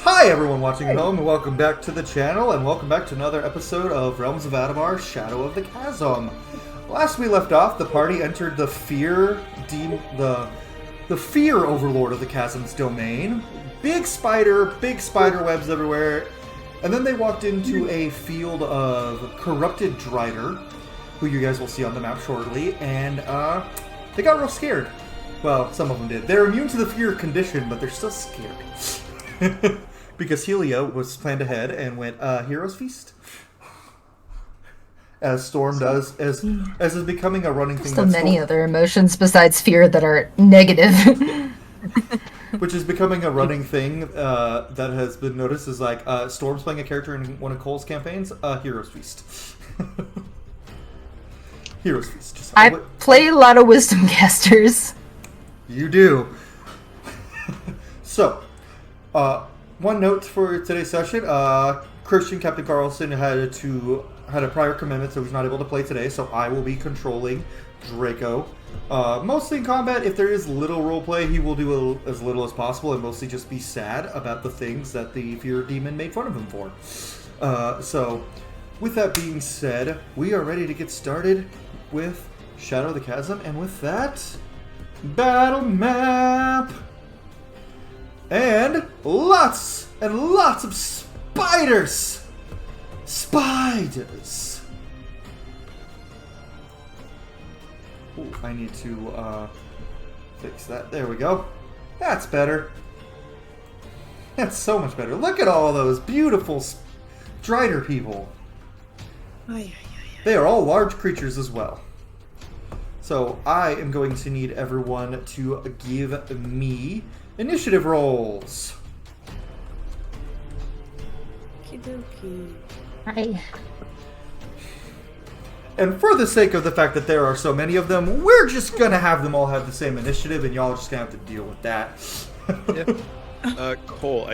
Hi everyone watching at home, and welcome back to the channel, and welcome back to another episode of Realms of Alovar, Shadow of the Chasm. Last we left off, the party entered the fear overlord of the Chasm's domain. Big spider webs everywhere, and then they walked into a field of corrupted Drider, who you guys will see on the map shortly, and they got real scared. Well, some of them did. They're immune to the fear condition, but they're still scared. Because Helia was planned ahead and went, Hero's Feast? As Storm does, as is becoming a running thing. So many other emotions besides fear that are negative. Which is becoming a running thing that has been noticed is like, Storm's playing a character in one of Cole's campaigns, Hero's Feast. Hero's Feast. I play a lot of Wisdom casters. You do. So, one note for today's session, Christian Captain Carlson had a prior commitment, so he's not able to play today, so I will be controlling Draco. Mostly in combat. If there is little roleplay, he will do as little as possible and mostly just be sad about the things that the Fear Demon made fun of him for. So, with that being said, we are ready to get started with Shadow of the Chasm, and with that, battle map! And lots of spiders! Spiders! Ooh, I need to fix that. There we go. That's better. That's so much better. Look at all those beautiful Drider people. They are all large creatures as well. So I am going to need everyone to give me initiative rolls. Okie Hi. And for the sake of the fact that there are so many of them, we're just going to have them all have the same initiative, and y'all are just going to have to deal with that. Cole,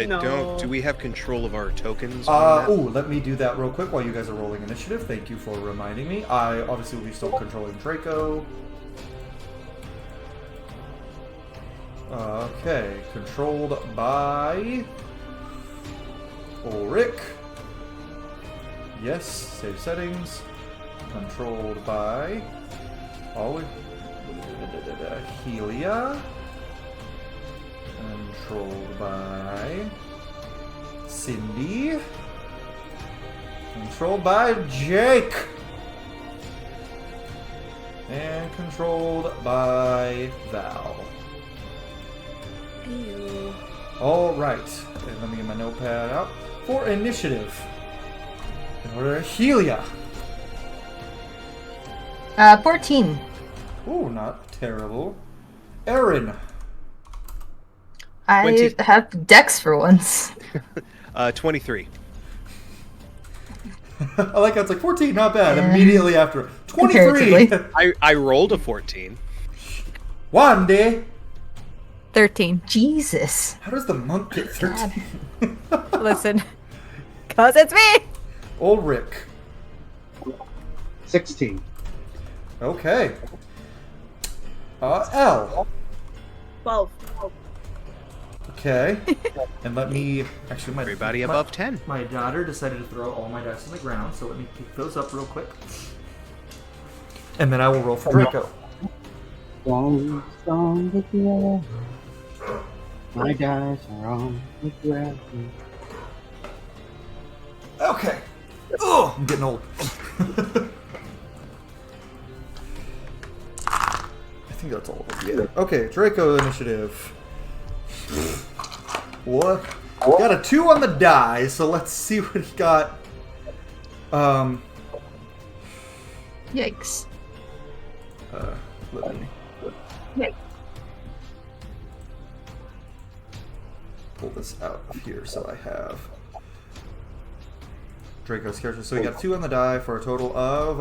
do we have control of our tokens? Ooh, let me do that real quick while you guys are rolling initiative. Thank you for reminding me. I obviously will be still controlling Draco. Okay, controlled by Ulrich. Yes, save settings. Controlled by Helia. Controlled by Cindy. Controlled by Jake. And controlled by Val. Ew. Alright, and let me get my notepad out. For initiative, in order, Helia. 14. Ooh, not terrible. Erin. I 20. have Dex for once. 23. I like how it's like 14, not bad. Immediately after. 23. I rolled a 14. One day. 13. Jesus. How does the monk get 13? Listen. Cause it's me! Ulrich. 16. Okay. L. 12. Okay. And let me... Actually, Everybody above 10. My daughter decided to throw all my dice on the ground, so let me pick those up real quick. And then I will roll for Draco. Song with you. My dice are on with you. Okay. Oh, I'm getting old. I think that's all of them. Yeah. Okay, Draco initiative. What? Got a 2 on the die, so let's see what he got. Yikes. Let me pull this out of here so I have Draco's character. So we got 2 on the die for a total of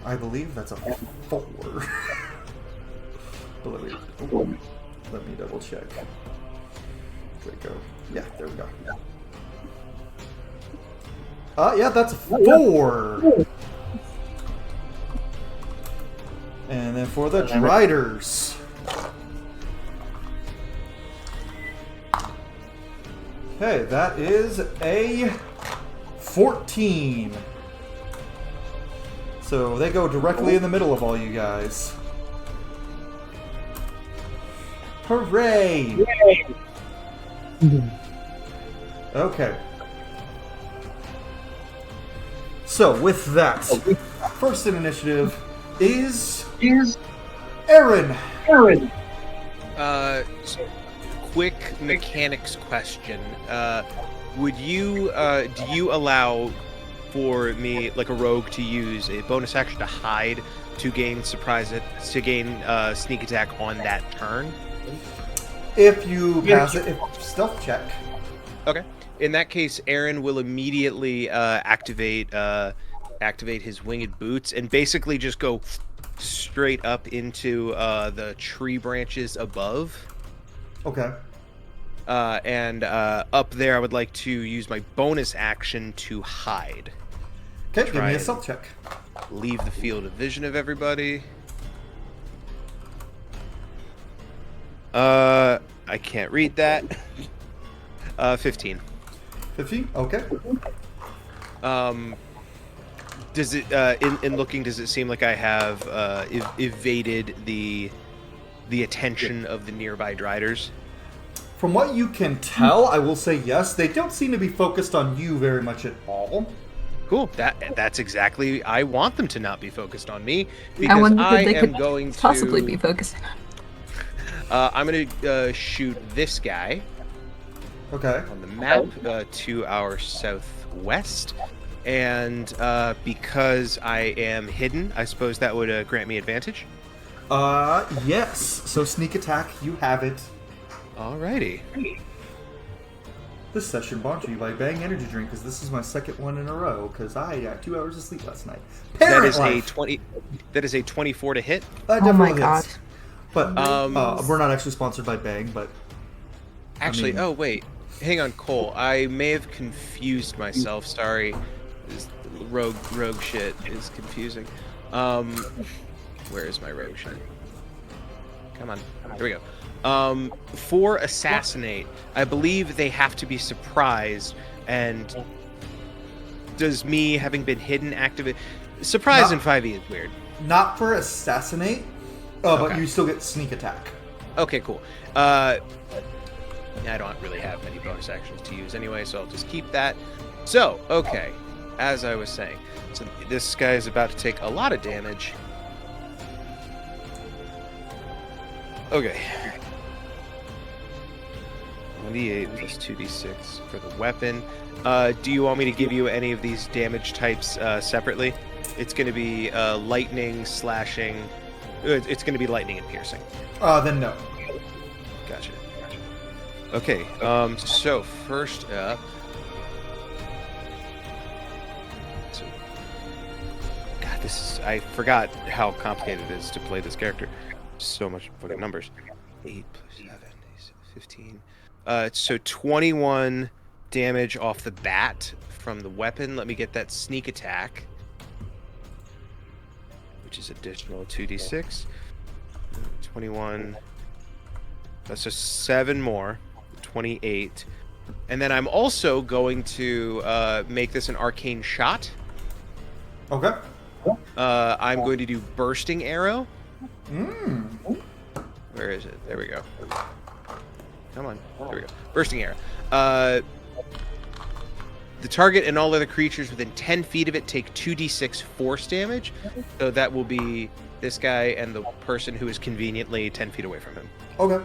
I believe that's a 4. But let me double check. Draco. Yeah, there we go. Yeah, that's a 4. And then for the Driders. Okay, that is a 14. So they go directly in the middle of all you guys. Hooray! Okay. So with that, first in initiative is Aaron. Quick mechanics question. Would you do you allow for me, like a rogue, to use a bonus action to hide to gain sneak attack on that turn? If you pass it, stealth check. Okay. In that case, Aaron will immediately activate his winged boots and basically just go straight up into the tree branches above. Okay. And up there, I would like to use my bonus action to hide. Okay, give me a and stealth check. Leave the field of vision of everybody. I can't read that. 15. 15? Okay. Does it in looking, does it seem like I have evaded the attention of the nearby Driders? From what you can tell, I will say yes. They don't seem to be focused on you very much at all. Cool. That's exactly. I want them to not be focused on me I because wonder I if they am could going to possibly be focusing. I'm going to shoot this guy Okay. on the map to our southwest, and because I am hidden, I suppose that would grant me advantage. Yes. So sneak attack, you have it. Alrighty. This session brought to you by Bang Energy Drink, because this is my second one in a row, because I got 2 hours of sleep last night. That is life. a 20. That is a 24 to hit. Oh Definitely my god. hits. But we're not actually sponsored by Bang, but Actually, mean- oh wait, hang on, Cole. I may have confused myself. Sorry, this rogue shit is confusing. Where is my rogue shit? Come on, here we go. For assassinate, I believe they have to be surprised, and does me having been hidden activate? Surprise in 5e is weird. not for assassinate. But Okay. you still get sneak attack. Okay, cool. I don't really have many bonus actions to use anyway, so I'll just keep that. So, okay, as I was saying, so this guy is about to take a lot of damage. Okay. 1d8 plus 2d6 for the weapon. Do you want me to give you any of these damage types separately? It's going to be lightning, slashing. It's going to be lightning and piercing. Then no. Gotcha. Okay, so first up... God, I forgot how complicated it is to play this character. So much fucking numbers. 8 plus 7 is 15. So 21 damage off the bat from the weapon. Let me get that sneak attack, which is additional 2d6. 21. That's just 7 more. 28. And then I'm also going to make this an arcane shot. Okay. I'm going to do bursting arrow. Where is it? There we go. Come on. There we go. Bursting arrow. The target and all other creatures within 10 feet of it take 2d6 force damage. So that will be this guy and the person who is conveniently 10 feet away from him. Okay.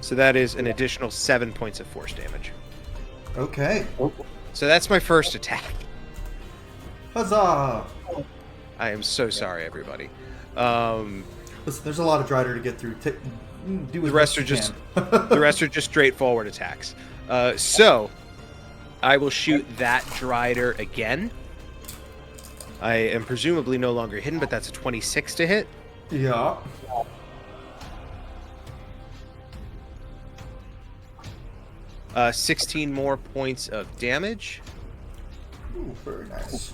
So that is an additional 7 points of force damage. Okay. So that's my first attack. Huzzah! I am so sorry, everybody. Listen, there's a lot of Drider to get through. Do The rest are just straightforward attacks. So I will shoot that Drider again. I am presumably no longer hidden, but that's a 26 to hit. Yeah. Uh, 16 more points of damage. Ooh, very nice.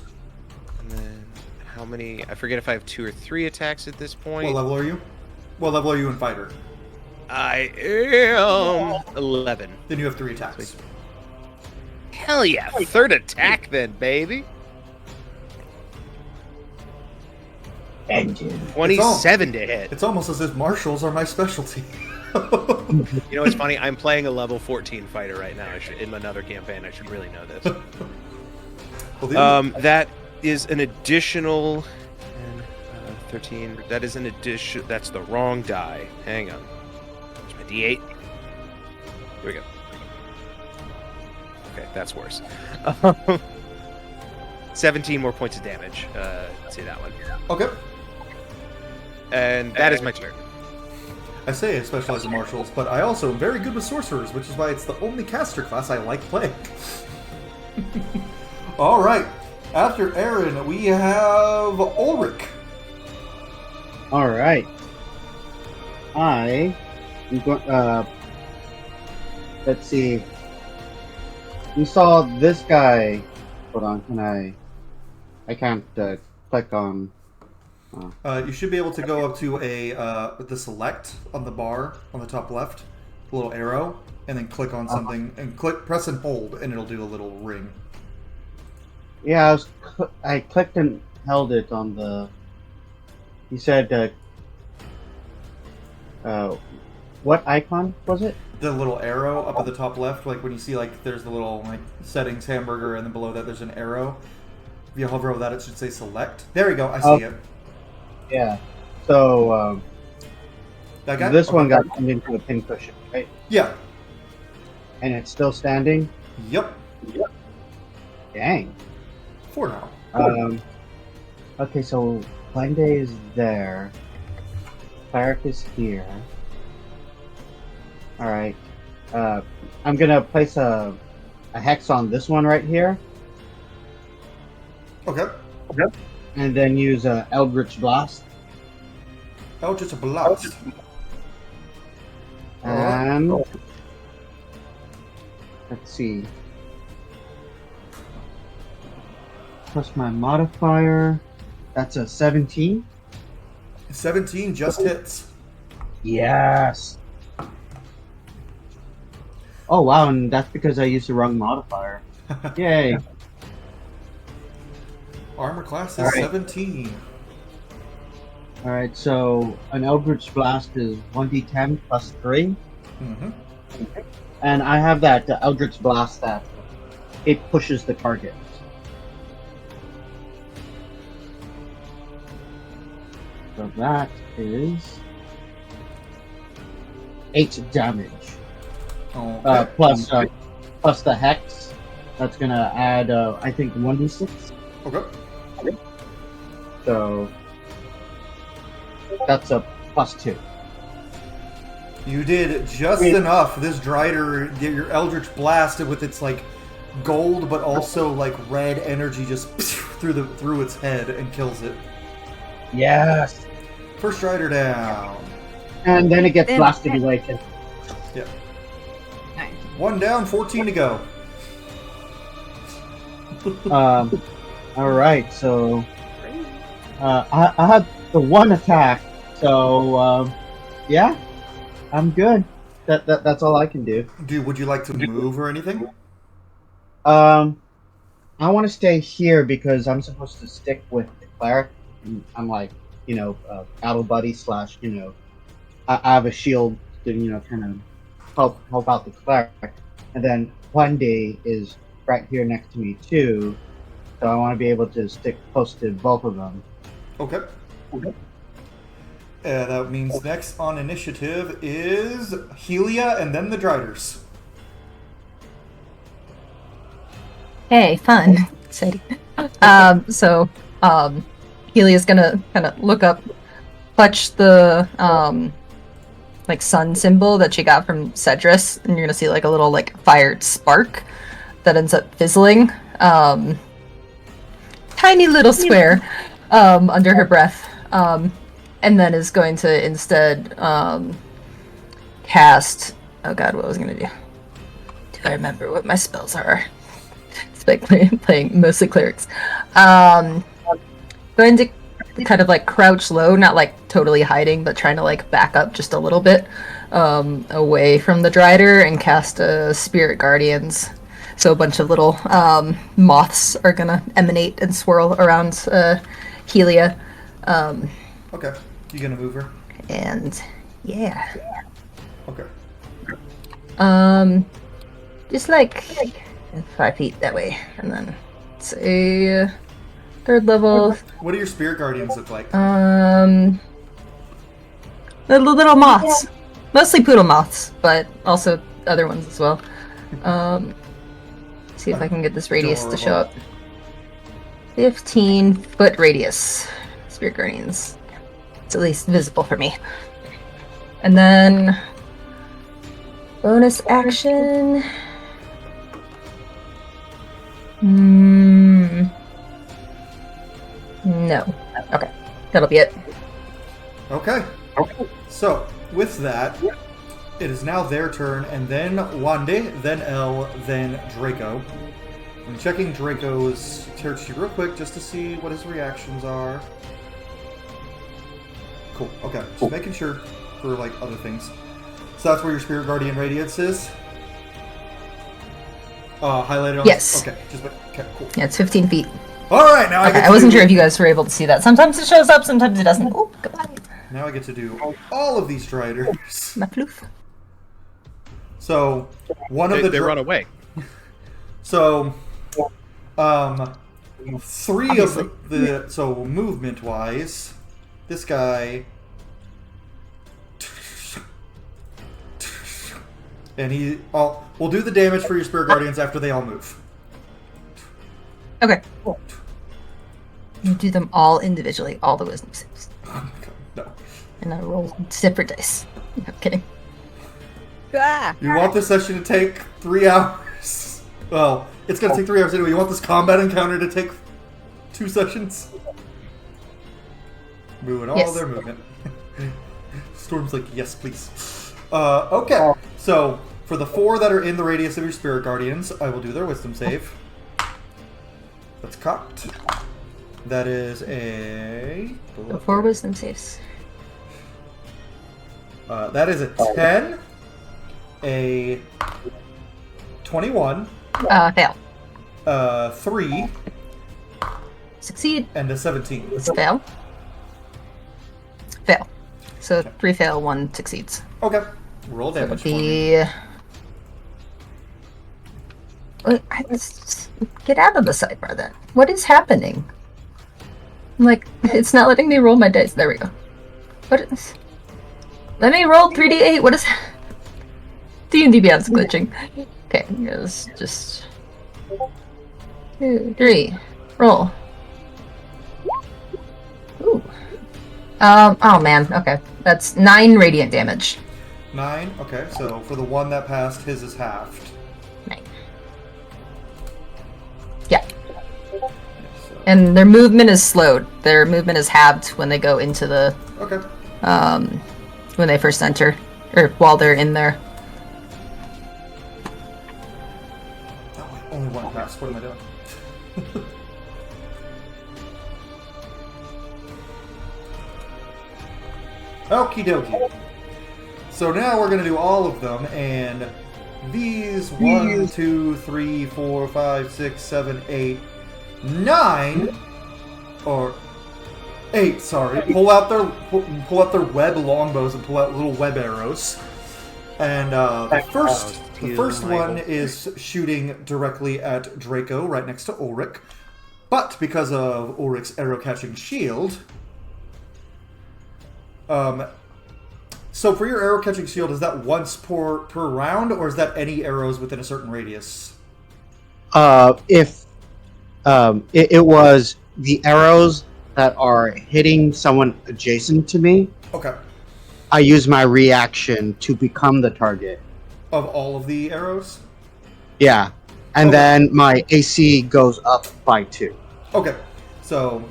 And then how many? I forget if I have 2 or 3 attacks at this point. What level are you? What level are you in fighter? I am 11. Then you have 3 attacks. Hell yeah, third attack then, baby. Engine. 27 to hit. It's almost as if martials are my specialty. You know what's funny? I'm playing a level 14 fighter right now. In another campaign. I should really know this. That is an additional 13. That is an addition. That's the wrong die. Hang on. There's my D8. Here we go. Okay, that's worse. 17 more points of damage. Let's see that one. Okay. And that is my turn. I say I specialize in martials, but I also am very good with sorcerers, which is why it's the only caster class I like playing. All right. After Aaron, we have Ulrich. All right. I am going. Let's see. We saw this guy. Hold on. Can I can't click on. You should be able to go up to the select on the bar on the top left, the little arrow, and then click on something and press and hold, and it'll do a little ring. Yeah, I clicked and held it on the. He said, what icon was it? The little arrow up at the top left, like when you see like there's the little like settings hamburger, and then below that there's an arrow. If you hover over that, it should say select. There we go. I see it. Yeah. So That guy? this Okay. one got turned into a pincushion, right? Yeah. And it's still standing. Yep. Dang. For now. Okay, so Blind Day is there. Cleric is here. Alright. I'm gonna place a hex on this one right here, Okay. and then use Eldritch Blast. Oh, just a blast. And let's see. Plus my modifier. That's a 17. 17 just hits. Yes. Oh wow, and that's because I used the wrong modifier. Yay. Armor class is All right. 17. Alright, so an Eldritch Blast is 1d10 plus 3. Mm-hmm. And I have that Eldritch Blast that it pushes the target. So that is 8 damage. Okay. Plus the Hex. That's gonna add, I think, 1d6. Okay. So that's a plus 2. You did just enough. This Drider, your Eldritch Blast with its like gold but also like red energy just through its head and kills it. Yes. First Drider down. And then it gets Then- blasted away too. Yeah. One down, 14 to go. Alright, so I had the one attack, so yeah, I'm good. That's all I can do. Dude, would you like to move or anything? I want to stay here because I'm supposed to stick with the cleric. I'm like, battle buddy slash, I have a shield to, kind of help out the cleric. And then one day is right here next to me too, so I want to be able to stick close to both of them. Okay. That means next on initiative is Helia and then the Driders. Hey, fun. Exciting. Helia's gonna kind of look up, clutch the like sun symbol that she got from Cedrus, and you're gonna see like a little like fired spark that ends up fizzling. Tiny little square under her breath, and then is going to instead cast. Oh God, what was I gonna do? Do I remember what my spells are? It's like playing mostly clerics. Going to kind of like crouch low, not like totally hiding, but trying to like back up just a little bit away from the Drider and cast a Spirit Guardians. So a bunch of little moths are gonna emanate and swirl around Helia. Okay. You gonna move her? And yeah. Okay. Just like 5 feet that way. And then it's a third level. What do your spirit guardians look like? Little moths. Mostly poodle moths, but also other ones as well. See if I can get this radius to show up. 15-foot radius. Spirit Guardians. It's at least visible for me. And then bonus action. No. Okay. That'll be it. Okay. So, with that, it is now their turn, and then Wande, then El, then Draco. I'm checking Draco's territory real quick just to see what his reactions are. Cool. Okay. Just making sure for, like, other things. So that's where your Spirit Guardian Radiance is? Highlighted on Yes. Okay. Okay, cool. Yeah, it's 15 feet. Alright, now Okay, I wasn't sure if you guys were able to see that. Sometimes it shows up, sometimes it doesn't. Oh, goodbye. Now I get to do all of these Striders. My floof. So, one of They run away. So, three Obviously. of the so movement wise, this guy, and we'll do the damage for your Spirit Guardians after they all move. Okay. You do them all individually, all the wisdom saves. No. And I roll separate dice. I'm kidding. Ah! You want this session to take 3 hours? Well, it's going to take 3 hours anyway. You want this combat encounter to take 2 sessions? Moving all Yes. their movement. Storm's like, yes, please. Okay. So, for the 4 that are in the radius of your Spirit Guardians, I will do their Wisdom save. That's cocked. That is a... So 4 wisdom saves. that is a 10, a 21, Fail. 3, Succeed. and a 17. Fail. Fail. So 3 fail, 1 succeeds. Okay. Roll So it'll damage for me. be... Wait, get out of the sidebar then. What is happening? I'm like, it's not letting me roll my dice. There we go. What is... Let me roll 3d8. What is... D&D Beyond's glitching. Okay, it's just... 2, 3. Roll. Ooh. Oh man, okay. That's 9 radiant damage. 9? Okay, so for the one that passed, his is halved. 9. Yeah. So, And their movement is slowed. Their movement is halved when they go into the okay. when they first enter, or while they're in there. Oh, wait, only one passed. What am I doing? Okie dokie. So now we're going to do all of them, and these 1, 2, 3, 4, 5, 6, 7, 8, 9, or 8, sorry, pull out their web longbows and pull out little web arrows. And the first one is shooting directly at Draco, right next to Ulrich. But because of Ulrich's arrow-catching shield, so for your arrow-catching shield, is that once per round, or is that any arrows within a certain radius? If it was the arrows that are hitting someone adjacent to me, Okay. I use my reaction to become the target. Of all of the arrows? Yeah. And Okay. then my AC goes up by 2. Okay. So,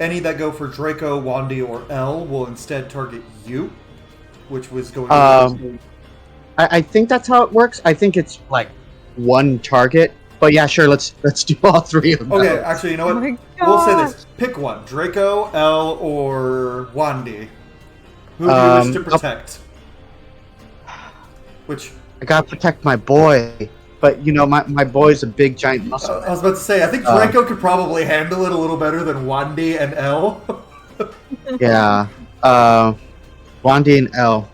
any that go for Draco, Wandi, or L will instead target you, which was going to... I think that's how it works. I think it's like one target. But yeah, sure, let's do all 3 of them. Okay, actually, you know what? Oh my We'll say gosh. this. Pick one. Draco, L, or Wandi. Who do you wish to protect? Which... I gotta protect my boy. but my boy's a big giant muscle. I was about to say, I think Draco could probably handle it a little better than Wandy and L. Yeah. Wandy and L.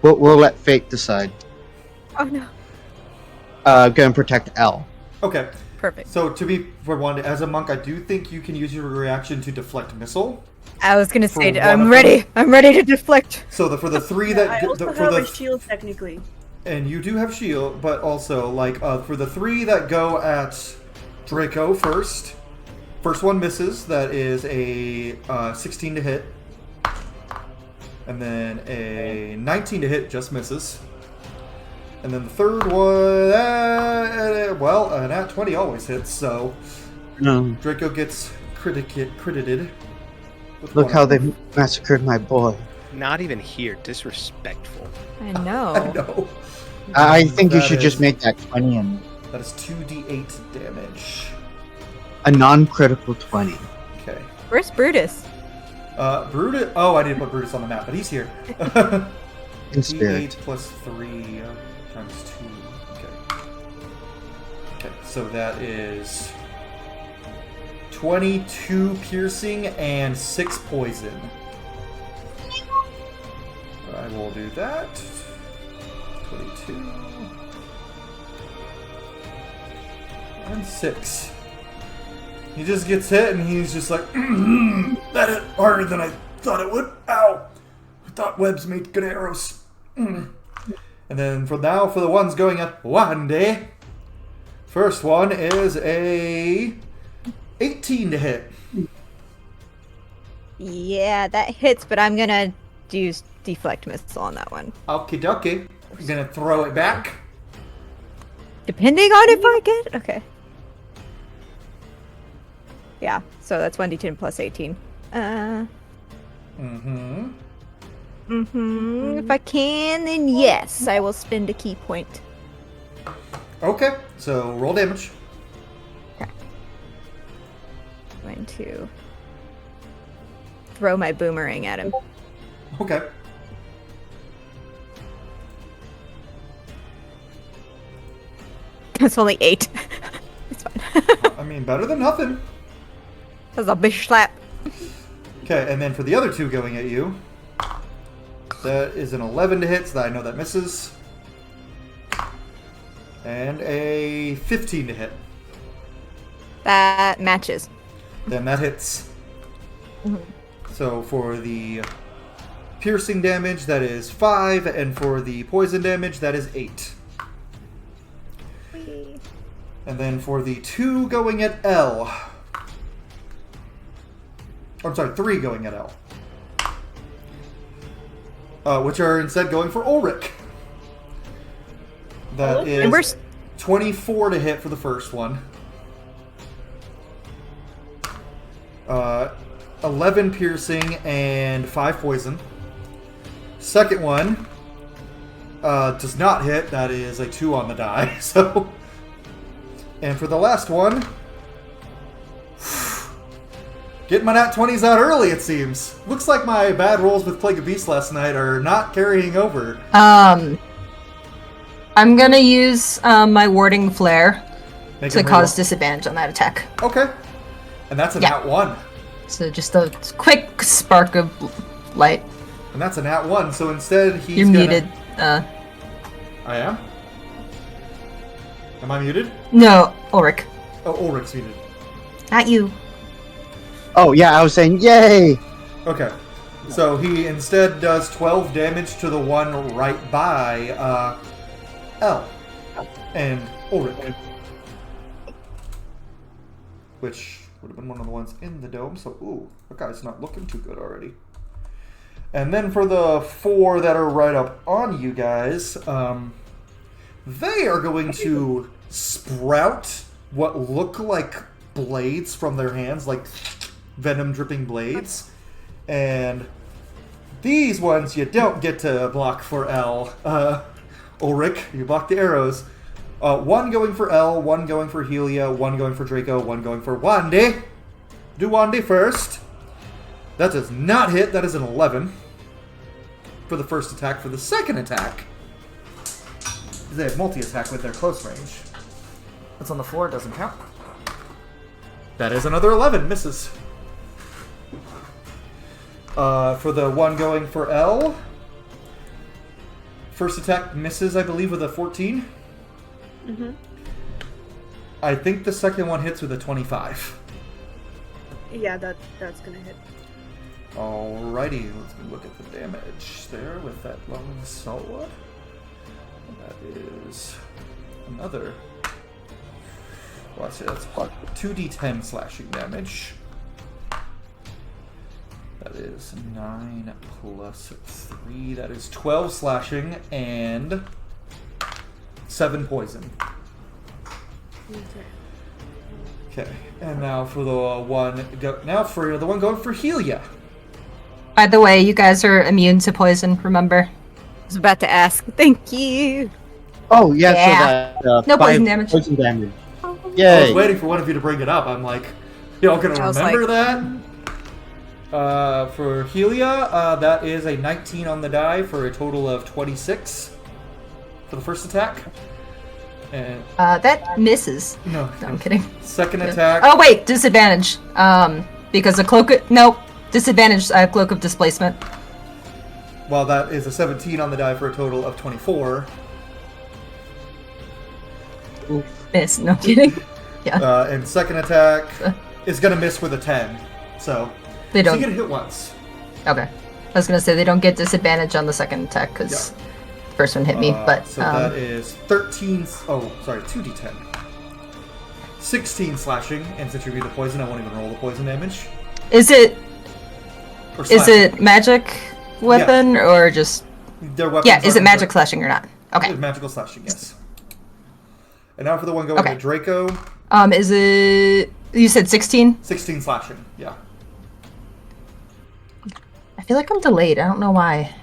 We'll let fate decide. Oh no. Go and protect L. Okay. Perfect. So for Wandy, as a monk, I do think you can use your reaction to deflect missile. I was gonna say, For one I'm of ready. I'm ready to deflect. So for the three I that also for have the a shield technically. and you do have shield, but also for the three that go at Draco first one misses. That is a 16 to hit, and then a 19 to hit just misses. And then the third one, a nat 20 always hits, so No. Draco gets credited. with Look one how of they them. massacred my boy. Not even here. Disrespectful. I know. I know. I think you That should is- just make that 20 and That is 2d8 damage. a non-critical 20. Okay. Where's Brutus? Brutus. Oh, I didn't put Brutus on the map, but he's here. In spirit. D8 plus 3 times 2. Okay. Okay, so that is 22 piercing and 6 poison. I will do that. 22. And 6. He just gets hit and he's just like, that hit harder than I thought it would. Ow! I thought webs made good arrows. And then for the ones going at Wandy, first one is a 18 to hit. Yeah, that hits, but I'm gonna use deflect missile on that one. Okie dokie. I'm gonna throw it back. Depending on if I get okay. Yeah, so that's 1d10 plus 18. If I can, then yes, I will spend a key point. Okay, so roll damage. Going to throw my boomerang at him. Okay. It's only 8. It's fine. I mean, better than nothing. That's a big slap. Okay, and then for the other two going at you, that is an 11 to hit, so I know that misses. And a 15 to hit. That matches. Then that hits. So for the piercing damage, that is 5, and for the poison damage, that is 8. And then for the 2 going at L. I'm sorry, 3 going at L. Which are instead going for Ulrich. That And we're is 24 to hit for the first one. 11 piercing and 5 poison. Second one does not hit. That is a 2 on the die. So, and for the last one, getting my nat 20s out early, it seems. Looks like my bad rolls with Plague of Beasts last night are not carrying over. I'm gonna use my warding flare Make to him cause reroll. disadvantage on that attack. Okay. And that's a Yeah. nat 1. So just a quick spark of light. And that's a nat 1. So instead, he's You're gonna... muted. I am? Am I muted? No, Ulrich. Oh, Ulrich's muted. Not you. Oh yeah, I was saying yay. Okay. So he instead does 12 damage to the one right by L and Ulrich. Which would have been one of the ones in the dome, so ooh, that guy's not looking too good already. And then for the 4 that are right up on you guys, they are going to sprout what look like blades from their hands, like venom dripping blades. And these ones you don't get to block for L. Ulrich, you block the arrows. 1 going for L, 1 going for Helia, 1 going for Draco, 1 going for Wandy. Do Wandy first. That does not hit. That is an 11 for the first attack. For the second attack, They have multi-attack with their close range. It's on the floor, doesn't count. That is another 11, misses. For the one going for L, first attack misses, I believe, with a 14. Mm-hmm. I think the second one hits with a 25. Yeah, that's gonna hit. Alrighty, let's look at the damage there with that lone sword. That is another. Well, let's see, that's 2d10 slashing damage. That is 9 plus 3. That is 12 slashing and 7 poison. Okay, and now for the one going for Helia. By the way, you guys are immune to poison, remember? I was about to ask. Thank you. Oh, yeah, Yeah. so that No 5 poison damage. Poison damage. I was Yay. waiting for one of you to bring it up. I'm like, y'all gonna I was remember like- that? For Helia, that is a 19 on the die for a total of 26 for the first attack. And That misses. no, No, I'm kidding. second attack. Oh wait, disadvantage. Because the cloak. Nope, disadvantage. I have cloak of displacement. Well, that is a 17 on the die for a total of 24. Miss. No kidding. Yeah, And second attack is gonna miss with a 10. So they so don't. you get hit once. Okay, I was gonna say they don't get disadvantage on the second attack because the first one hit me. But So that is 13. Oh, sorry, 2d10. 16 slashing, and since you read the poison, I won't even roll the poison damage. is it Or is slashing. it magic weapon or just Their weapons yeah? Is are it magic slashing or not? Okay. Magical slashing, yes. And now for the one going Okay. to Draco. Is it? You said 16. 16 slashing, yeah. I feel like I'm delayed. I don't know why.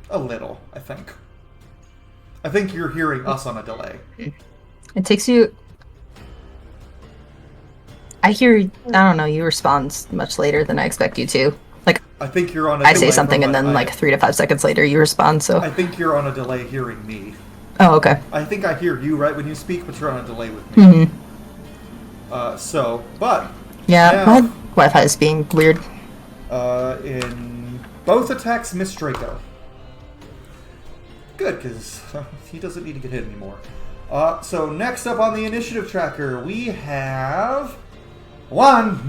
A little, I think. I think you're hearing us on a delay. It takes you. I hear. I don't know. You respond much later than I expect you to. Like I think you're on a I delay say something from and then what like 3 to 5 seconds later you respond. So. I think you're on a delay hearing me. Oh, okay. I think I hear you right when you speak, but you're on a delay with me. Mm-hmm. But Yeah, now, my Wi-Fi is being weird. in both attacks, miss Draco. Good, because he doesn't need to get hit anymore. So next up on the initiative tracker, we have one.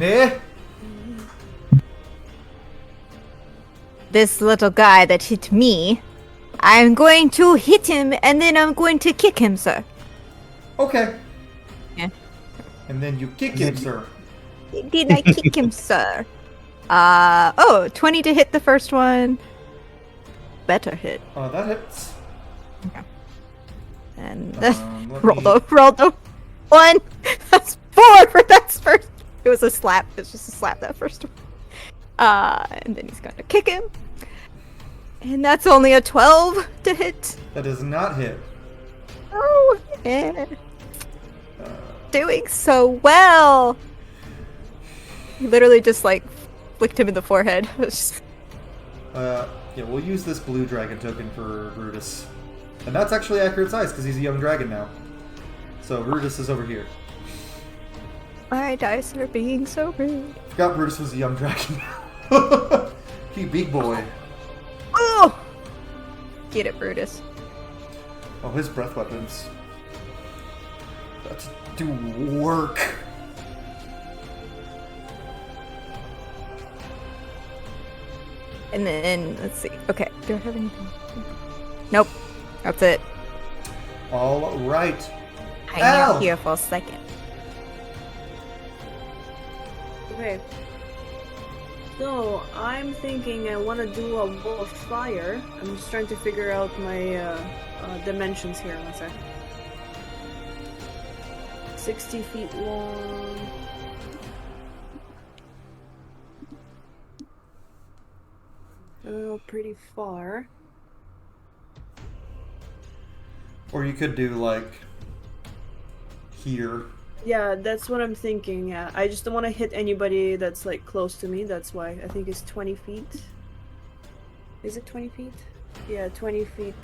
This little guy that hit me, I'm going to hit him and then I'm going to kick him, sir. Okay. Yeah. And then you kick him, sir. Did I kick him, sir? 20 to hit the first one. Better hit. That hits. And Let roll the 1. That's 4 for that first. It was a slap. It's just a slap that first one. And then he's gonna kick him. And that's only a 12 to hit. That does not hit. Oh, yeah. Doing so well. He literally just like flicked him in the forehead. It's just- Yeah, we'll use this blue dragon token for Brutus. And that's actually accurate size, because he's a young dragon now. So Brutus is over here. My dice are being so rude. Forgot Brutus was a young dragon. He big boy. Oh! Get it, Brutus. Oh, his breath weapons. That do work. And then, let's see. Okay, do I have anything? Nope. That's it. All right. Hang Ow! out here for a second. Okay. So, I'm thinking I want to do a wall of fire. I'm just trying to figure out my dimensions here. One sec. 60 feet long. Oh, pretty far. Or you could do, like, here. Yeah, that's what I'm thinking. Yeah, I just don't want to hit anybody that's like close to me. That's why I think it's 20 feet. Is it 20 feet? Yeah, 20 feet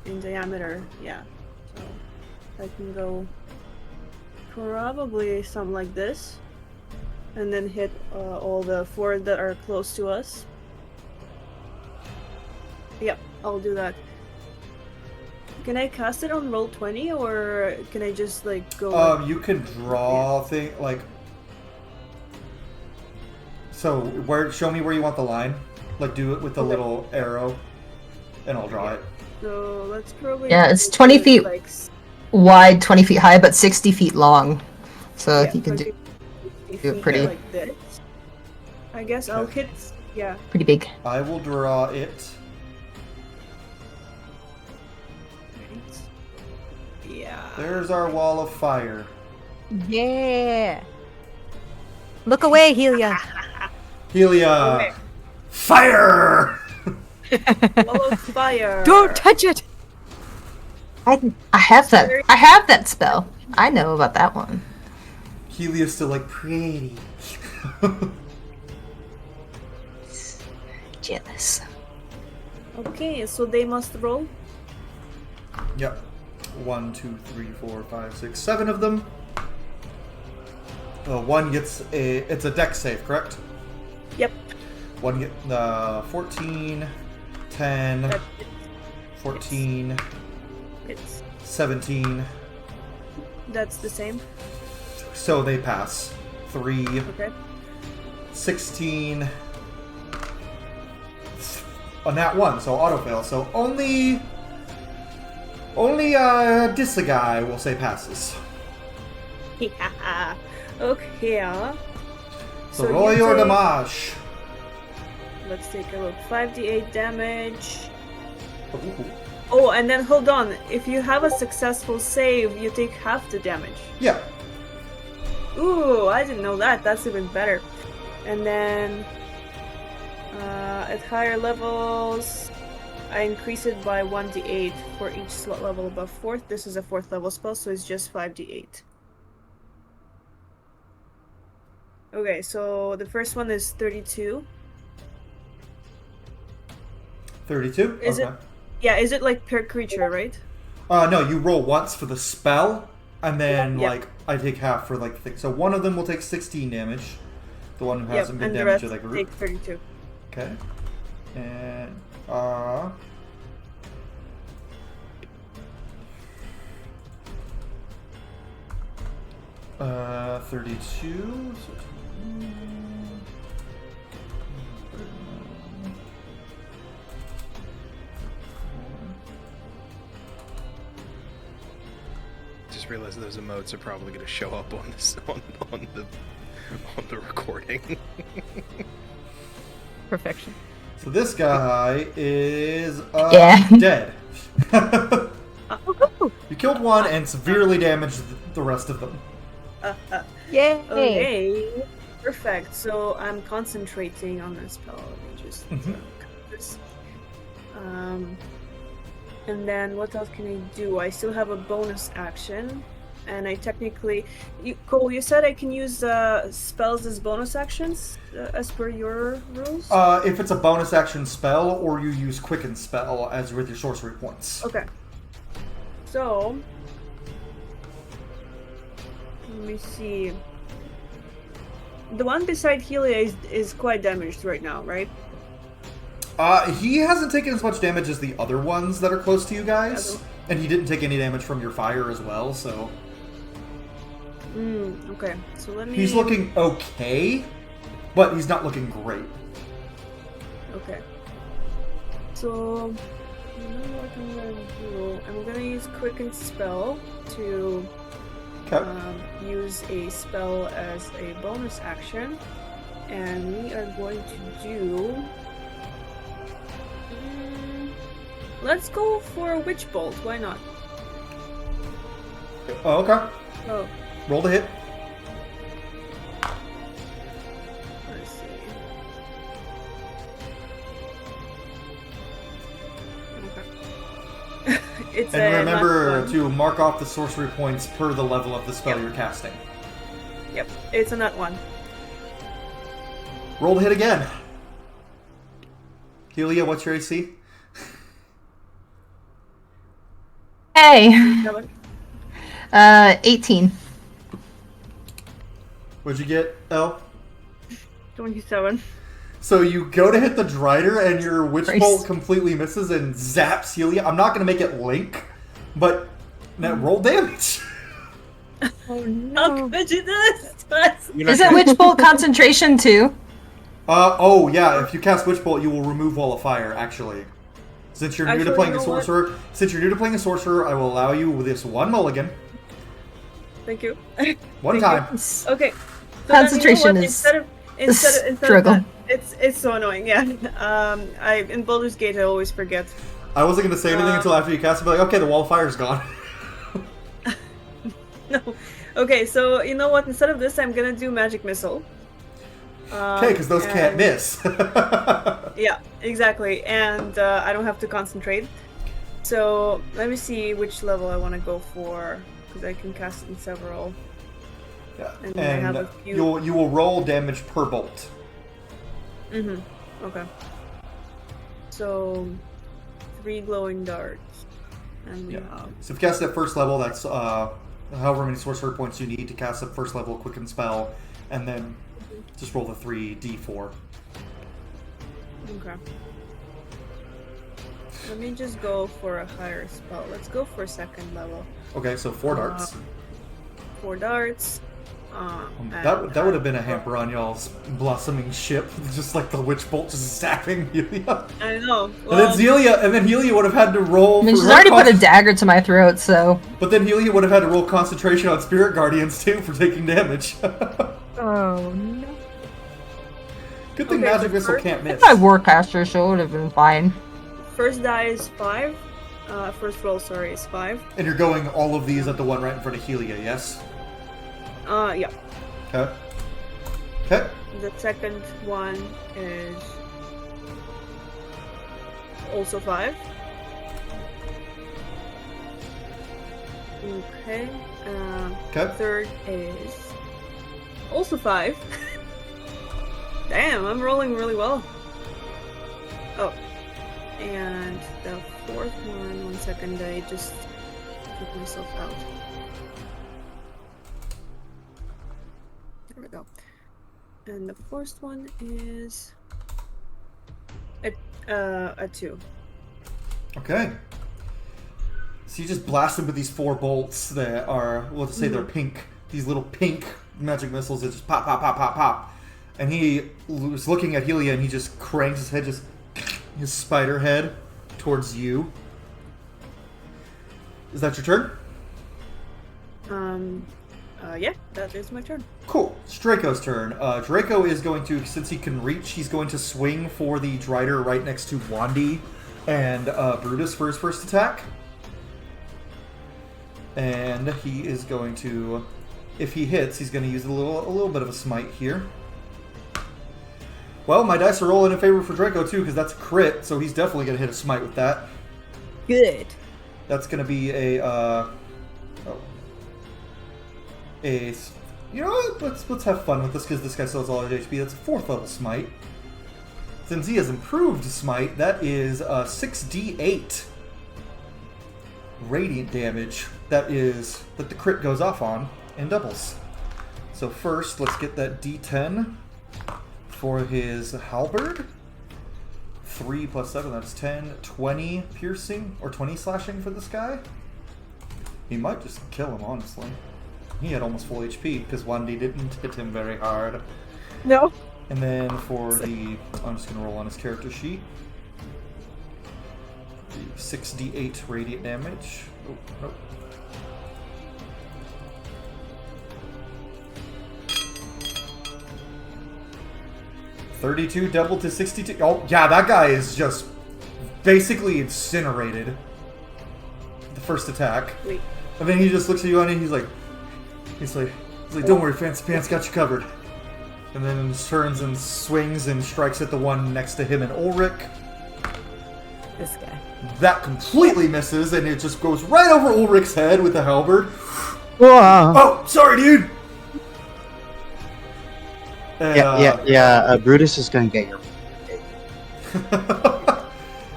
in diameter. Yeah. I can go probably something like this, and then hit all the 4 that are close to us. Yep, I'll do that. Can I cast it on roll 20, or can I just like go? You can draw thing like. So where? Show me where you want the line. Like do it with the little arrow, and I'll draw it. So let's probably. Yeah, it's do 20 it, feet like, wide, 20 feet high, but 60 feet long. So yeah, if you can do 20 it feet pretty- like this. I guess I'll hit. Yeah. pretty big. I will draw it. Yeah. There's our wall of fire. Yeah. Look away, Helia. Helia, Okay. fire! Wall of fire. Don't touch it. I have that. I have that spell. I know about that one. Helia's still like pretty. Jealous. Okay, so they must roll. Yep. 1, 2, 3, 4, 5, 6, 7 of them. One gets it's a dex save, correct? Yep. One get 14, 10, That 14, it's 17. that's the same. So they pass. 3, Okay. 16. On that one, so auto fail. So only Disagai will say passes. Yeah. Okay. So roll you your take- damage. Let's take a look. 5d8 damage. Ooh. Oh, and then hold on. If you have a successful save, you take half the damage. Yeah. Ooh, I didn't know that. That's even better. And then at higher levels, I increase it by 1d8 for each slot level above 4th. This is a 4th level spell, so it's just 5d8. Okay, so the first one is 32. 32? Is okay. it- Yeah, is it like per creature, right? No, you roll once for the spell, and then Yep. like I take half for like so one of them will take 16 damage. The one who Yep, hasn't been and the damaged rest to that group. take 32. Okay. And 32. Just realized those emotes are probably going to show up on this on the recording. Perfection. So this guy is Yeah. dead. Oh, You killed one and severely damaged the rest of them. Yay. okay. Perfect. So I'm concentrating on this spell. Let me just Mhm. cut this. And then what else can I do? I still have a bonus action, and I technically, Cole, you said I can use spells as bonus actions as per your rules. If it's a bonus action spell, or you use Quicken spell as with your sorcery points. Okay. So let me see. The one beside Helia is quite damaged right now, right? He hasn't taken as much damage as the other ones that are close to you guys, and he didn't take any damage from your fire as well. So Okay. So let me. he's looking okay, but he's not looking great. Okay. So you know what I'm gonna do? I'm gonna use Quicken spell to Okay. use a spell as a bonus action, and we are going to do. Let's go for a Witch Bolt. Why not? Oh, okay. Oh, Roll the hit. let's see. Okay. It's And a remember nat one. to mark off the sorcery points per the level of the spell Yep. you're casting. Yep, it's a nat one. Roll the hit again. Helia, what's your AC? Hey. Keller? 18. What'd you get, Elle? 27. So you go to hit the Drider, and your Witch Christ. Bolt completely misses and zaps Helia. I'm not going to make it Link, but that roll damage. Oh How could you do this to us? You're not Isn't gonna- Witch Bolt concentration too? Oh yeah, if you cast Witch Bolt, you will remove Wall of Fire, actually. Since you're new to Actually, playing you a know what? sorcerer, I will allow you with this one mulligan, Thank you. one Thank time. Okay. So then, Concentration what? is Instead of struggle. that, it's so annoying. Yeah. I in Baldur's Gate I always forget. I wasn't going to say anything until after you cast it, but like, okay, the Wall of Fire's gone. No. Okay, so you know what? Instead of this, I'm gonna do Magic Missile. Okay, because those can't and- miss. Yeah, exactly. And I don't have to concentrate. So let me see which level I want to go for, because I can cast in several. Yeah, And I have a few- you will roll damage per bolt. Okay. So 3 glowing darts, and we Yeah. have. So if you cast at first level, that's however many sorcerer points you need to cast a first level quicken spell, and then just roll the 3d4. Okay. Let me just go for a higher spell. Let's go for second level. Okay, so 4 darts. 4 darts. That would have been a hamper on y'all's blossoming ship, just like the witch bolt just zapping Helia. I know. And then Helia would have had to roll. I mean, for she's her already put a dagger to my throat, so. But then Helia would have had to roll concentration on Spirit Guardians too for taking damage. Oh no. Good thing Okay, Magic so Missile first- can't miss. I Warcaster, so it would have been fine. First die is 5. First roll, sorry, is 5. And you're going all of these at the one right in front of Helia, yes? Yeah. Okay. Okay. The second one is also 5. Okay. Okay. Third is also 5. Damn, I'm rolling really well. Oh. And the fourth one second, I just took myself out. There we go. And the first one is a 2. Okay. So you just blast them with these 4 bolts that are, well, let's say they're pink. These little pink magic missiles that just pop, pop, pop, pop, pop. And he was looking at Helia and he just cranks his head, just his spider head towards you. Is that your turn? Yeah, that is my turn. Cool. It's Draco's turn. Draco is going to, since he can reach, he's going to swing for the Drider right next to Wandy and Brutus for his first attack. And he is going to, if he hits, he's going to use a little bit of a smite here. Well, my dice are rolling in favor for Draco too, because that's a crit, so he's definitely going to hit a smite with that. Good. That's going to be you know what? Let's have fun with this because this guy still has all his HP. That's a 4th level smite. Since he has improved smite, that is 6d8 radiant damage. That the crit goes off on in doubles. So first, let's get that d10 for his halberd. 3 plus 7, that's 10. 20 piercing or 20 slashing for this guy. He might just kill him, honestly. He had almost full HP because Wandy didn't hit him very hard. No. And then for the, I'm just going to roll on his character sheet. The 6d8 radiant damage. Oh, nope. $32 doubled to 62. Oh, yeah, that guy is just basically incinerated. The first attack. Wait. And then he just looks at you and he's like, don't worry, Fancy Pants, got you covered. And then turns and swings and strikes at the one next to him and Ulrich. This guy. That completely misses, and it just goes right over Ulrich's head with the halberd. Whoa. Oh, sorry, dude. And, Yeah. Brutus is gonna get your.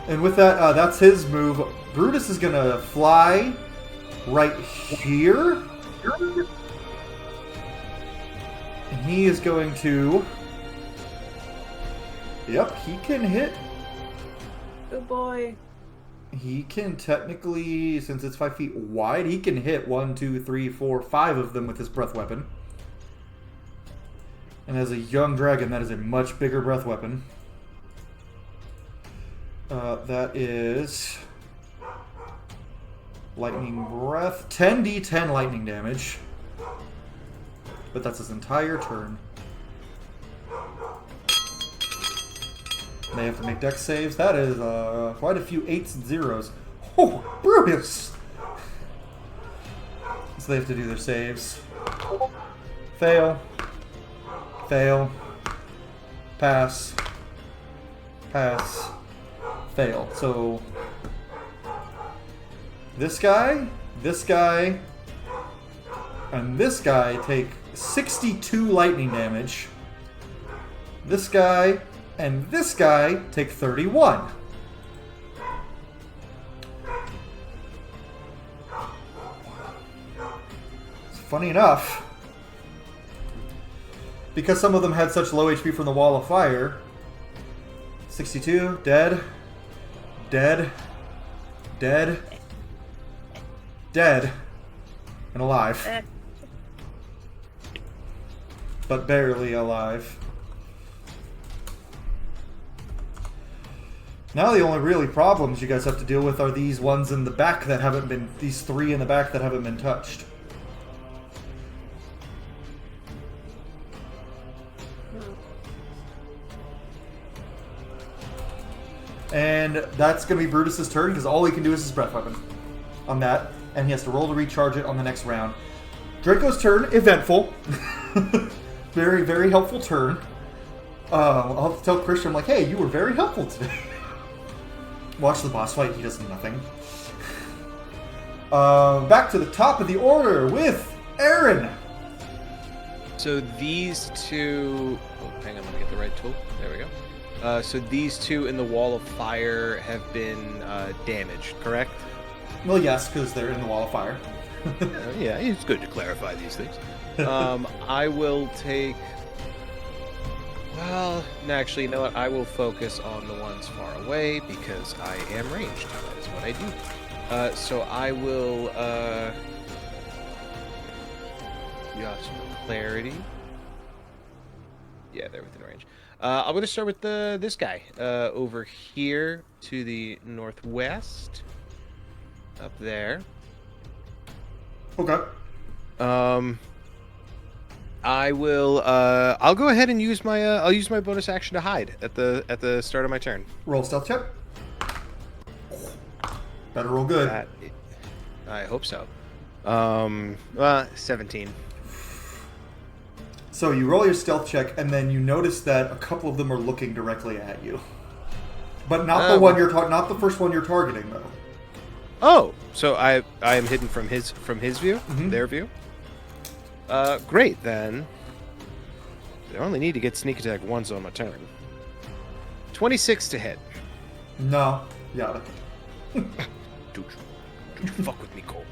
and with that, that's his move. Brutus is gonna fly right here. And he is going to... Yep, he can hit. Good boy. He can technically, since it's 5 feet wide, he can hit 1, 2, 3, 4, 5 of them with his breath weapon. And as a young dragon, that is a much bigger breath weapon. That is... lightning breath. 10d10 lightning damage. But that's his entire turn. They have to make dex saves. That is quite a few 8s and 0s. Oh, Brutus! So they have to do their saves. Fail. Fail. Pass. Pass. Fail. So this guy, and this guy take 62 lightning damage. This guy and this guy take 31. Funny enough, because some of them had such low HP from the Wall of Fire, 62, dead, dead, dead, dead, and alive. But barely alive. Now the only really problems you guys have to deal with are these ones in the back that haven't been, these 3 in the back that haven't been touched. And that's going to be Brutus's turn, because all he can do is his breath weapon on that, and he has to roll to recharge it on the next round. Draco's turn, eventful. Very, very helpful turn. I'll have to tell Christian, I'm like, hey, you were very helpful today. Watch the boss fight, he does nothing. Back to the top of the order with Aaron. So these two... Oh, hang on, let me get the right tool. There we go. So these two in the Wall of Fire have been damaged, correct? Well, yes, because they're in the Wall of Fire. Yeah, it's good to clarify these things. I will take... Well, no, actually, you know what? I will focus on the ones far away because I am ranged. That is what I do. So I will... got some clarity. Yeah, they're within range. I'm going to start with this guy over here to the northwest. Up there. Okay. I will. I'll go ahead and use my. I'll use my bonus action to hide at the start of my turn. Roll stealth check. Better roll good. I hope so. 17. So you roll your stealth check, and then you notice that a couple of them are looking directly at you, but not the one not the first one you're targeting, though. Oh, so I am hidden from his view, their view. Great then. I only need to get sneak attack once on my turn. 26 to hit. No, yeah. Don't you fuck with me, Cole.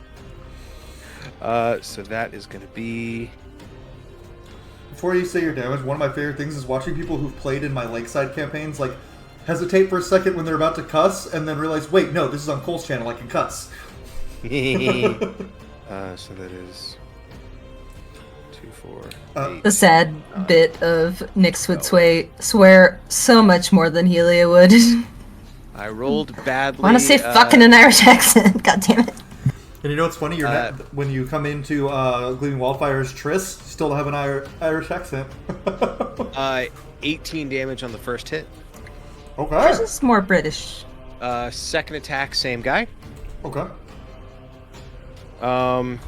So that is going to be... Before you say your damage, one of my favorite things is watching people who've played in my Lakeside campaigns, like, hesitate for a second when they're about to cuss, and then realize, wait, no, this is on Cole's channel, I can cuss. So that is... 2, 4, 8. The sad bit of Nyx would swear so much more than Helia would. I rolled badly. I want to say fucking an Irish accent. God damn it. And you know what's funny? When you come into Gleaming Wildfire's Triss, you still have an Irish accent. 18 damage on the first hit. Okay. This is more British. Second attack, same guy. Okay. I'm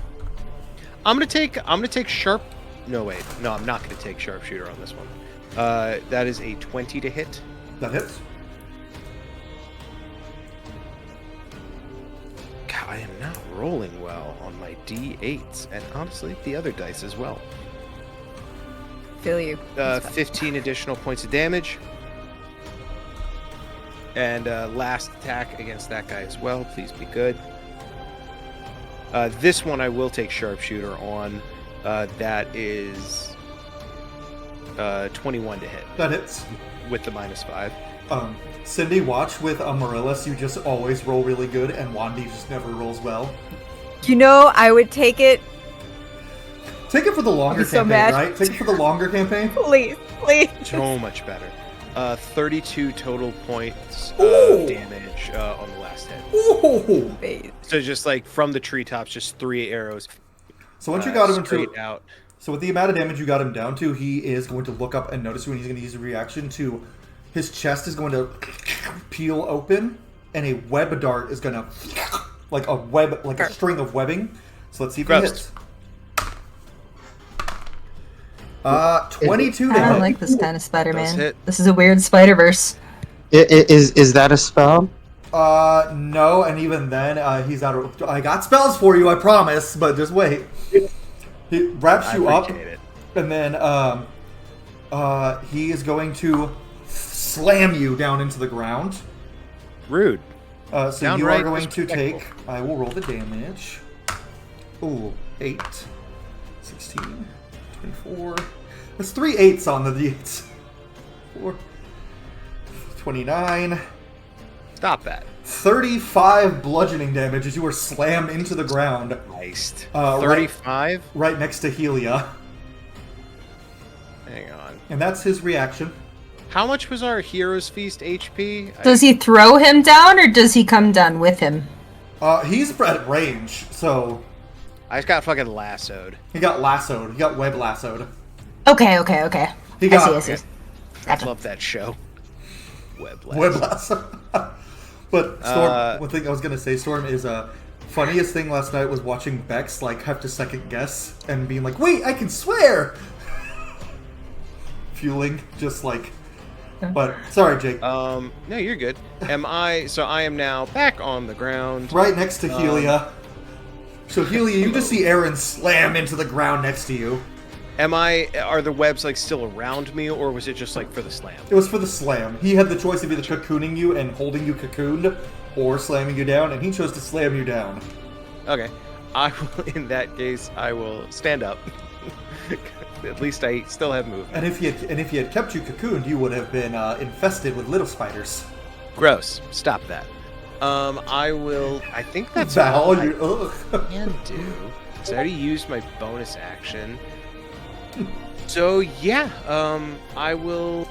gonna take sharp. No wait, no, I'm not gonna take sharpshooter on this one. That is a 20 to hit. That hits. God, I am not rolling well on my D8s, and honestly, the other dice as well. Feel you. 15 additional points of damage. And last attack against that guy as well. Please be good. This one I will take sharpshooter on. That is 21 to hit That hits. with the -5. Cindy, watch with Amaryllis. You just always roll really good, and Wandy just never rolls well. You know, I would take it. Take it for the longer I'll be so campaign, mad. right? Take it for the longer campaign. Please, please. So much better. 32 total points Ooh. of damage on the last hit. Ooh. So just like from the treetops, just 3 arrows. So once you got him straight into, out. so with the amount of damage you got him down to, he is going to look up and notice you, and he's going to use a reaction to, his chest is going to peel open, and a web dart is going to, like a web, like a string of webbing. So let's see if he Gross. hits. 22 to I don't hit. like this kind of Does Spider-Man. hit. This is a weird Spider-Verse. Is that a spell? No, and even then, he's out of. I got spells for you, I promise, but just wait. He wraps I you up, appreciate it. and then he is going to slam you down into the ground. Rude. So you are Downright going to disrespectful. take. I will roll the damage. Ooh, 8, 16, 24. That's 3 8s on the d8s. 4, 29. Stop that. 35 bludgeoning damage as you were slammed into the ground Christ. right- 35? right next to Helia. Hang on. And that's his reaction. How much was our Hero's Feast HP? Does he throw him down, or does he come down with him? He's at range, so I just got fucking lassoed. he got lassoed. He got web lassoed. Okay. He I got see. I Gotcha. love that show. Web web lasso. lasso. But Storm, one thing I was gonna say, Storm, is funniest thing last night was watching Bex like have to second guess and being like, "Wait, I can swear." Fueling, just like. But sorry, Jake. No, you're good. I am now back on the ground. Right next to Helia. So Helia, you just see Aaron slam into the ground next to you. Are the webs like still around me, or was it just like for the slam? It was for the slam. He had the choice of either cocooning you and holding you cocooned, or slamming you down, and he chose to slam you down. Okay. In that case, I will stand up. At least I still have movement. And if he had kept you cocooned, you would have been infested with little spiders. Gross. Stop that. I think that's Val, all I you ugh. can do. So I already used my bonus action. So yeah, I will.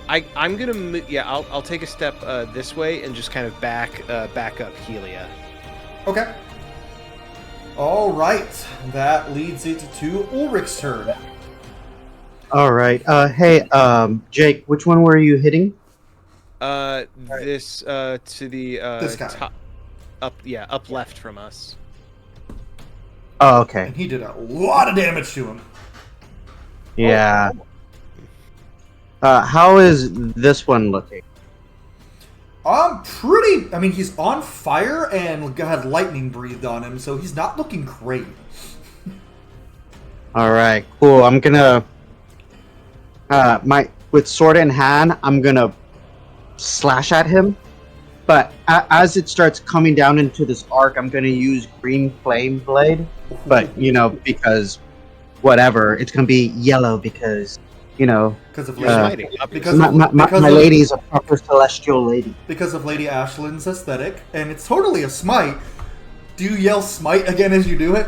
I'm gonna I'll take a step this way and just kind of back up Helia. Okay. All right. That leads it to Ulrich's turn. All right. Hey, Jake, which one were you hitting? This to the This guy. top, up left from us. Oh, okay. And he did a lot of damage to him. Yeah. How is this one looking? I mean, he's on fire and had lightning breathed on him, so he's not looking great. All right, cool. I'm gonna, with sword in hand, I'm gonna slash at him. But as it starts coming down into this arc, I'm gonna use green flame blade. But because whatever, it's gonna be yellow because Because of Smiting. my lady is a proper celestial lady. Because of Lady Ashland's aesthetic, and it's totally a smite. Do you yell smite again as you do it?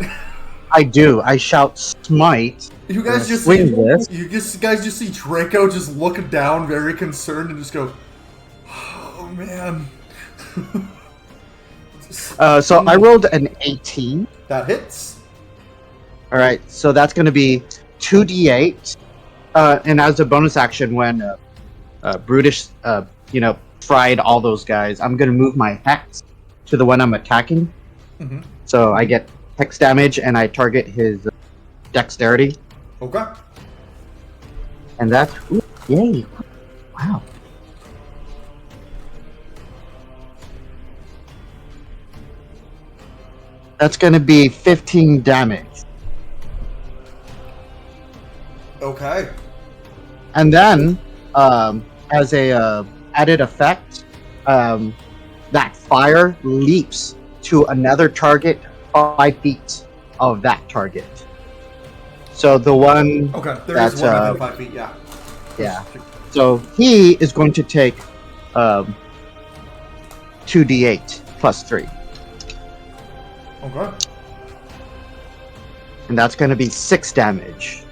I do. I shout smite. You guys just swing see, this. you guys just see Draco just look down, very concerned, and just go, "Oh man." So I rolled an 18. That hits. All right, so that's going to be 2d8. And as a bonus action, when Brutish, fried all those guys, I'm going to move my hex to the one I'm attacking. Mm-hmm. So I get hex damage, and I target his dexterity. Okay. And that's... Ooh, yay. Wow. That's going to be 15 damage. Okay. And then, as a added effect, that that fire leaps to another target 5 feet of that target. So the one Okay, there is that's one within 5 feet. Yeah. yeah. So he is going to take 2d8 plus 3. Okay. And that's going to be 6 damage.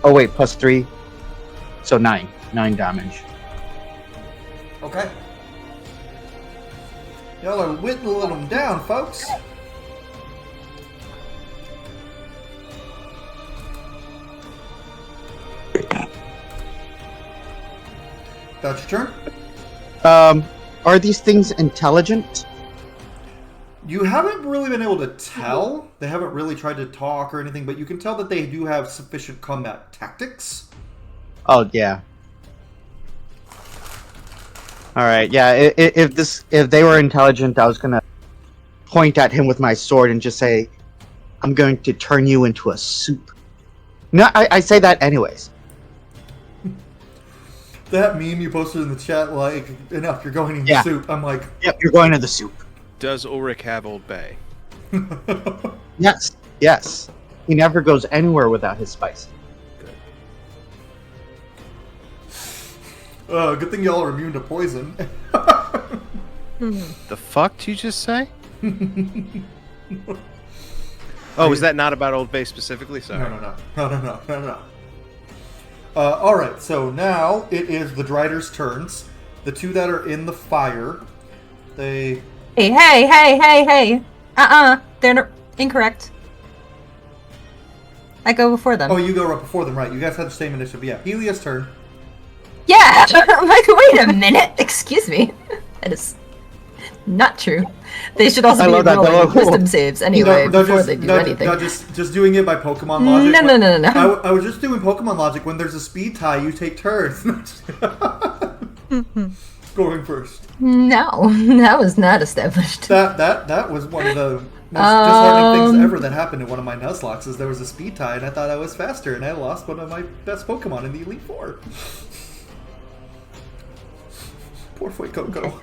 Oh wait, plus 3. So 9 damage. Okay. Y'all are whittling them down, folks. That's your turn. Are these things intelligent? You haven't really been able to tell. They haven't really tried to talk or anything, but you can tell that they do have sufficient combat tactics. Oh yeah. All right, yeah. If they were intelligent, I was gonna point at him with my sword and just say, "I'm going to turn you into a soup." No, I say that anyways. That meme you posted in the chat, like, enough, you're going in Yeah. soup. I'm like, Yep, you're going to the soup. Does Ulrich have Old Bay? Yes, yes. He never goes anywhere without his spice. good thing y'all are immune to poison. The fuck did you just say? Oh, is that not about Old Bay specifically? Sorry. No. Alright, so now it is the Driders' turns. The two that are in the fire, they... Hey. They're incorrect. I go before them. Oh, you go right before them, right. You guys had the same initiative. Yeah, Helia's turn. Yeah! I'm like, wait a minute. Excuse me. That is not true. They should also I be love that, rolling though. wisdom saves anyway before they do anything. No, just doing it by Pokemon logic. No. I was just doing Pokemon logic. When there's a speed tie, you take turns. Going first. No, that was not established. That was one of the most disheartening things ever that happened to one of my Nuzlocks. Is there was a speed tie, and I thought I was faster, and I lost one of my best Pokemon in the Elite Four. Poor Fuecoco.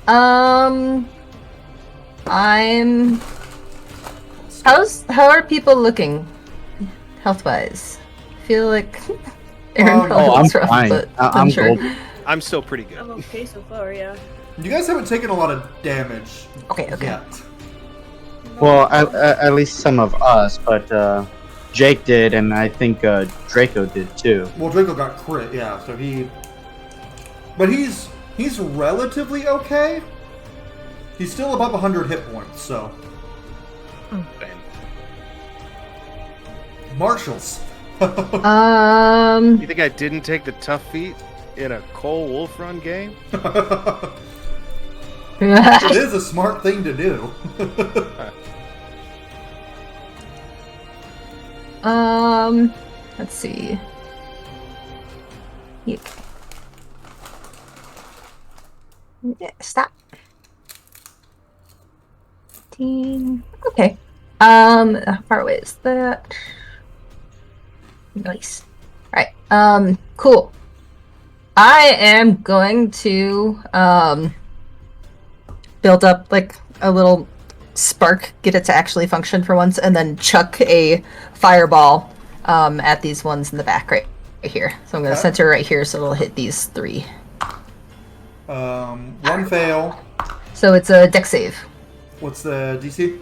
I'm. How are people looking, health wise? I feel like Aaron probably I'm looks rough, fine. but I'm sure. gold. I'm still pretty I'm good. okay so far, yeah. You guys haven't taken a lot of damage Okay. yet. Well, at least some of us, but Jake did, and I think Draco did too. Well, Draco got crit, yeah. So but he's relatively okay. He's still above 100 hit points. So Damn. Marshals. You think I didn't take the tough feat in a Cole Wulfrun game? It is a smart thing to do. Let's see. Yeah, stop. 15. Okay. How far away is that? Nice. Alright, cool. I am going to, build up, like, a little spark, get it to actually function for once, and then chuck a fireball, at these ones in the back right here. So I'm going to Okay. center right here so it'll hit these 3. One fail. So it's a dex save. What's the DC?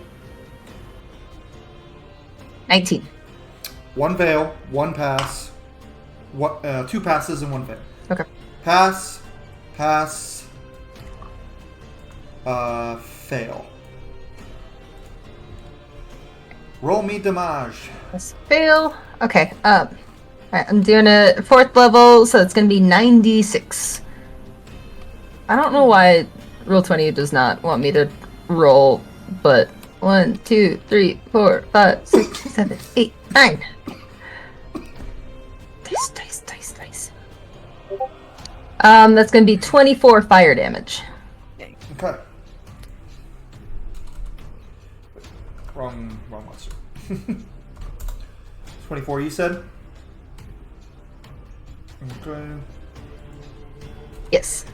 19. One fail, one pass. Two passes and one fail. Okay. Pass. Fail. Roll me damage. Let's fail. Okay, alright, I'm doing a 4th level, so it's gonna be 96. I don't know why Roll20 does not want me to roll, but 1, 2, 3, 4, 5, 6, 7, 8, 9. Dice. That's gonna be 24 fire damage. Okay. Wrong monster. 24, you said? Okay. Yes.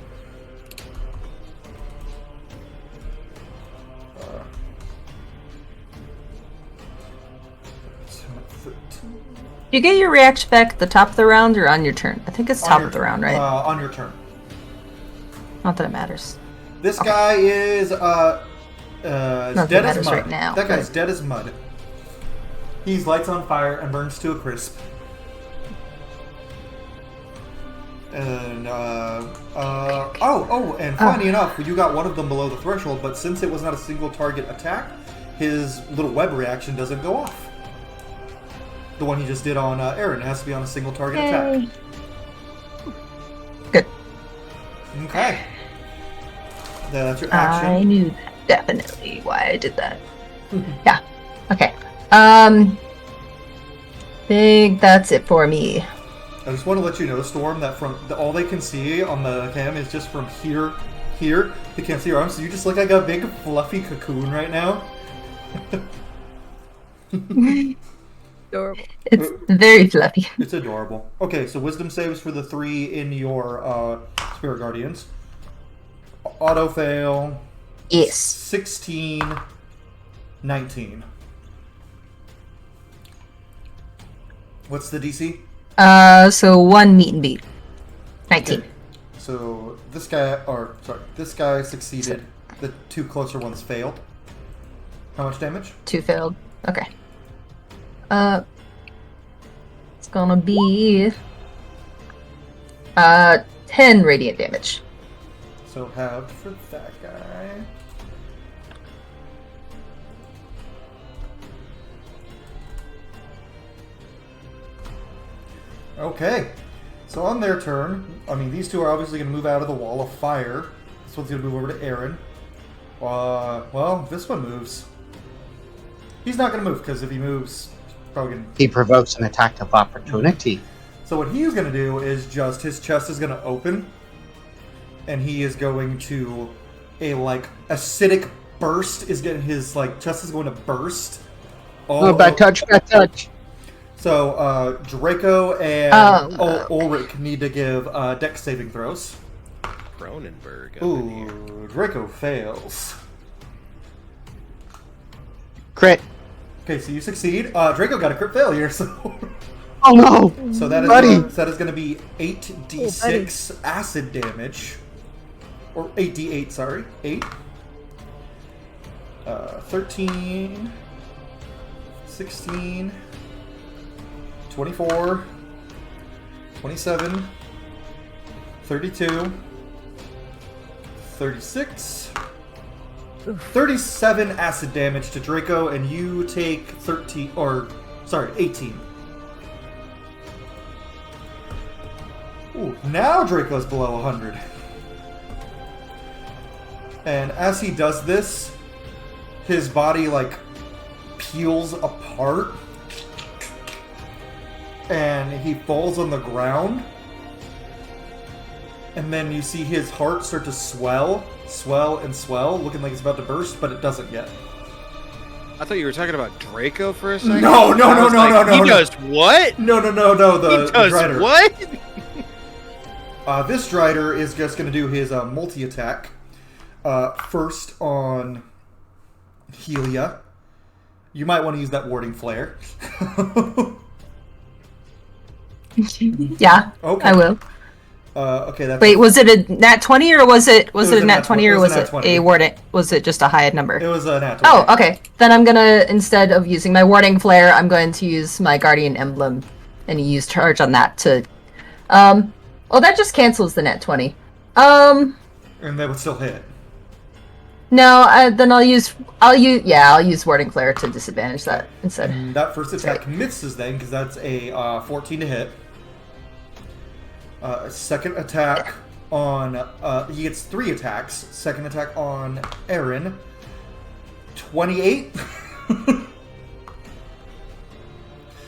You get your reaction back at the top of the round or on your turn? I think it's On top your of the turn. round, right? On your turn. Not that it matters. This guy is Not that dead as matters mud. right now, That guy's but- dead as mud. He's lights on fire and burns to a crisp. And and funny enough, you got one of them below the threshold, but since it was not a single target attack, his little web reaction doesn't go off. The one he just did on Aaron has to be on a single target attack. Good. Okay. That's your I action. knew that, definitely why I did that. Yeah. Okay. Think that's it for me. I just want to let you know, Storm, that all they can see on the cam is just from here. They can't see your arms, so you just look like a big fluffy cocoon right now. Adorable. It's very fluffy. It's adorable. Okay, so wisdom saves for the 3 in your Spirit Guardians. Auto fail. Yes. 16, 19. What's the DC? So 1 meet and beat. 19. Okay. So this guy succeeded. The 2 closer ones failed. How much damage? 2 failed. Okay. It's gonna be 10 radiant damage. So halved for that guy. Okay. So on their turn, I mean, these two are obviously going to move out of the wall of fire. This one's going to move over to Aaron. Well, this one moves. He's not going to move, because if he moves, he's probably going to... He provokes an attack of opportunity. So what he's going to do is just, his chest is going to open, and he is going to, acidic burst is getting his, chest is going to burst. Oh, bad touch. So, Draco and Ulrich need to give dex saving throws. Cronenberg. Up in here. Ooh, Draco fails. Crit. Okay, so you succeed. Draco got a crit failure, so... Oh no! So that is Buddy. that is going to be 8d6 acid damage. Or 8d8, sorry. 8. 13. 16. 24. 27. 32. 36. 37 acid damage to Draco, and you take 18. Ooh, now Draco's below 100. And as he does this, his body, peels apart. And he falls on the ground. And then you see his heart start to swell, looking like it's about to burst, but it doesn't yet. I thought you were talking about Draco for a second. No. He does what? No. He The does Drider. what? This Drider is just going to do his multi-attack. First on Helia. You might want to use that warding flare. Yeah, Okay. I will. Okay, that's... Wait, was it a nat 20 or was it a nat 20 or it was was a it nat 20. a warding? Was it just a high number? It was a nat 20. Oh, okay. Then I'm gonna, instead of using my warding flare, I'm going to use my guardian emblem and use charge on that to, that just cancels the nat 20. And that would still hit. No, then I'll use warding flare to disadvantage that instead. And that first attack Right. misses then, because that's a 14 to hit. Second attack on... he gets 3 attacks. Second attack on Aaron. 28.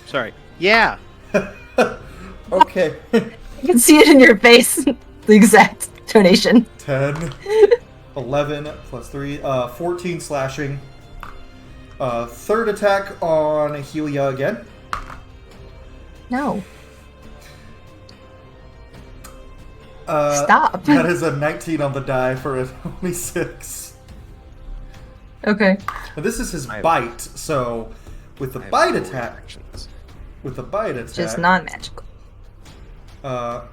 Sorry. Yeah. Okay. You can see it in your face, the exact donation. 10. 11 plus 3. 14 slashing. Third attack on Helia again. No. Stop. That is a 19 on the die for a 26. Okay. And this is his bite, so with the bite attack... Actions. with the bite attack. Which is non-magical. That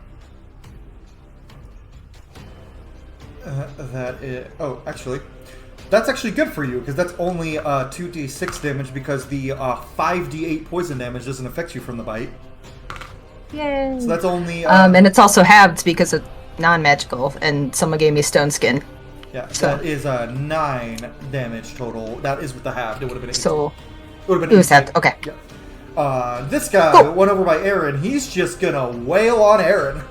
is... Oh, actually... That's actually good for you, because that's only 2d6 damage, because the 5d8 poison damage doesn't affect you from the bite. Yay! So that's only... and it's also halved because it's non-magical, and someone gave me stone skin. Yeah, so. that is 9 damage total. That is with the halved. It would have been 8. So, it would have been it was 8. halved, okay. Yeah. This guy Cool. went over by Aaron. He's just gonna wail on Aaron.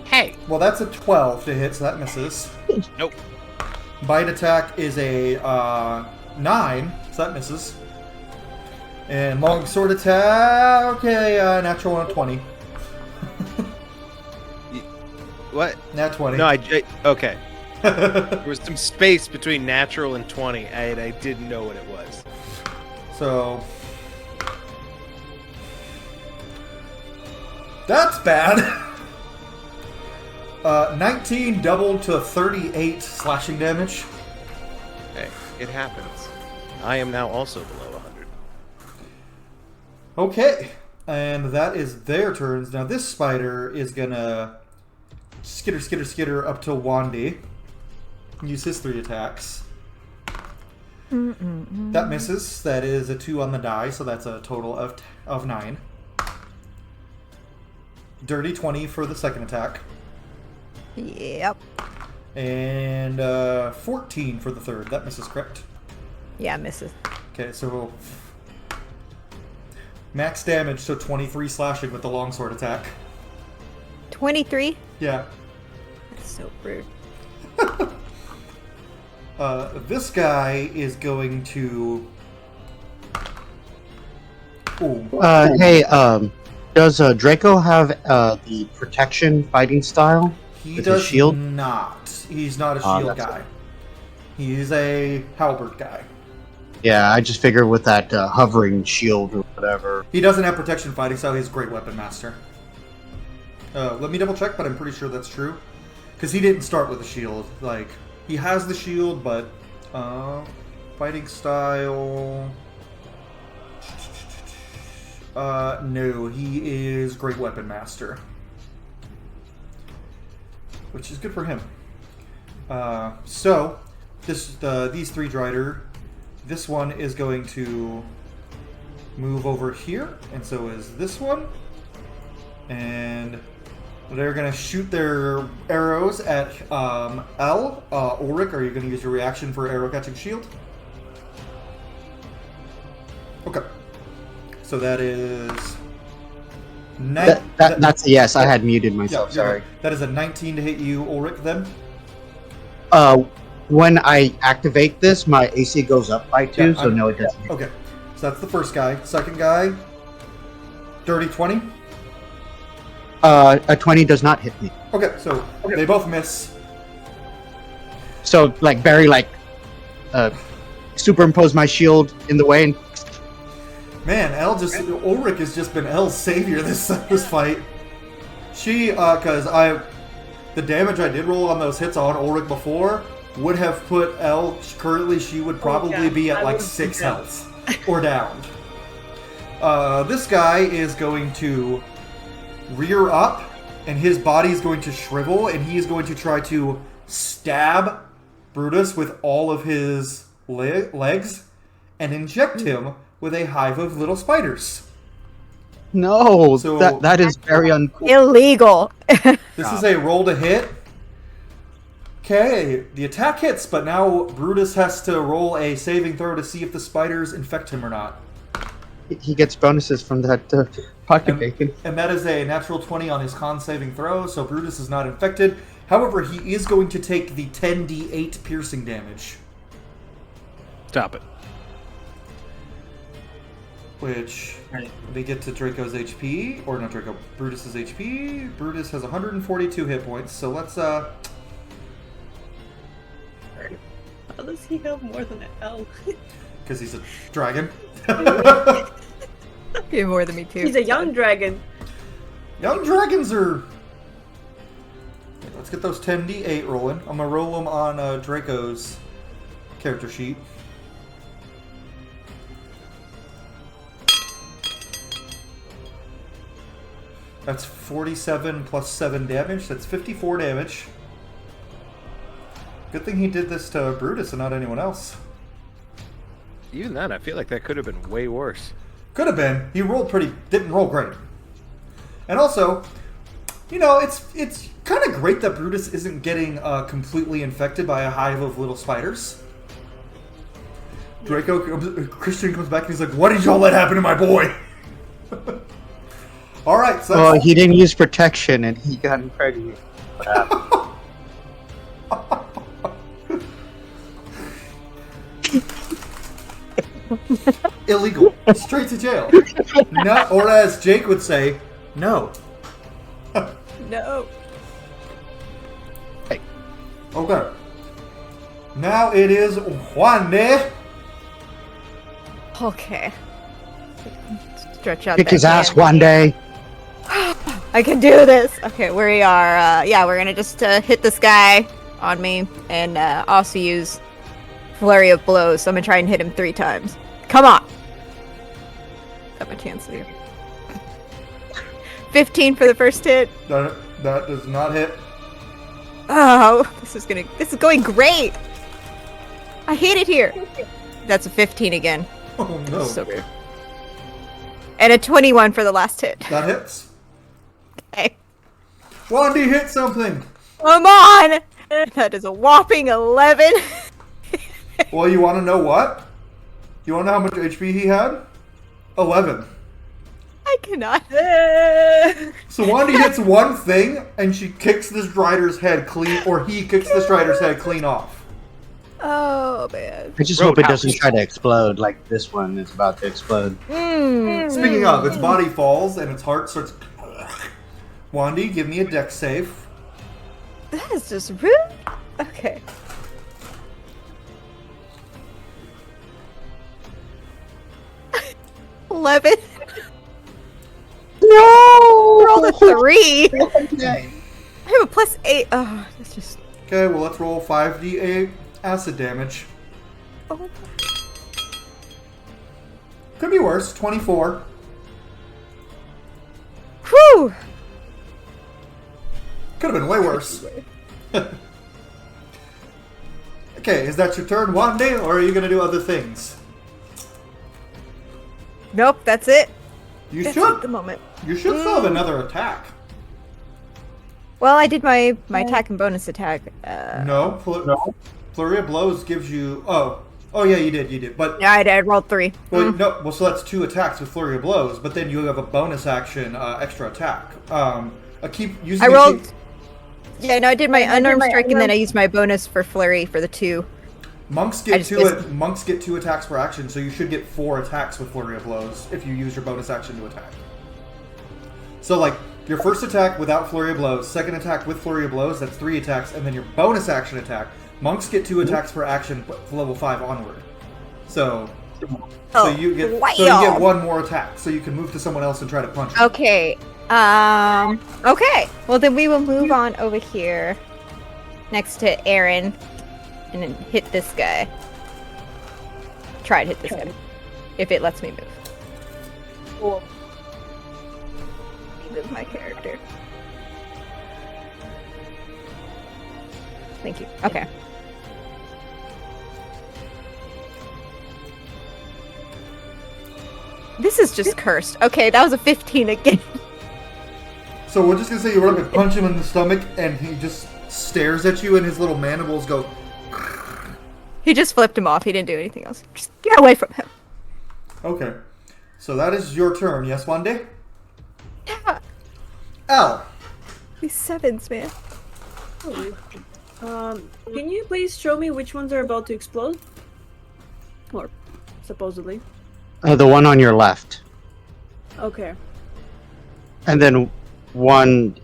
Hey. Well, that's a 12 to hit, so that misses. Nope. Bite attack is a 9, so that misses. And long sword attack, okay, natural on a 20. What? Nat 20. No, okay. There was some space between natural and 20, and I didn't know what it was. So... That's bad! 19 doubled to 38 slashing damage. Hey, it happens. I am now also below 100. Okay, and that is their turns. Now this spider is gonna skitter up to Wandy. Use his 3 attacks. That misses. That is a 2 on the die, so that's a total of 9. Dirty 20 for the second attack. Yep. And 14 for the third. That misses, correct? Yeah, misses. Okay, so max damage, so 23 slashing with the longsword attack. 23? Yeah. That's so rude. This guy is going to... Ooh. Hey, does Draco have the protection fighting style? He with does his shield? not. He's not a shield that's guy. He's a halberd guy. Yeah, I just figured with that hovering shield or whatever. He doesn't have protection fighting style. He's great weapon master. Let me double check, but I'm pretty sure that's true. Because he didn't start with a shield. Like, he has the shield, but fighting style... no, he is great weapon master. Which is good for him. So, these 3 Drider, this one is going to move over here, and so is this one. And they're going to shoot their arrows at L. Ulrich, are you going to use your reaction for arrow catching shield? Okay. So that is... That's a yes. I had muted myself. Yeah, Sorry. right. That is a 19 to hit you, Ulrich, then? When I activate this, my AC goes up by 2, Yeah, so no, it doesn't. Okay. So that's the first guy. Second guy, dirty 20. A 20 does not hit me. Okay, so they both miss. So, like, Barry, superimpose my shield in the way and... Man, Ulrich has just been L's savior this fight. She, because the damage I did roll on those hits on Ulrich before would have put L, currently she would probably be at like 6 health or downed. This guy is going to rear up and his body is going to shrivel and he is going to try to stab Brutus with all of his legs and inject him with a hive of little spiders. No, So- that is very uncool. Illegal. This is a roll to hit. Okay, the attack hits, but now Brutus has to roll a saving throw to see if the spiders infect him or not. He gets bonuses from that pocket And, bacon. and that is a natural 20 on his con saving throw, so Brutus is not infected. However, he is going to take the 10d8 piercing damage. Stop it. Which, they get to Draco's HP, or not Draco, Brutus's HP. Brutus has 142 hit points, so let's, How does he have more than an L? because he's a dragon. You more than me too. He's a young dragon. Young dragons are... Okay, let's get those 10d8 rolling. I'm gonna roll them on Draco's character sheet. That's 47 plus 7 damage. That's 54 damage. Good thing he did this to Brutus and not anyone else. Even then, I feel like that could have been way worse. Could have been. He didn't roll great. And also, you know, it's kind of great that Brutus isn't getting completely infected by a hive of little spiders. Christian comes back and he's like, "What did y'all let happen to my boy?" All right. So Well, he didn't use protection and he got impregnated. illegal. Straight to jail. No, or as Jake would say, no. No. Okay. Now it is Juande. Okay. Stretch out. Kick that his ass hand. one day. I can do this. Okay, we are. Yeah, we're gonna just hit this guy on me, and also use flurry of blows. So I'm gonna try and hit him 3 times. Come on. Got my chance here. 15 for the first hit. That does not hit. Oh, this is going great. I hate it here. That's a 15 again. Oh no. So good. And a 21 for the last hit. That hits. Okay. Juande hit something. Come on. That is a whopping 11. Well, you want to know what? You want to know how much HP he had? 11. I cannot. So Juande hits one thing, and she kicks this rider's head clean, or he kicks this rider's head clean off. Oh man. I just hope it doesn't try to explode like this one is about to explode. Speaking of, its body falls, and its heart starts... Juande, give me a dex save. That is just rude. Okay. $11. No! Rolled a 3. I have a +8. Oh, that's just. Okay, well, let's roll 5d8 acid damage. Oh. Could be worse. 24. Whew. Could have been way worse. Okay, is that your turn, Juande, or are you going to do other things? Nope, that's it. You That's should. at the moment. You should still have another attack. Well, I did my attack and bonus attack. No. Flurry of Blows gives you... Oh, yeah, you did. But... Yeah, I rolled 3. Well, no. Well, so that's 2 attacks with Flurry of Blows, but then you have a bonus action extra attack. I rolled... Yeah, no, I did my unarmed strike, and then I used my bonus for flurry for the 2. Monks get 2 attacks per action, so you should get 4 attacks with Flurry of Blows if you use your bonus action to attack. So, like, your first attack without Flurry of Blows, second attack with Flurry of Blows, that's 3 attacks, and then your bonus action attack. Monks get 2 attacks per action level 5 onward. So you get 1 more attack, so you can move to someone else and try to punch him. Okay. Okay. Well, then we will move on over here next to Aaron and then hit this guy. Try to hit this guy. If it lets me move. Cool. Move my character. Thank you. Okay. This is just cursed. Okay, that was a 15 again. So we're just gonna say you run up and punch him in the stomach, and he just stares at you, and his little mandibles go. He just flipped him off. He didn't do anything else. Just get away from him. Okay, so that is your turn. Yes, Juande? Yeah. Al. These 7s, man. Can you please show me which ones are about to explode? Or supposedly. The one on your left. Okay. And then one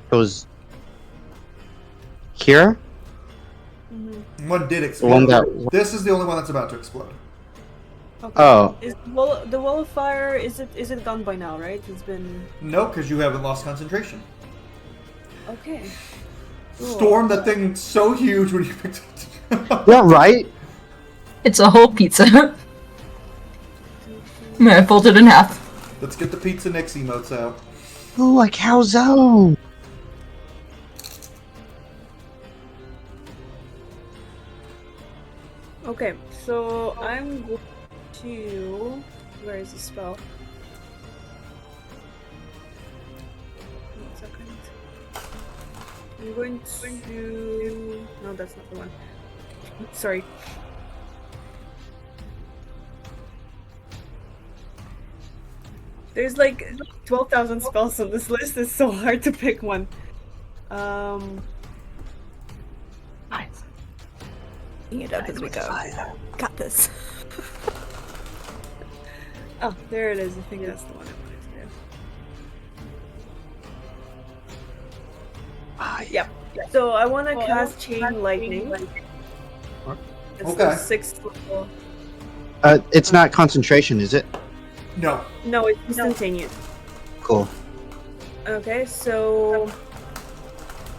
goes here? One did The explode. one that... This is the only one that's about to explode. Okay. Oh. Is the wall of fire, is it gone by now, right? It's been... No, because you haven't lost concentration. Okay. Cool. Storm, that thing so huge when you picked it up. Yeah, right? It's a whole pizza. I folded in half. Let's get the Pizza Nix emotes out. Ooh, a calzone! Okay, so I'm going to. Where is the spell? 1 second. I'm going to. No, that's not the one. Sorry. There's like 12,000 spells on this list. It's so hard to pick one. Picking it up as we go. Got this. Oh, there it is. I think that's the one I wanted to do. Yep. So I want to cast Chain Lightning. It's the Okay. 6th level. It's not concentration, is it? No. No, it's instantaneous. Cool. Okay, so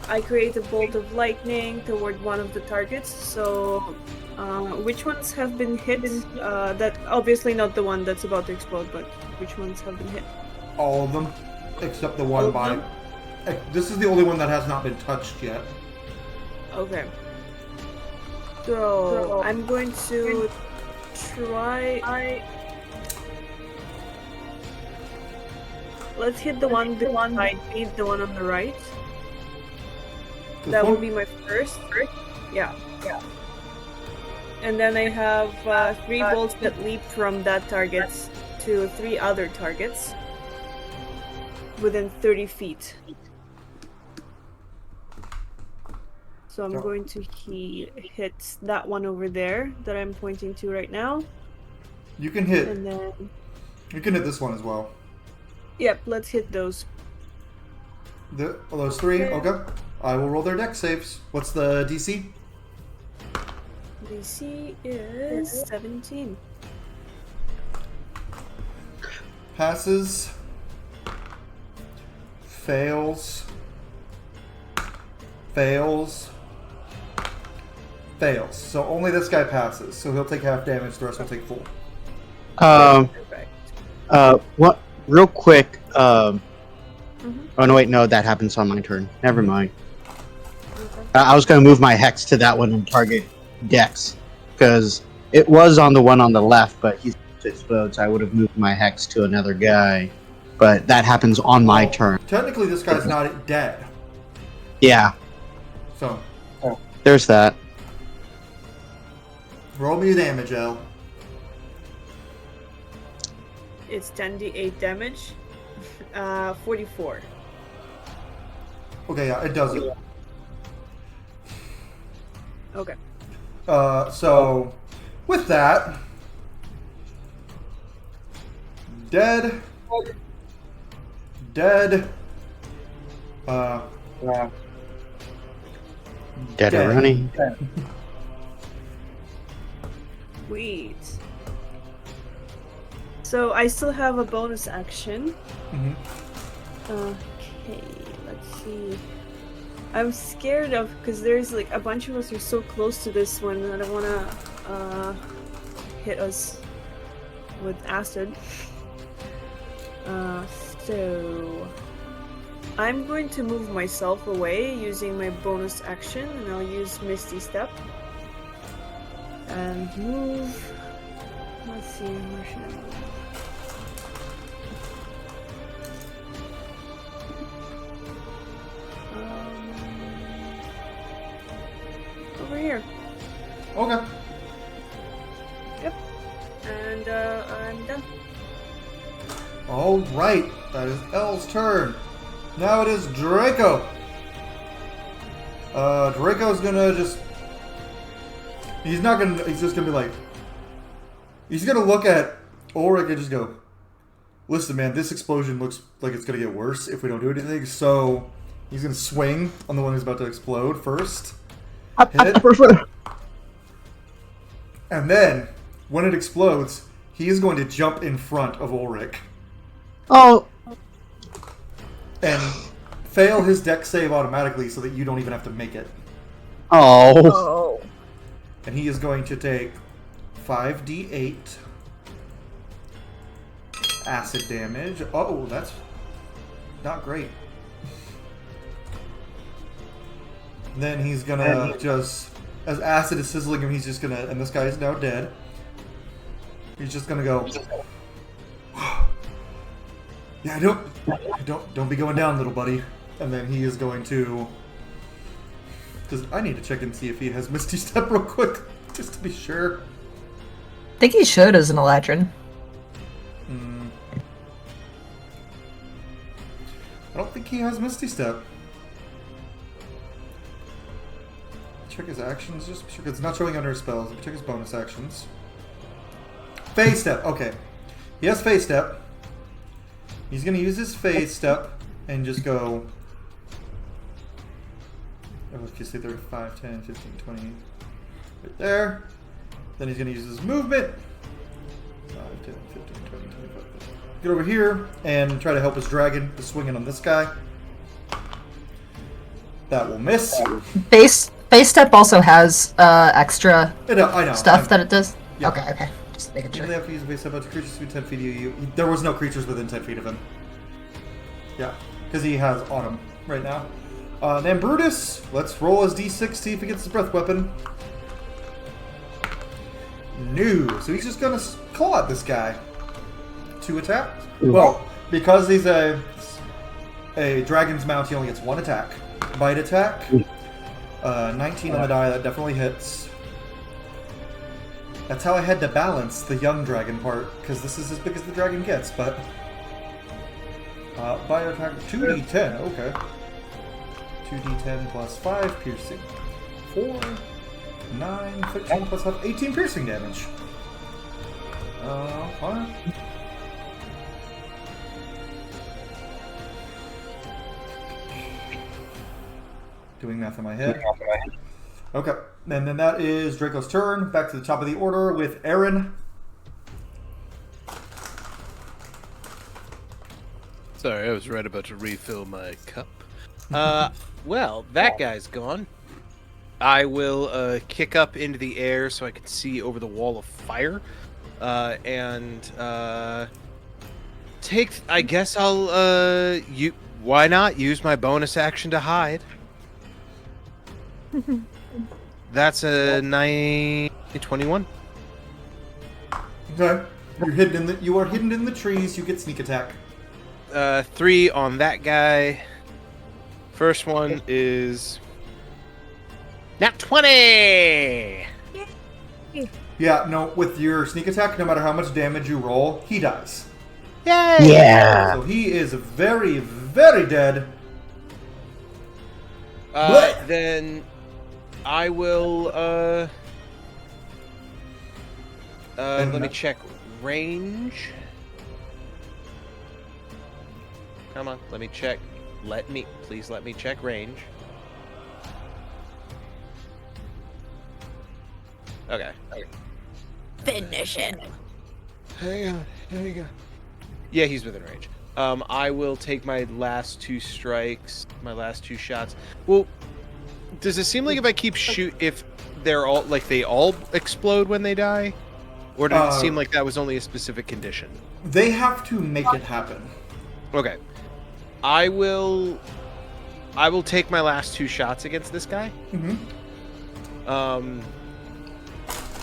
I create a bolt of lightning toward one of the targets. So, which ones have been hit? That obviously not the one that's about to explode, but which ones have been hit? All of them, except the All one of by. them? This is the only one that has not been touched yet. Okay. So I'm going to try. Let's hit the one beside me, the one on the right. This That one? will be my first. Yeah. And then I have 3 bolts that leap from that target to 3 other targets within 30 feet. So I'm going to hit that one over there that I'm pointing to right now. You can hit. And then, You can hit this one as well. yep, let's hit those. Those 3. Okay. I will roll their deck saves. What's the DC? DC is 17. Passes. Fails. Fails. Fails. So only this guy passes. So he'll take half damage. The rest will take full. Perfect. What? Real quick. Mhm. Oh no, wait, no, that happens on my turn. Never mind. Okay. I was gonna move my hex to that one and target Dex, because it was on the one on the left, but he's to explode, so I would have moved my hex to another guy. But that happens on my turn. Technically, this guy's not dead. Yeah, So there's that. roll me damage, L. It's 10d8 damage. 44. Okay, yeah, it does it. Okay. So with that, dead. Dead Dead. or running. Sweet. So I still have a bonus action. Mhm. Okay, let's see. I'm scared of because there's like a bunch of us are so close to this one that I wanna hit us with acid. So I'm going to move myself away using my bonus action, and I'll use Misty Step and move. Let's see, where should I move? Over here. Okay. Yep. And I'm done. All right. That is L's turn. Now it is Draco. Draco's gonna just. He's not gonna. He's just gonna be like. He's gonna look at Ulrich and just go, "Listen, man, this explosion looks like it's gonna get worse if we don't do anything." So he's gonna swing on the one who's about to explode first. Hit. And then, when it explodes, he is going to jump in front of Ulrich Oh, and fail his deck save automatically so that you don't even have to make it. oh, Oh. And he is going to take 5d8 not great. Then he's gonna just, as acid is sizzling him, he's just gonna, and this guy is now dead. He's just gonna go. Yeah, don't be going down, little buddy. And then he is going to. I need to check and see if he has Misty Step real quick, just to be sure. I think he should as an Eladrin. I don't think he has Misty Step. Check his actions, just because it's not showing under his spells. Check his bonus actions. Phase Step, okay. He has Phase Step. He's going to use his Phase Step and just go... Oh, let's just say there 5, 10, 15, 20. Right there. Then he's going to use his movement. 5, 10, 15, 20, 25. Get over here and try to help his dragon to swing it on this guy. That will miss. Phase Step also has extra I know. stuff that it does? Yeah. Okay. Just making sure. Even after using Phase Step, up to creatures within 10 feet of you. There was no creatures within 10 feet of him. Yeah, because he has Autumn right now. Then Brutus, let's roll his d6, see if he gets his breath weapon. No, so he's just gonna claw at this guy. 2 attacks. Well, because he's a dragon's mount, he only gets 1 attack. Bite attack. 19 on the die, that definitely hits. That's how I had to balance the young dragon part, because this is as big as the dragon gets, but... bite attack, 2d10, okay. 2d10 plus 5 piercing. 4, 9, 15 plus 5, 18 piercing damage. Fine. Doing math in my head. Okay, and then that is Draco's turn. Back to the top of the order with Aaron. Sorry, I was right about to refill my cup. Well, that guy's gone. I will kick up into the air so I can see over the wall of fire. And take... I guess I'll, why not use my bonus action to hide? That's a 21. Okay. You are hidden in the trees, you get sneak attack. 3 on that guy. First one is... Nat 20! Yeah, no, with your sneak attack, no matter how much damage you roll, he dies. Yay! Yeah. So he is very, very dead. Then I will, let me check range. Come on, let me check. Please let me check range. Okay. Finish him. Hang on. Yeah, he's within range. I will take my last 2 strikes, my last 2 shots. Well, does it seem like if I keep if they're all, like, they all explode when they die? Or does it seem like that was only a specific condition? They have to make it happen. Okay. I will take my last 2 shots against this guy. Mm-hmm.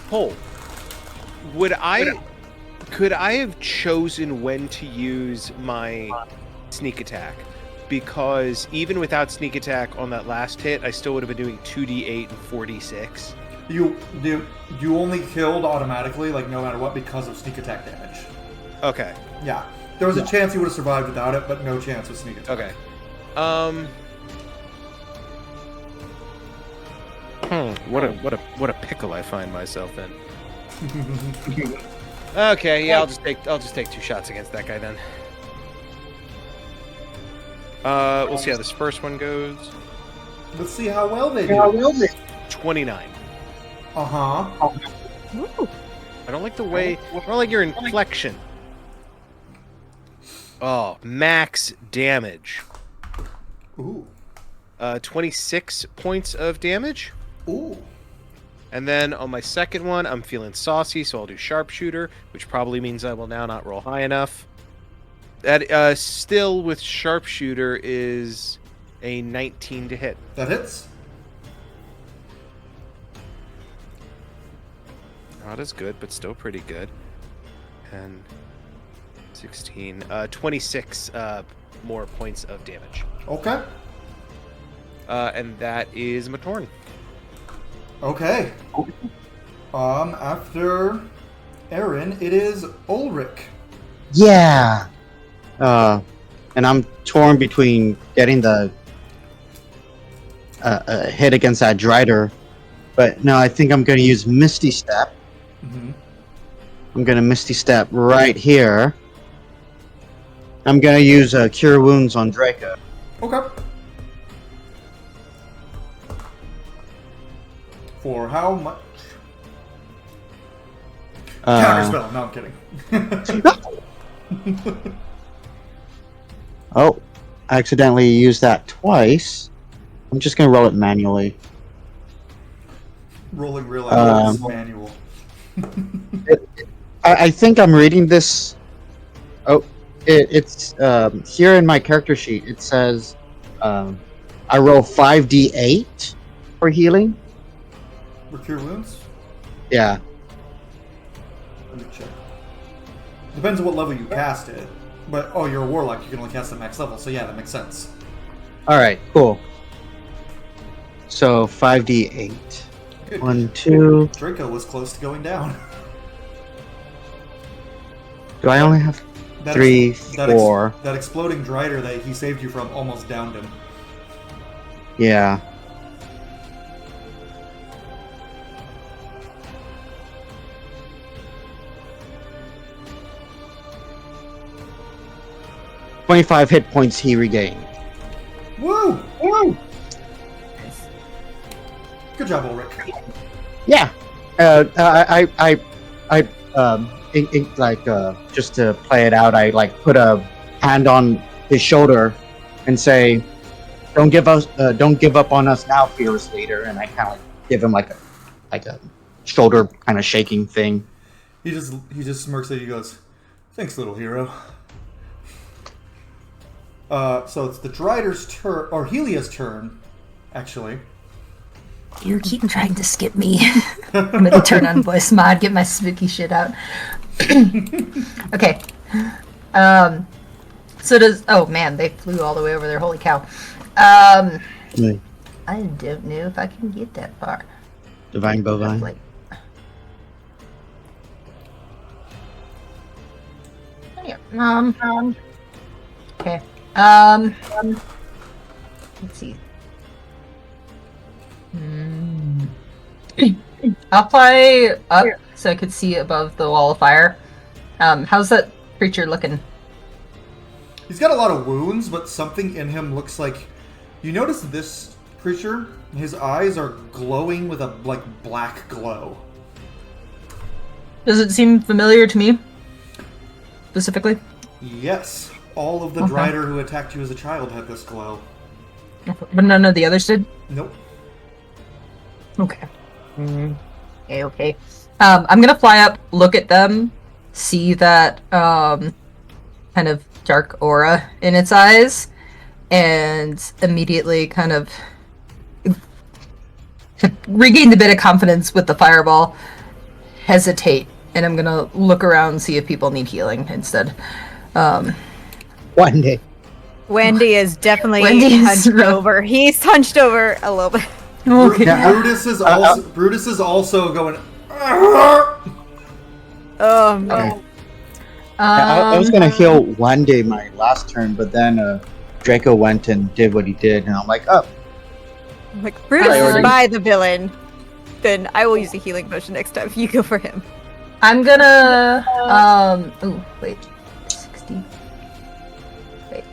Cole, could I have chosen when to use my sneak attack? Because even without sneak attack on that last hit, I still would have been doing 2d8 and 4d6. You only killed automatically, like no matter what, because of sneak attack damage. Okay. Yeah. There was a chance you would have survived without it, but no chance with sneak attack. Okay. What a pickle I find myself in. Okay, yeah, I'll just take 2 shots against that guy then. We'll see how this first one goes. Let's see how well they do. 29. Uh-huh. Ooh. I don't like the way... I don't like your inflection. Oh, max damage. Ooh. 26 points of damage. Ooh. And then on my second one, I'm feeling saucy, so I'll do sharpshooter, which probably means I will now not roll high enough. That still with sharpshooter is a 19 to hit. That hits. Not as good, but still pretty good. And 16, 26 more points of damage. Okay. And that is my turn. Okay. After Aaron, it is Ulrich. Yeah. And I'm torn between getting the hit against that Drider, but no, I think I'm going to use Misty Step. Mm-hmm. I'm going to Misty Step right here. I'm going to use Cure Wounds on Draco. Okay. For how much? Counterspell. No, I'm kidding. Oh, I accidentally used that twice. I'm just going to roll it manually. Rolling real out manual. I think I'm reading this. Oh, it's here in my character sheet. It says I roll 5d8 for healing. For cure wounds? Yeah. Let me check. Depends on what level you cast it. But, oh, you're a warlock. You can only cast at max level. So, yeah, that makes sense. All right, cool. So 5d8. Good. 1, 2. Draco was close to going down. Do I only have 3, 4? That exploding Drider that he saved you from almost downed him. Yeah. "25 hit points he regained." Woo! Woo! Good job, Ulrich. Yeah. Just to play it out, I like put a hand on his shoulder and say, don't give up on us now, fearless leader." And I kind of give him like a shoulder kind of shaking thing. He just smirks at you. Goes, "Thanks, little hero." So it's the Drider's turn, or Helia's turn, actually. You keep trying to skip me. I'm gonna turn on voice mod, get my spooky shit out. Okay. So does... Oh, man, they flew all the way over there. Holy cow. I don't know if I can get that far. Divine Bovine. Like... Yeah. Okay. Let's see. I'll fly up so I could see above the wall of fire. How's that creature looking? He's got a lot of wounds, but something in him looks like... You notice this creature, his eyes are glowing with a black glow. Does it seem familiar to me? Specifically? Yes. All of the Drider who attacked you as a child had this glow. But none of the others did? Nope. Okay. Okay. I'm gonna fly up, look at them, see that kind of dark aura in its eyes, and immediately kind of regain the bit of confidence with the fireball, hesitate, and I'm gonna look around and see if people need healing instead. Wendy. Wendy is definitely hunched over. He's hunched over a little bit. Okay. Brutus is also going... Oh, man. Okay. I was gonna heal Wendy my last turn, but then Draco went and did what he did, and I'm like, oh. Like, Brutus is by the villain. Then I will use a healing potion next time. You go for him. I'm gonna... Oh, wait. 60... Wait.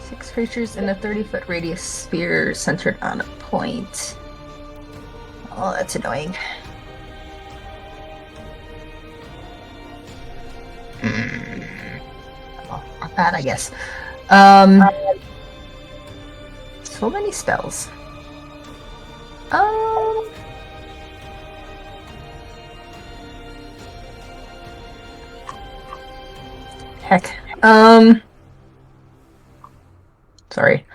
6 creatures in a 30-foot radius sphere centered on a point. Oh, that's annoying. Well, not bad, I guess. So many spells. Heck. Sorry.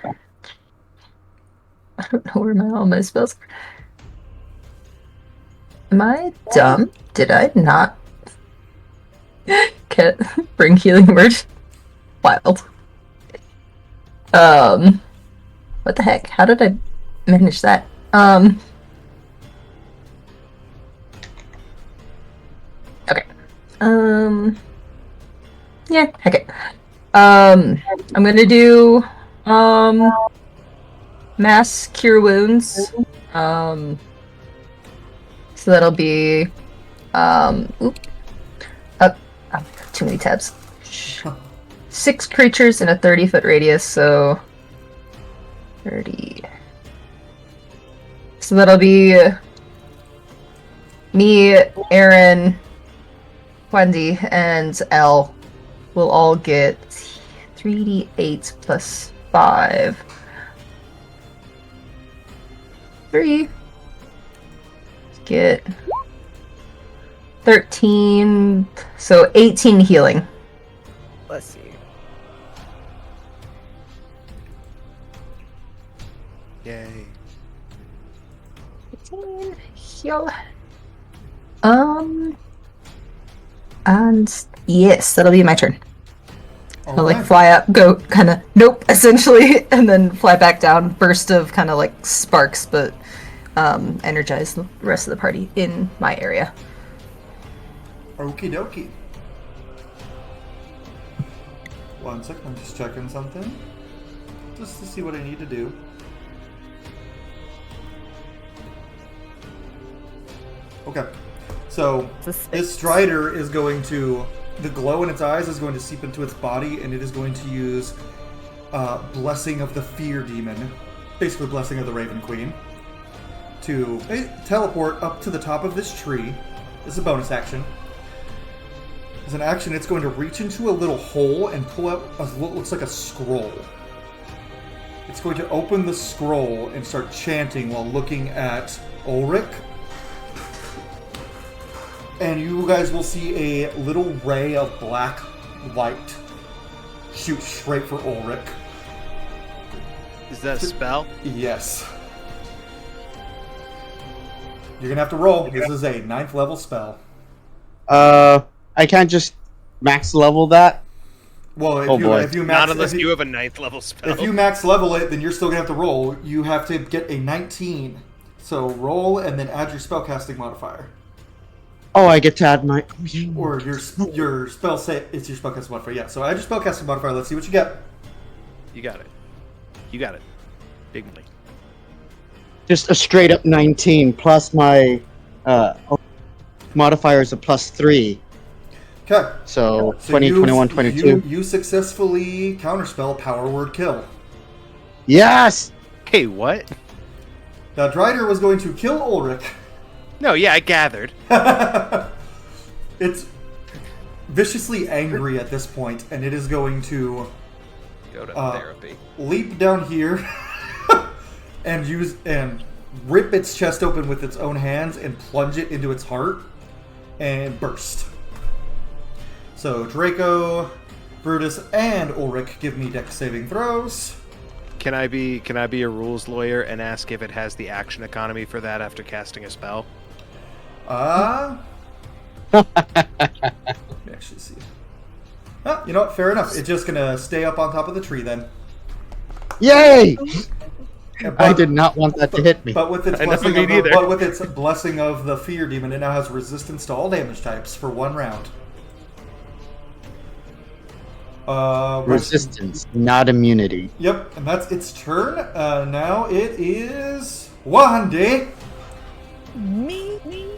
I don't know where all my spells are. Am I dumb? Did I not bring healing word? Wild. What the heck? How did I manage that? Okay. Yeah, heck it. I'm gonna do, mass cure wounds. So that'll be, too many tabs. 6 creatures in a 30-foot radius, so 30. So that'll be me, Aaron, Wendy, and Elle will all get 3d8 plus 5. 3. Get 13, so 18 healing. Bless you. Yay. 18 heal. And yes, that'll be my turn. I'll like fly up, go kind of nope, essentially, and then fly back down. Burst of kind of like sparks, but energize the rest of the party in my area. Okie dokie. One second, I'm just checking something. Just to see what I need to do. Okay. So, this Strider is going to... The glow in its eyes is going to seep into its body, and it is going to use Blessing of the Fear Demon. Basically, Blessing of the Raven Queen. To teleport up to the top of this tree. This is a bonus action. As an action, it's going to reach into a little hole and pull out what looks like a scroll. It's going to open the scroll and start chanting while looking at Ulrich. And you guys will see a little ray of black light shoot straight for Ulrich. Is that a spell? Yes. You're going to have to roll. This is a 9th level spell. I can't just max level that. Well, if you max, not unless you have a 9th level spell. If you max level it, then you're still gonna have to roll. You have to get a 19. So roll and then add your spellcasting modifier. Oh, I get to add my... Or your spell say it's your spellcasting modifier. Yeah. So add your spellcasting modifier. Let's see what you get. You got it. You got it. Big money. Just a straight up 19 plus my modifier is a +3. Okay. So 20, 21, 22. You successfully counterspell Power Word Kill. Yes! Hey, what? Now, Drider was going to kill Ulrich. No, yeah, I gathered. It's viciously angry at this point, and it is going to go to therapy. Leap down here and rip its chest open with its own hands and plunge it into its heart and burst. So Draco, Brutus, and Ulrich give me dex saving throws. Can I be a rules lawyer and ask if it has the action economy for that after casting a spell? Let me actually see. Oh, you know what? Fair enough. It's just gonna stay up on top of the tree then. Yay! I did not want that to hit me. But with its blessing of the Fear Demon, it now has resistance to all damage types for 1 round. Resistance, not immunity. Yep, and that's its turn. Now it is Wahande. Me?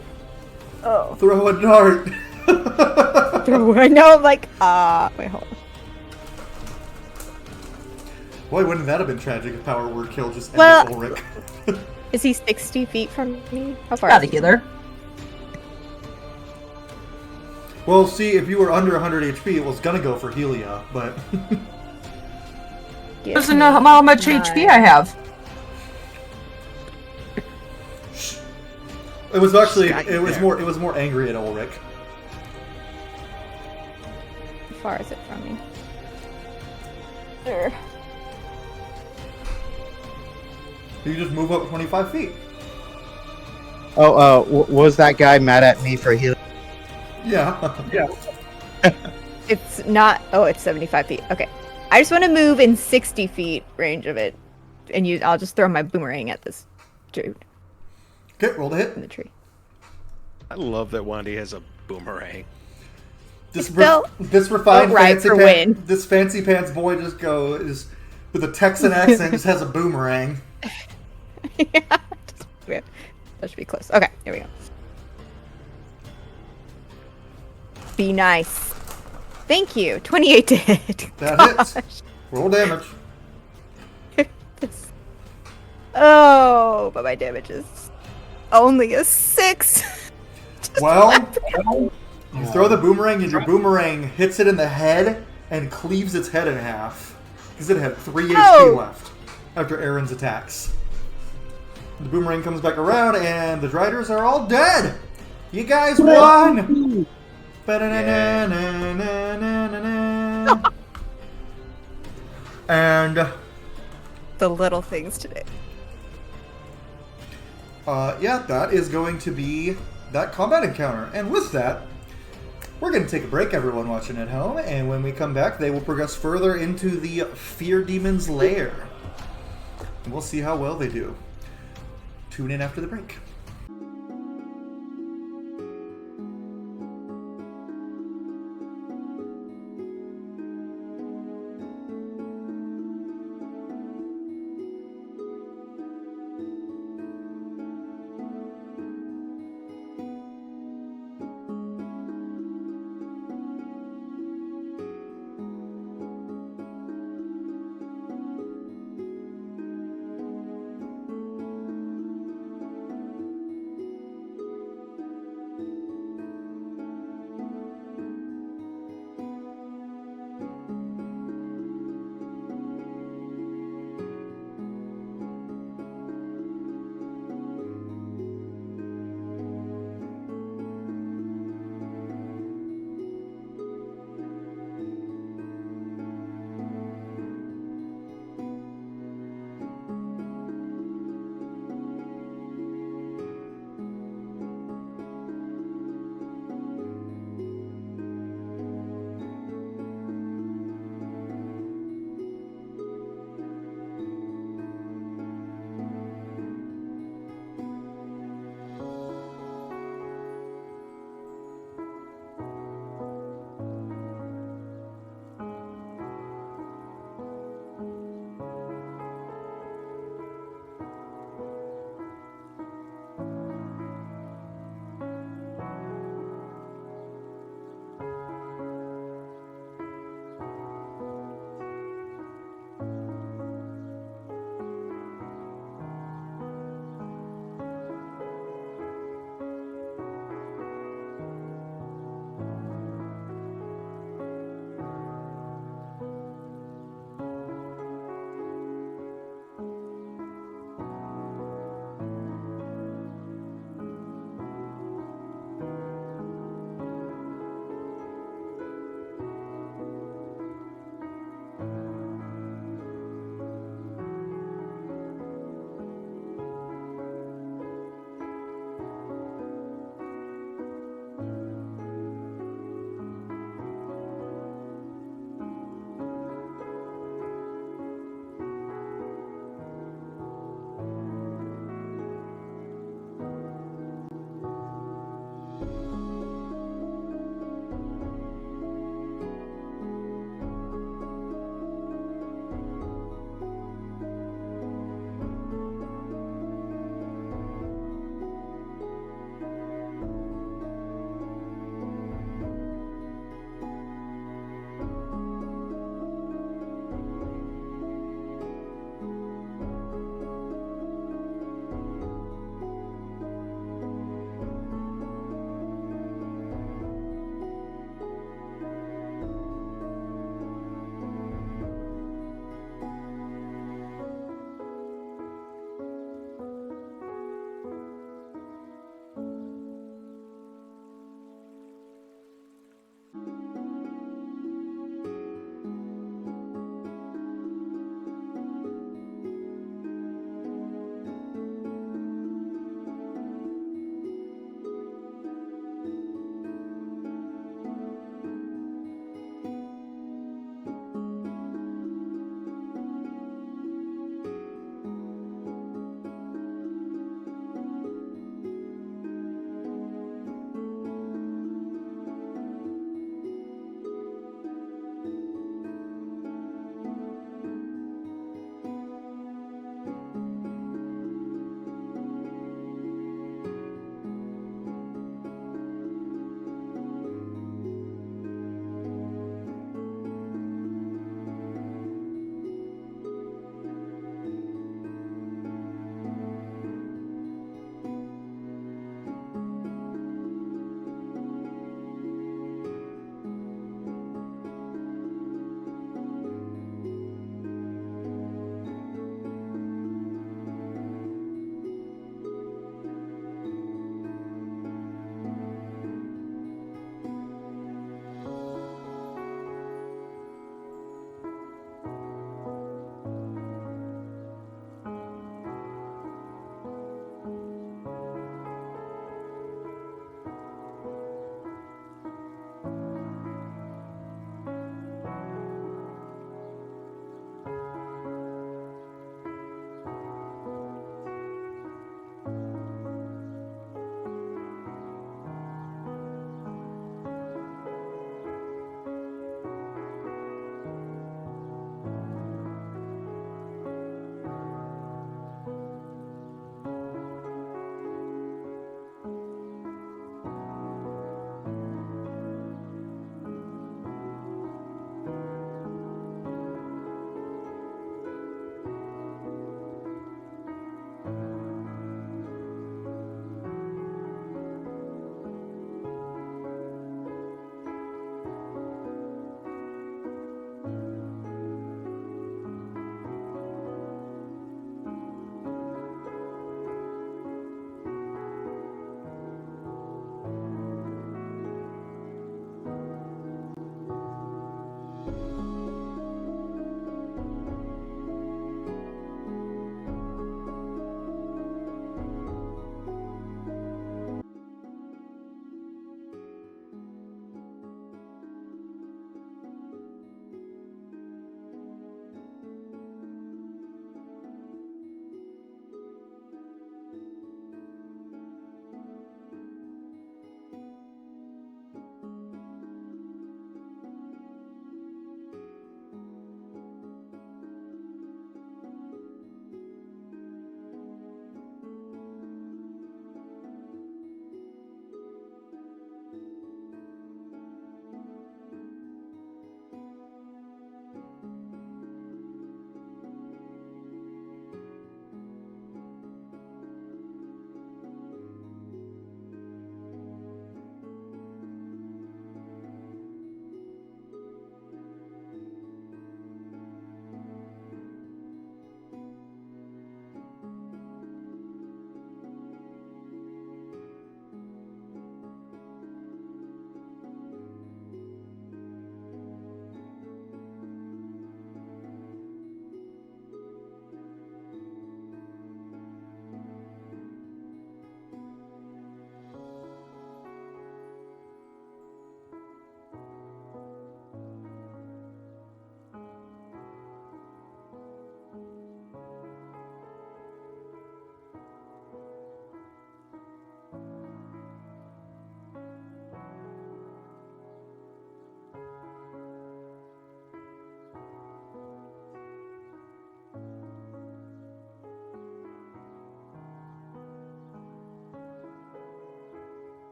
Oh. Throw a dart. I know, like, wait, hold on. Boy, wouldn't that have been tragic if Power Word Kill just ended Ulrich. Is he 60 feet from me? How far? Got a healer. Well, see, if you were under 100 HP, it was gonna go for Helia, but... Yeah. Doesn't know how much HP I have. It was actually, it was more angry at Ulrich. far is it from me? There. You just move up 25 feet. Oh, was that guy mad at me for healing? Yeah. Yeah. It's not. Oh, it's 75 feet. Okay. I just want to move in 60 feet range of it, and I'll just throw my boomerang at this dude Okay, roll to hit. in the tree. I love that Wandy has a boomerang. This Still this refined right fancy for pants, win. this fancy pants boy just goes with a Texan accent. Just has a boomerang. Yeah. That should be close. Okay, here we go. Be nice. Thank you. 28 to hit. That hits. Roll damage. Oh, but my damage is only a 6. Well, you throw the boomerang, and your boomerang hits it in the head and cleaves its head in half because it had 3 HP left after Aaron's attacks. The boomerang comes back around, and the Driders are all dead. You guys won. And The little things today. yeah, that is going to be that combat encounter. And with that, we're going to take a break, everyone watching at home. And when we come back, they will progress further into the Fear Demon's lair. And we'll see how well they do. Tune in after the break.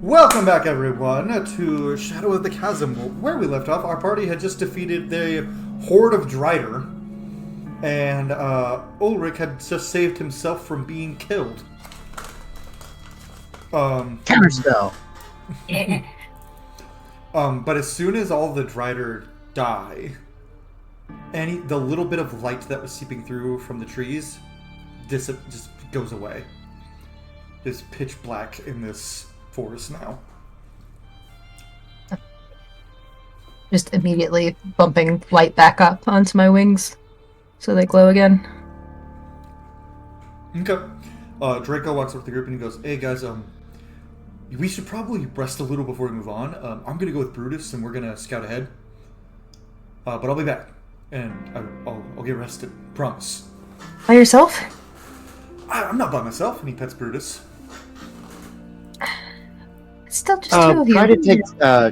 Welcome back, everyone, to Shadow of the Chasm. Where we left off, our party had just defeated the horde of Drider, and Ulrich had just saved himself from being killed. Counterspell. But as soon as all the Drider die, the little bit of light that was seeping through from the trees just goes away. It's pitch black in this forest now. Just immediately bumping light back up onto my wings so they glow again. Okay. Draco walks up to the group and he goes, "Hey guys, we should probably rest a little before we move on. I'm gonna go with Brutus and we're gonna scout ahead. But I'll be back and I'll get rested. Promise." By yourself? I'm not by myself. And he pets Brutus. It's still just two of you.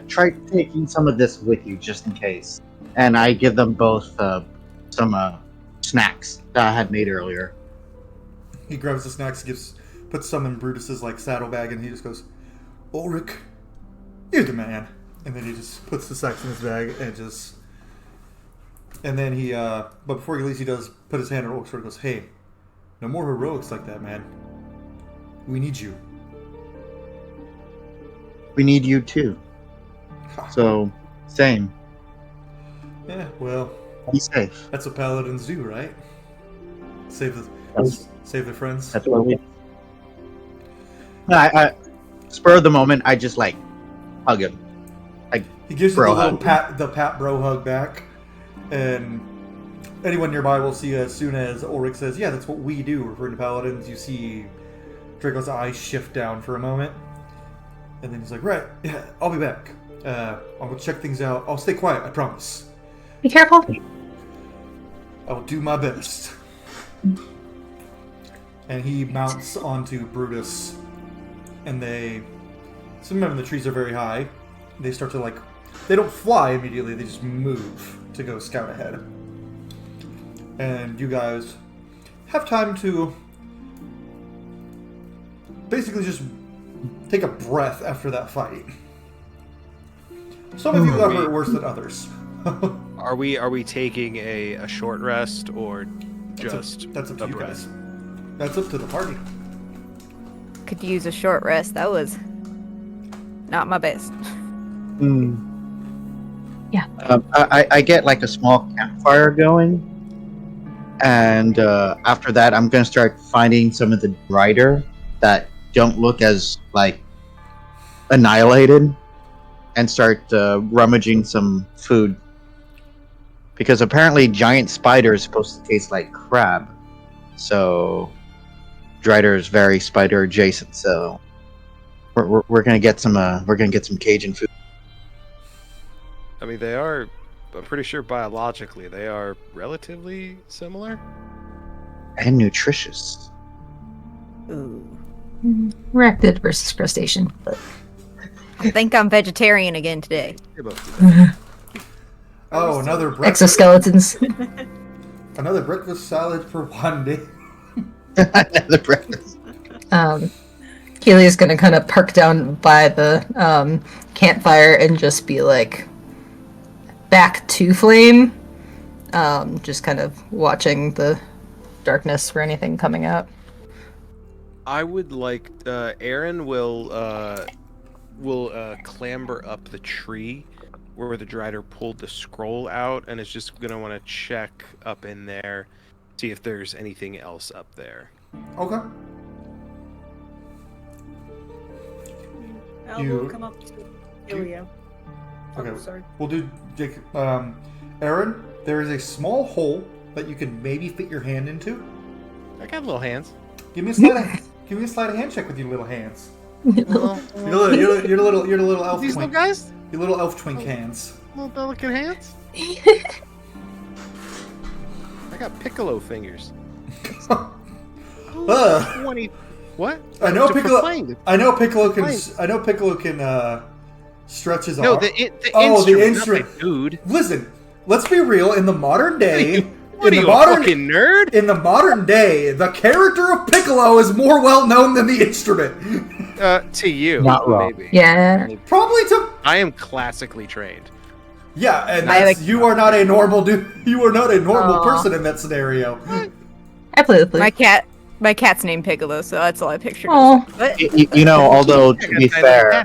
Try taking some of this with you just in case. And I give them both some snacks that I had made earlier. He grabs the snacks, puts some in Brutus's saddlebag, and he just goes, "Ulrich, you're the man." And then he just puts the snacks in his bag and then he but before he leaves, he does put his hand on Ulrich's shoulder and goes, "Hey, no more heroics like that, man. We need you." We need you too. So, same. Yeah, well, Be safe. that's what paladins do, right? Save their friends. That's what we. I spur of the moment, I just hug him. He gives you Bro the little hug. pat bro hug back, and anyone nearby will see as soon as Ulrich says, "Yeah, that's what we do," referring to paladins. You see Draco's eyes shift down for a moment, and then he's like, "Right, yeah, I'll be back. I'll go check things out. I'll stay quiet, I promise. Be careful. I'll do my best." And he mounts onto Brutus, and some of the trees are very high. They start to they don't fly immediately, they just move to go scout ahead. And you guys have time to basically just take a breath after that fight. Some of you got hurt worse than others. Are we taking a short rest or That's up to a you breath? guys. That's up to the party. Could use a short rest. That was not my best. Yeah. I get a small campfire going, and after that, I'm gonna start finding some of the Drider that don't look as annihilated, and start rummaging some food. Because apparently, giant spider is supposed to taste like crab, so Drider is very spider adjacent. So we're gonna get some Cajun food. I mean, I'm pretty sure biologically they are relatively similar. And nutritious. Ooh. Arachnid versus crustacean. I think I'm vegetarian again today. They both do that. Oh, another breakfast. Exoskeletons. Another breakfast salad for one day. The breakfast. Keely's gonna kind of park down by the campfire and just be back to flame. Just kind of watching the darkness for anything coming out. I would like Aaron will clamber up the tree where the Drider pulled the scroll out, and is just gonna want to check up in there, see if there's anything else up there. Okay. I will come up to Ilya. Okay. Oh, sorry. We'll do Jake. Aaron, there is a small hole that you can maybe fit your hand into. I got little hands. Give me a sleight of hand check with your little hands. You're the little elf These little twink. guys, Your little elf twink hands. little delicate hands. I got piccolo fingers. 20. What? I know For Piccolo. playing. I know Piccolo can. Fine. I know Piccolo can stretch his No, arm. the Oh, the instrument, not instrument. the dude. Listen, let's be real. In the modern day, What are you, a fucking nerd? In the modern day, the character of Piccolo is more well known than the instrument. To you, Not wrong. maybe. Yeah. Maybe. Probably to. I am classically trained. Yeah, and you are not a normal dude. You are not a normal Aw. person in that scenario. I play the flute. My cat's named Piccolo, so that's all I pictured. Oh. But You know, although to be fair,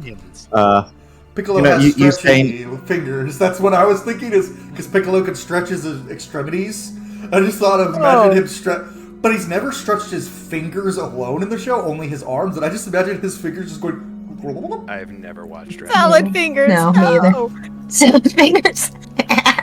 Piccolo You know, has you stretchy fingers. That's what I was thinking, is because Piccolo can stretch his extremities. I just thought of imagine him stretch, but he's never stretched his fingers alone in the show, only his arms, and I just imagine his fingers just going. I've never watched Dragon salad fingers. No, me either. Salad fingers.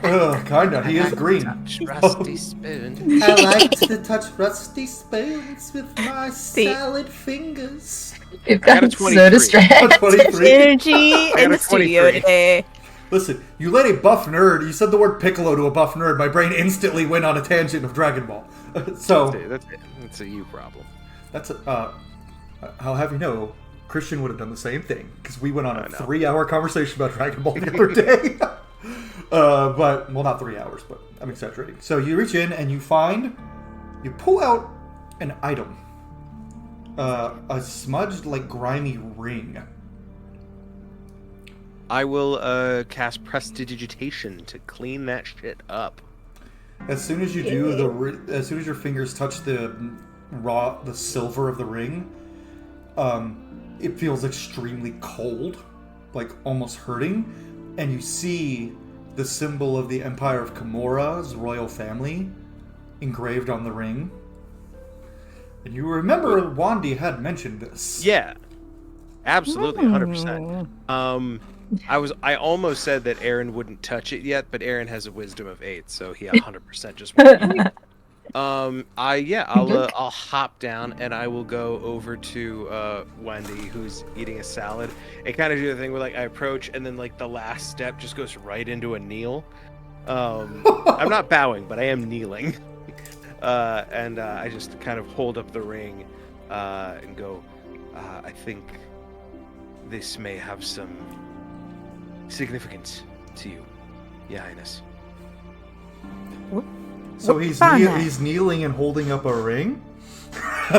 Kinda. He is green. Rusty spoon. I like to touch rusty spoons with my salad fingers. We've I got a gotten 23. so distracted. 23. Energy in the studio 23. today. Listen, you let a buff nerd. You said the word Piccolo to a buff nerd. My brain instantly went on a tangent of Dragon Ball. So That's a you problem. that's I'll have you know, Christian would have done the same thing because we went on a know. 3-hour conversation about Dragon Ball the other day. But well, not 3 hours, but I'm exaggerating. So you reach in and you pull out an item, a smudged, like grimy ring. I will cast Prestidigitation to clean that shit up. As soon as you do, as soon as your fingers touch the silver of the ring, it feels extremely cold, like almost hurting, and you see the symbol of the Empire of Komora's royal family engraved on the ring. And you remember Wandy had mentioned this. Yeah, absolutely, 100%. I almost said that Aaron wouldn't touch it yet, but Aaron has a wisdom of 8, so he 100% just won't. I'll hop down and I will go over to Wendy, who's eating a salad, and kind of do the thing where like I approach and then like the last step just goes right into a kneel. I'm not bowing, but I am kneeling, and I just kind of hold up the ring and go. I think this may have some significance to you, Your Highness. So he's kneeling and holding up a ring?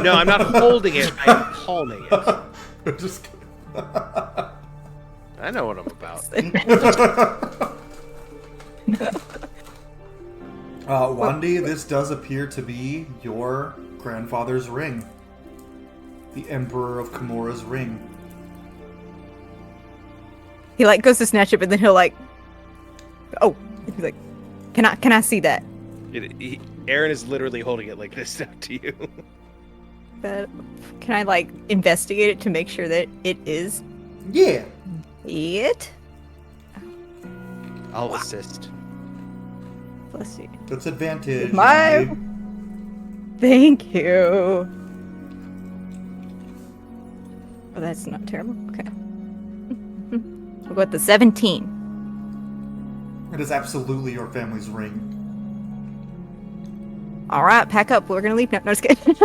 No, I'm not holding it. I'm palming it. I'm just kidding. I know what I'm about. Wandy, this does appear to be your grandfather's ring. The Emperor of Komora's ring. He like goes to snatch it, but then he'll like, oh, he's like, can I see that? Aaron is literally holding it like this up to you. But can I like investigate it to make sure that it is Yeah. it? I'll assist. Let's see. That's advantage. My- Wandy. Thank you. Oh, that's not terrible. Okay. We'll go with the 17. It is absolutely your family's ring. All right, pack up. We're gonna leave now. No, just kidding.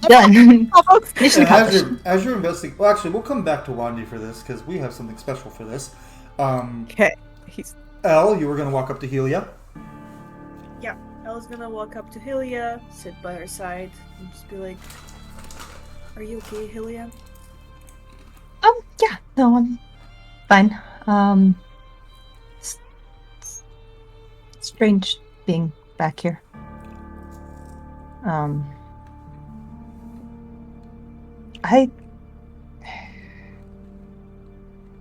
Done. Almost. Mission And accomplished. as you're investigating, well, actually, we'll come back to Wandy for this because we have something special for this. Okay. He's Elle, you were going to walk up to Helia. Yeah, I was gonna walk up to Hylia, sit by her side, and just be like, "Are you okay, Hylia?" Yeah, no, I'm fine. Strange being back here. I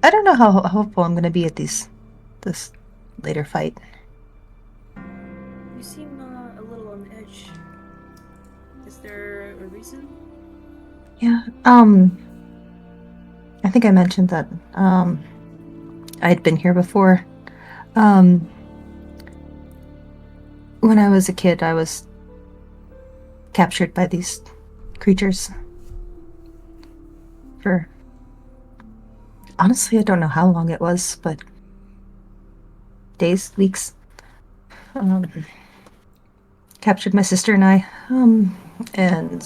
don't know how hopeful I'm gonna be at this later fight. You seem a little on edge. Is there a reason? Yeah, I think I mentioned that, I had been here before. When I was a kid, I was captured by these creatures. For... honestly, I don't know how long it was, but... days, weeks. Captured my sister and I, and...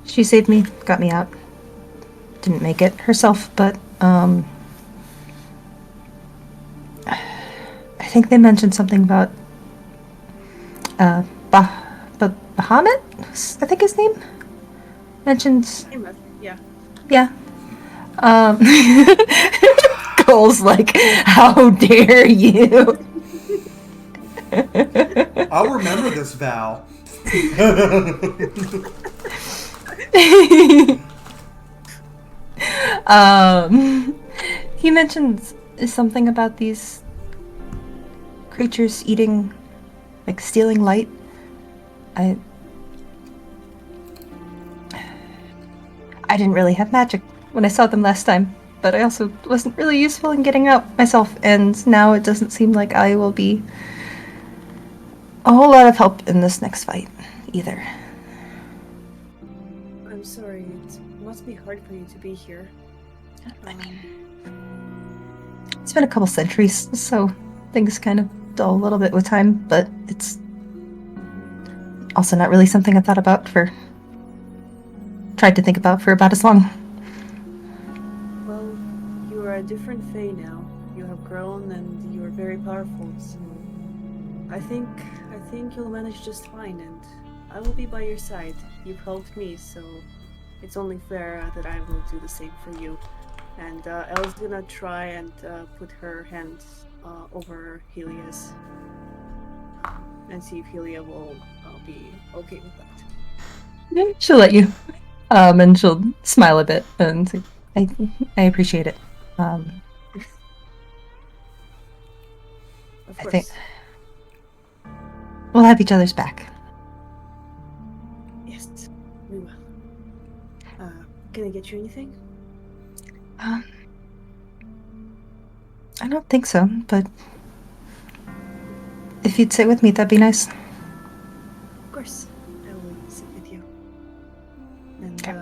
she saved me, got me out. Didn't make it herself, but, I think they mentioned something about Bahamut, I think his name mentions. Yeah. Yeah. Cole's like, how dare you? I'll remember this, Val. He mentions something about these creatures eating, like stealing light. I didn't really have magic when I saw them last time, but I also wasn't really useful in getting out myself, and now it doesn't seem like I will be a whole lot of help in this next fight, either. I'm sorry. It must be hard for you to be here. I mean, it's been a couple centuries, so things kind of dull a little bit with time, but it's also not really something I tried to think about for about as long. Well, you are a different Fae now. You have grown and you are very powerful, so I think you'll manage just fine, and I will be by your side. You've helped me, so it's only fair that I will do the same for you. And Elle's gonna try and put her hands over Helia's and see if Helia will be okay with that. She'll let you. And she'll smile a bit and say, I appreciate it. Of I course. think we'll have each other's back. Yes, we will. Can I get you anything? I don't think so, but if you'd sit with me, that'd be nice. Of course, I will sit with you. And Okay.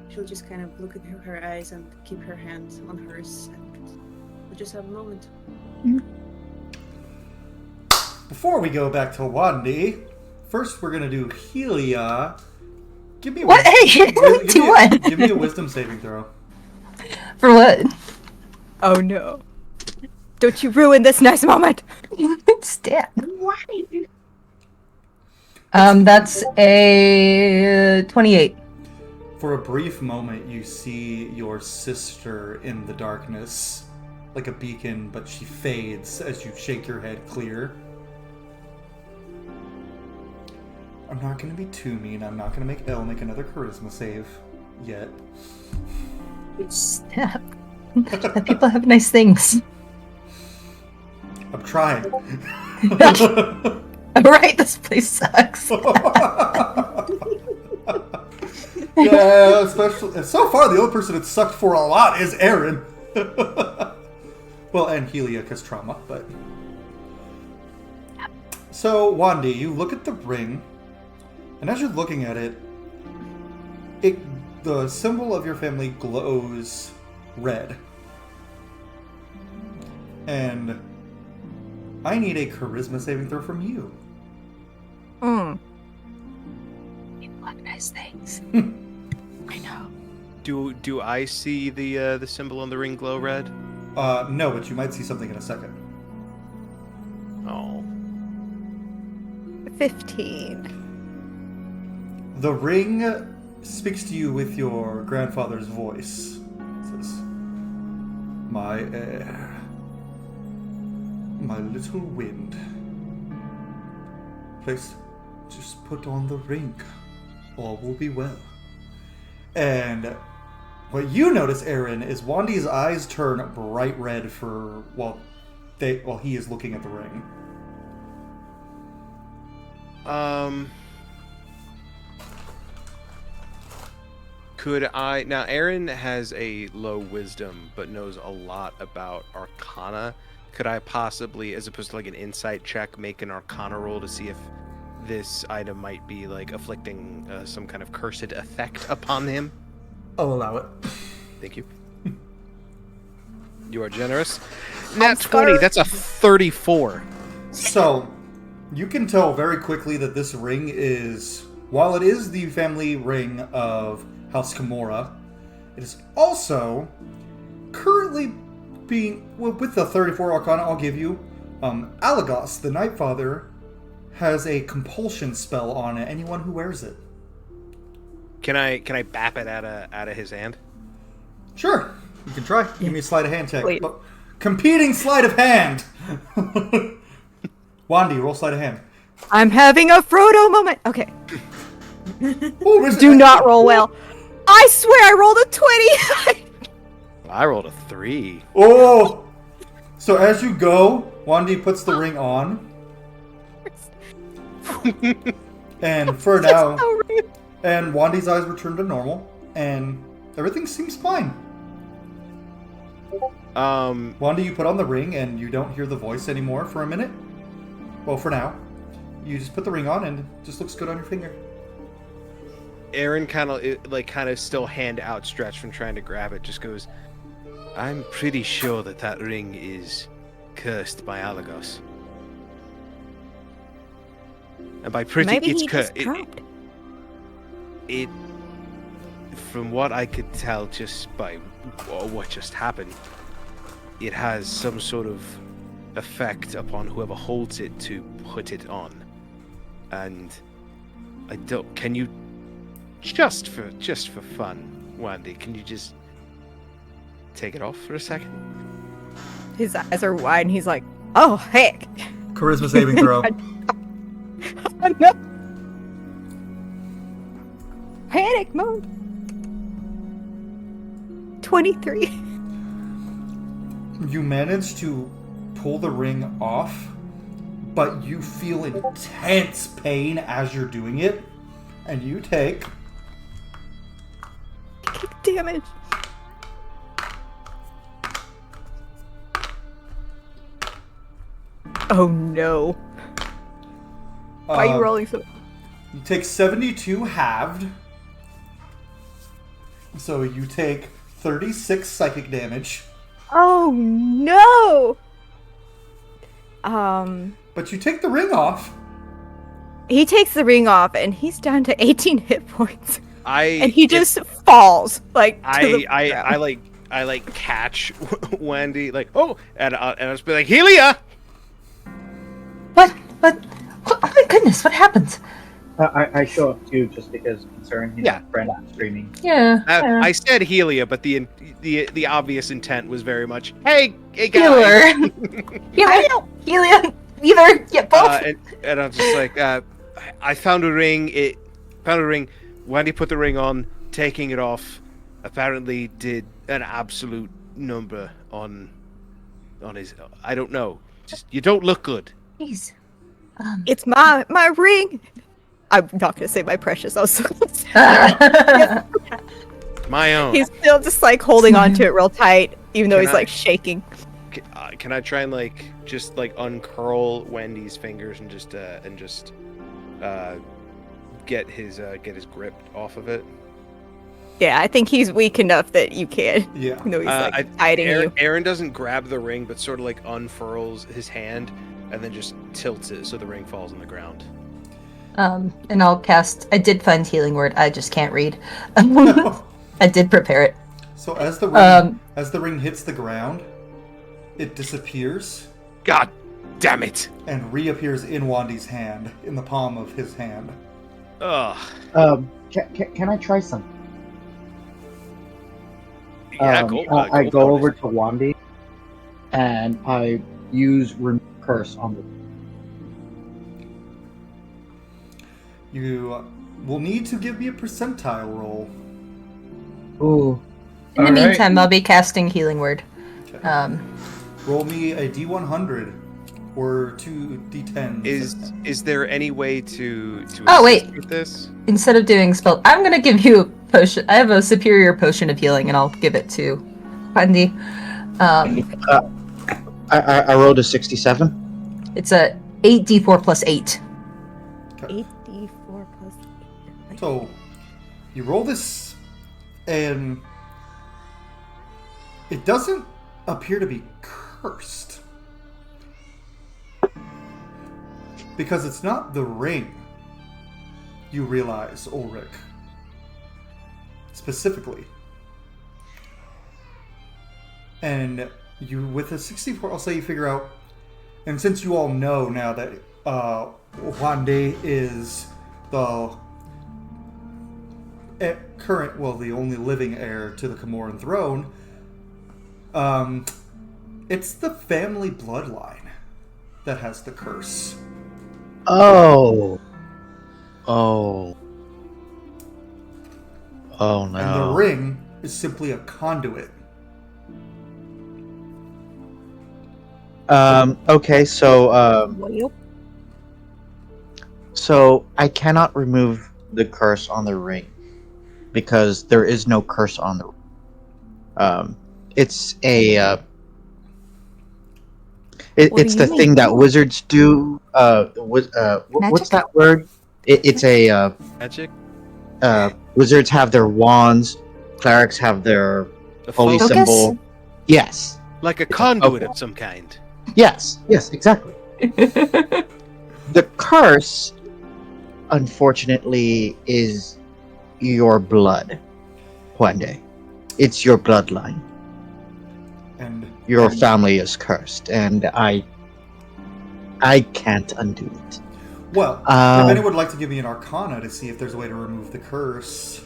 she'll just kind of look into her eyes and keep her hand on hers, and we'll just have a moment. Before we go back to Wandy, first we're gonna do Helia. Give me a What? Hey, do what? Give me a wisdom saving throw. For what? Oh no. Don't you ruin this nice moment! Stab. That's a 28. For a brief moment, you see your sister in the darkness, like a beacon, but she fades as you shake your head clear. I'm not going to be too mean. I'm not going to make Elle make another charisma save yet. Stab. Let people have nice things. I'm trying. Right, this place sucks. Yeah, especially so far the only person it sucked for a lot is Aaron. Well, and Helia because trauma, but so Wandy, you look at the ring, and as you're looking at it, the symbol of your family glows red, and I need a charisma saving throw from you. People have nice things. I know. Do I see the symbol on the ring glow red? No, but you might see something in a second. Oh. 15. The ring speaks to you with your grandfather's voice. It says, "My air, my little wind. Please, just put on the ring. All will be well." And what you notice, Aaron, is Wandy's eyes turn bright red while he is looking at the ring. Could I now? Aaron has a low wisdom, but knows a lot about Arcana. Could I possibly, as opposed to like an insight check, make an Arcana roll to see if this item might be like afflicting some kind of cursed effect upon him? I'll allow it. Thank you. You are generous. Nat 20. That's a 34. So, you can tell very quickly that this ring is, while it is the family ring of House Kimura, it is also currently being, with the 34 Arcana I'll give you, Alagos, the Night Father, has a compulsion spell on anyone who wears it. Can I bap it out of his hand? Sure, you can try. Give me a sleight of hand check. Wait. Oh, competing sleight of hand. Wandy, roll sleight of hand. I'm having a Frodo moment. Okay. Oh, Do not roll well. I swear I rolled a 20. I rolled a 3. Oh! So as you go, Wandy puts the ring on. And for now, and Wandy's eyes return to normal, and everything seems fine. Wandy, you put on the ring, and you don't hear the voice anymore for a minute. Well, for now. You just put the ring on, and it just looks good on your finger. Aaron kind of still hand outstretched from trying to grab it, just goes, I'm pretty sure that ring is cursed by Alagos. And by pretty, Maybe it's he just cursed. dropped. It, from what I could tell just by what just happened, it has some sort of effect upon whoever holds it to put it on. And I don't. Can you, just for fun, Wandy, can you just take it off for a second? His eyes are wide and he's like, oh, heck. Charisma saving throw. Oh, no. Panic mode. 23. You manage to pull the ring off, but you feel intense pain as you're doing it, and you take Kick damage. Oh no. Why are you rolling so? You take 72 halved. So you take 36 psychic damage. Oh no. But you take the ring off. He takes the ring off and he's down to 18 hit points. And he if- just falls like to the I ground. like catch Wendy like and I'll just be like Helia. What? Oh my goodness, what happened? I show up too, just because concern. Yeah. Friend screaming. Yeah. I said Helia, but the obvious intent was very much hey guys. Healer. Healer. Either. Yeah, both. And I'm just like I found a ring. Wendy put the ring on, taking it off. Apparently did an absolute number on his. I don't know. Just you don't look good. Jeez. It's my ring. I'm not gonna say my precious. I was so close. My own. He's still just like holding on to it real tight, even though Can he's I- like shaking. Can I try and just uncurl Wendy's fingers and just get his grip off of it? Yeah, I think he's weak enough that you can. Yeah. Even though he's hiding you. Aaron doesn't grab the ring, but sort of unfurls his hand and then just tilts it so the ring falls on the ground. And I'll cast. I did find healing word. I just can't read. I did prepare it. So as the ring hits the ground, it disappears God damn it! and reappears in Wandy's hand, in the palm of his hand. Ugh. Can I try something? Yeah, I go over to Wandy, and I use remove curse on the. You will need to give me a percentile roll. Ooh. In the All right. meantime, I'll be casting healing word. Okay. Roll me a D100 or 2 D10s. Is there any way to Oh, assist wait. with this? Instead of doing spell, I'm gonna give you a potion. I have a superior potion of healing, and I'll give it to Bundy. I rolled a 67. It's a 8d4 plus 8. 8d4 plus 8. So, you roll this, and it doesn't appear to be cursed. Because it's not the ring, you realize, Ulrich. Specifically. And you, with a 64, I'll say you figure out, And since you all know now that Wande is the the only living heir to the Comoran throne, it's the family bloodline that has the curse. Oh no. And the ring is simply a conduit. Okay, so Well, so I cannot remove the curse on the ring because there is no curse on the ring. It's a it's do the you thing mean? that wizards do. What's Magic? that word? It's a Magic? wizards have their wands, clerics have their A holy focus? symbol. Yes, Like a It's a conduit focus. of some kind. yes, exactly. The curse, unfortunately, is your blood, Wande. It's your bloodline. And Your family is cursed, and I can't undo it. well, if anyone would like to give me an arcana to see if there's a way to remove the curse.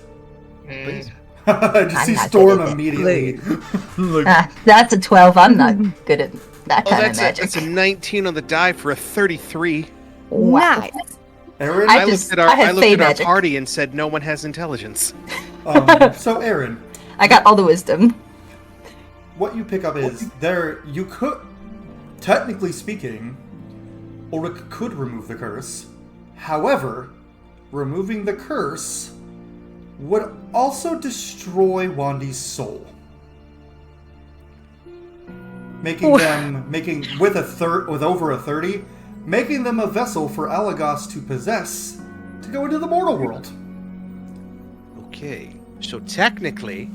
Please. I just I'm see not Storm good at it. immediately. Like, That's a 12. I'm not good at that Oh, kind of magic. that's a 19 on the die for a 33. Wow. Nice. Aaron, I I just- looked at our, I have looked fey at our magic. party and said no one has intelligence. so Aaron, I got all the wisdom. what you pick up is you could, technically speaking, Ulrich could remove the curse. However, removing the curse would also destroy Wandi's soul. Making with over a 30, making them a vessel for Alagos to possess to go into the mortal world. Okay, so technically,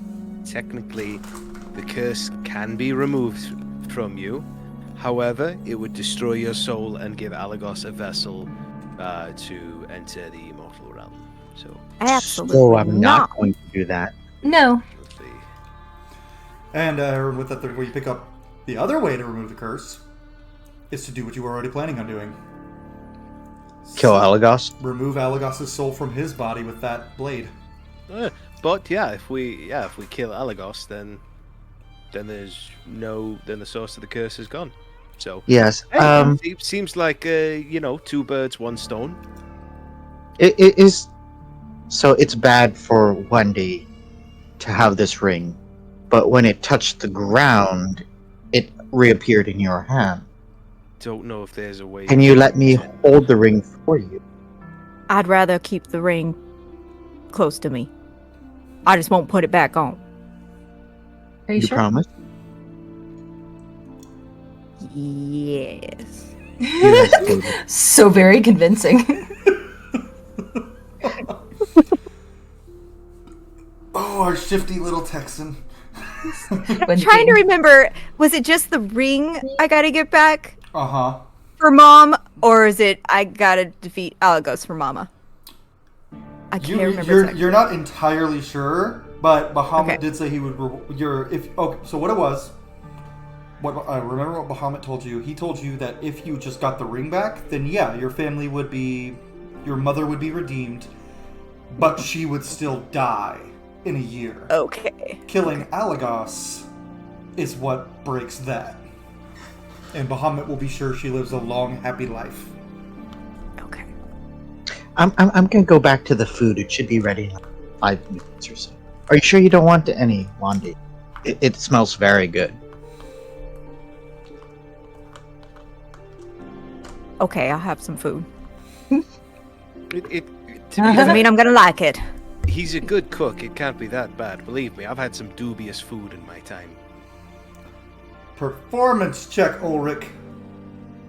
the curse can be removed from you. However, it would destroy your soul and give Alagos a vessel to enter the immortal realm. So, Absolutely. So I'm not going to do that. No. let's see. And with that third, where you pick up the other way to remove the curse is to do what you were already planning on doing. Kill Alagos. Remove Alagos' soul from his body with that blade. But yeah, if we kill Alagos, then the source of the curse is gone. So Yes. it seems like two birds, one stone. It is. So it's bad for Wendy to have this ring, but when it touched the ground, it reappeared in your hand. Don't know if there's a way. Can you let me hold the ring for you? I'd rather keep the ring close to me. I just won't put it back on. Are you sure? Promise? Yes. Yes, baby. So very convincing. Oh, our shifty little Texan. I'm trying to remember, was it just the ring I gotta get back Uh-huh. for Mom, or is it I gotta defeat Alagos for Mama? I can't remember. exactly. You're not entirely sure, but Bahamut Okay. did say he would. So what it was? What I remember what Bahamut told you. He told you that if you just got the ring back, then yeah, your family would be, your mother would be redeemed, but she would still die in a year. Okay. Killing Alagos is what breaks that. And Bahamut will be sure she lives a long, happy life. Okay. I'm gonna go back to the food. It should be ready in like 5 minutes or so. Are you sure you don't want any, Wandy? It smells very good. Okay, I'll have some food. To be Doesn't fair, mean I'm gonna like it. he's a good cook. It can't be that bad. Believe me, I've had some dubious food in my time. Performance check, Ulrich.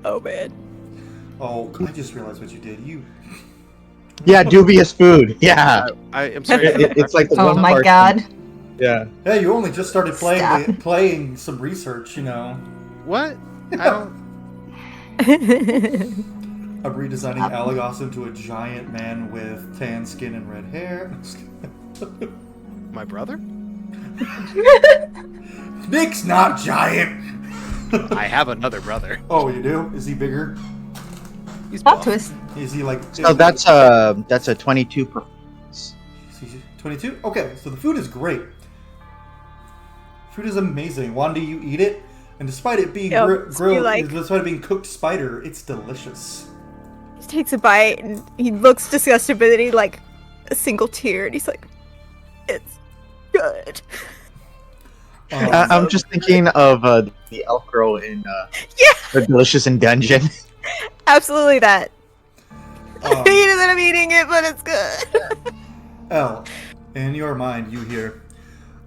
Oh man. Oh, I just realized what you did. You Yeah, dubious food. Yeah. I'm sorry. It's like the Oh one my part- god. Yeah. Yeah, you only just started Stop. playing some research, you know. What? I don't. I'm redesigning Alagos into a giant man with tan skin and red hair. My brother? Nick's not giant! I have another brother. Oh, you do? Is he bigger? He's Plot buff. twist. Is he like? So that's a 22 performance. 22? Okay, so the food is great. Food is amazing. Wanda, you eat it, and despite it being Yep, grilled, like- despite it being cooked spider, it's delicious. He takes a bite and he looks disgusted, but then he like a single tear, and he's like, "It's good." I'm just thinking of the elf girl in Yeah, the Delicious in Dungeon. absolutely that. Um, He doesn't end up eating it, but it's good. Elle, in your mind, you hear,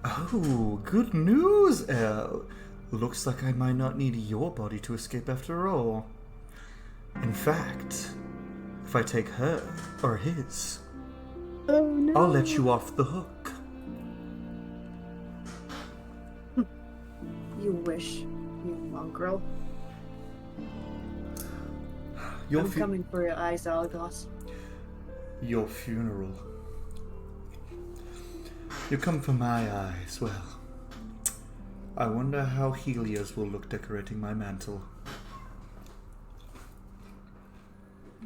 "Oh, good news, Elle. Looks like I might not need your body to escape after all. In fact, if I take her or his, Oh no. I'll let you off the hook." You wish, you mongrel. Your I'm fu- coming for your eyes, Algos. Your funeral. You come for my eyes. Well, I wonder how Helia's will look decorating my mantle.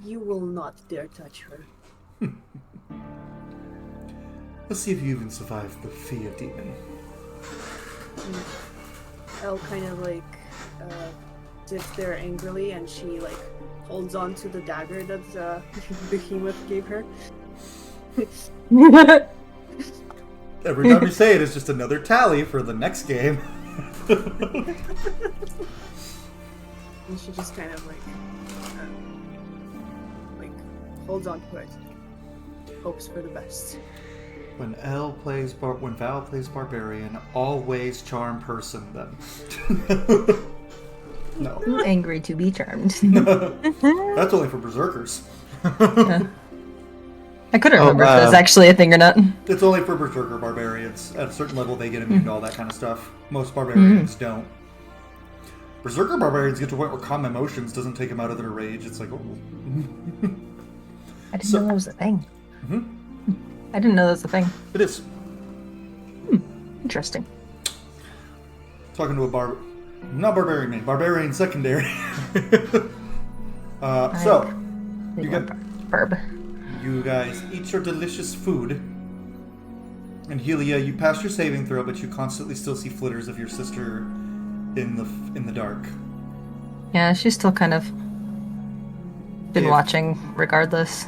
You will not dare touch her. Let's see if you even survive the fear demon. Elle kind of like sits there angrily, and she like holds on to the dagger that Behemoth gave her. Every time you say it, it's just another tally for the next game. And she just kind of like holds on to it, hopes for the best. When Val plays barbarian, always charm person them. No. Too angry to be charmed. That's only for berserkers. I couldn't remember if Oh, that's actually a thing or not. It's only for berserker barbarians. At a certain level, they get immune to all that kind of stuff. Most barbarians don't. Berserker barbarians get to a point where calm emotions doesn't take them out of their rage. It's like, oh. I didn't So- know that was a thing. Mhm. I didn't know that was a thing. It is. Interesting. Talking to a not barbarian main, barbarian secondary. So, you got Barb. you guys eat your delicious food. And Helia, you passed your saving throw, but you constantly still see flitters of your sister in the dark. Yeah, she's still kind of been If- watching regardless.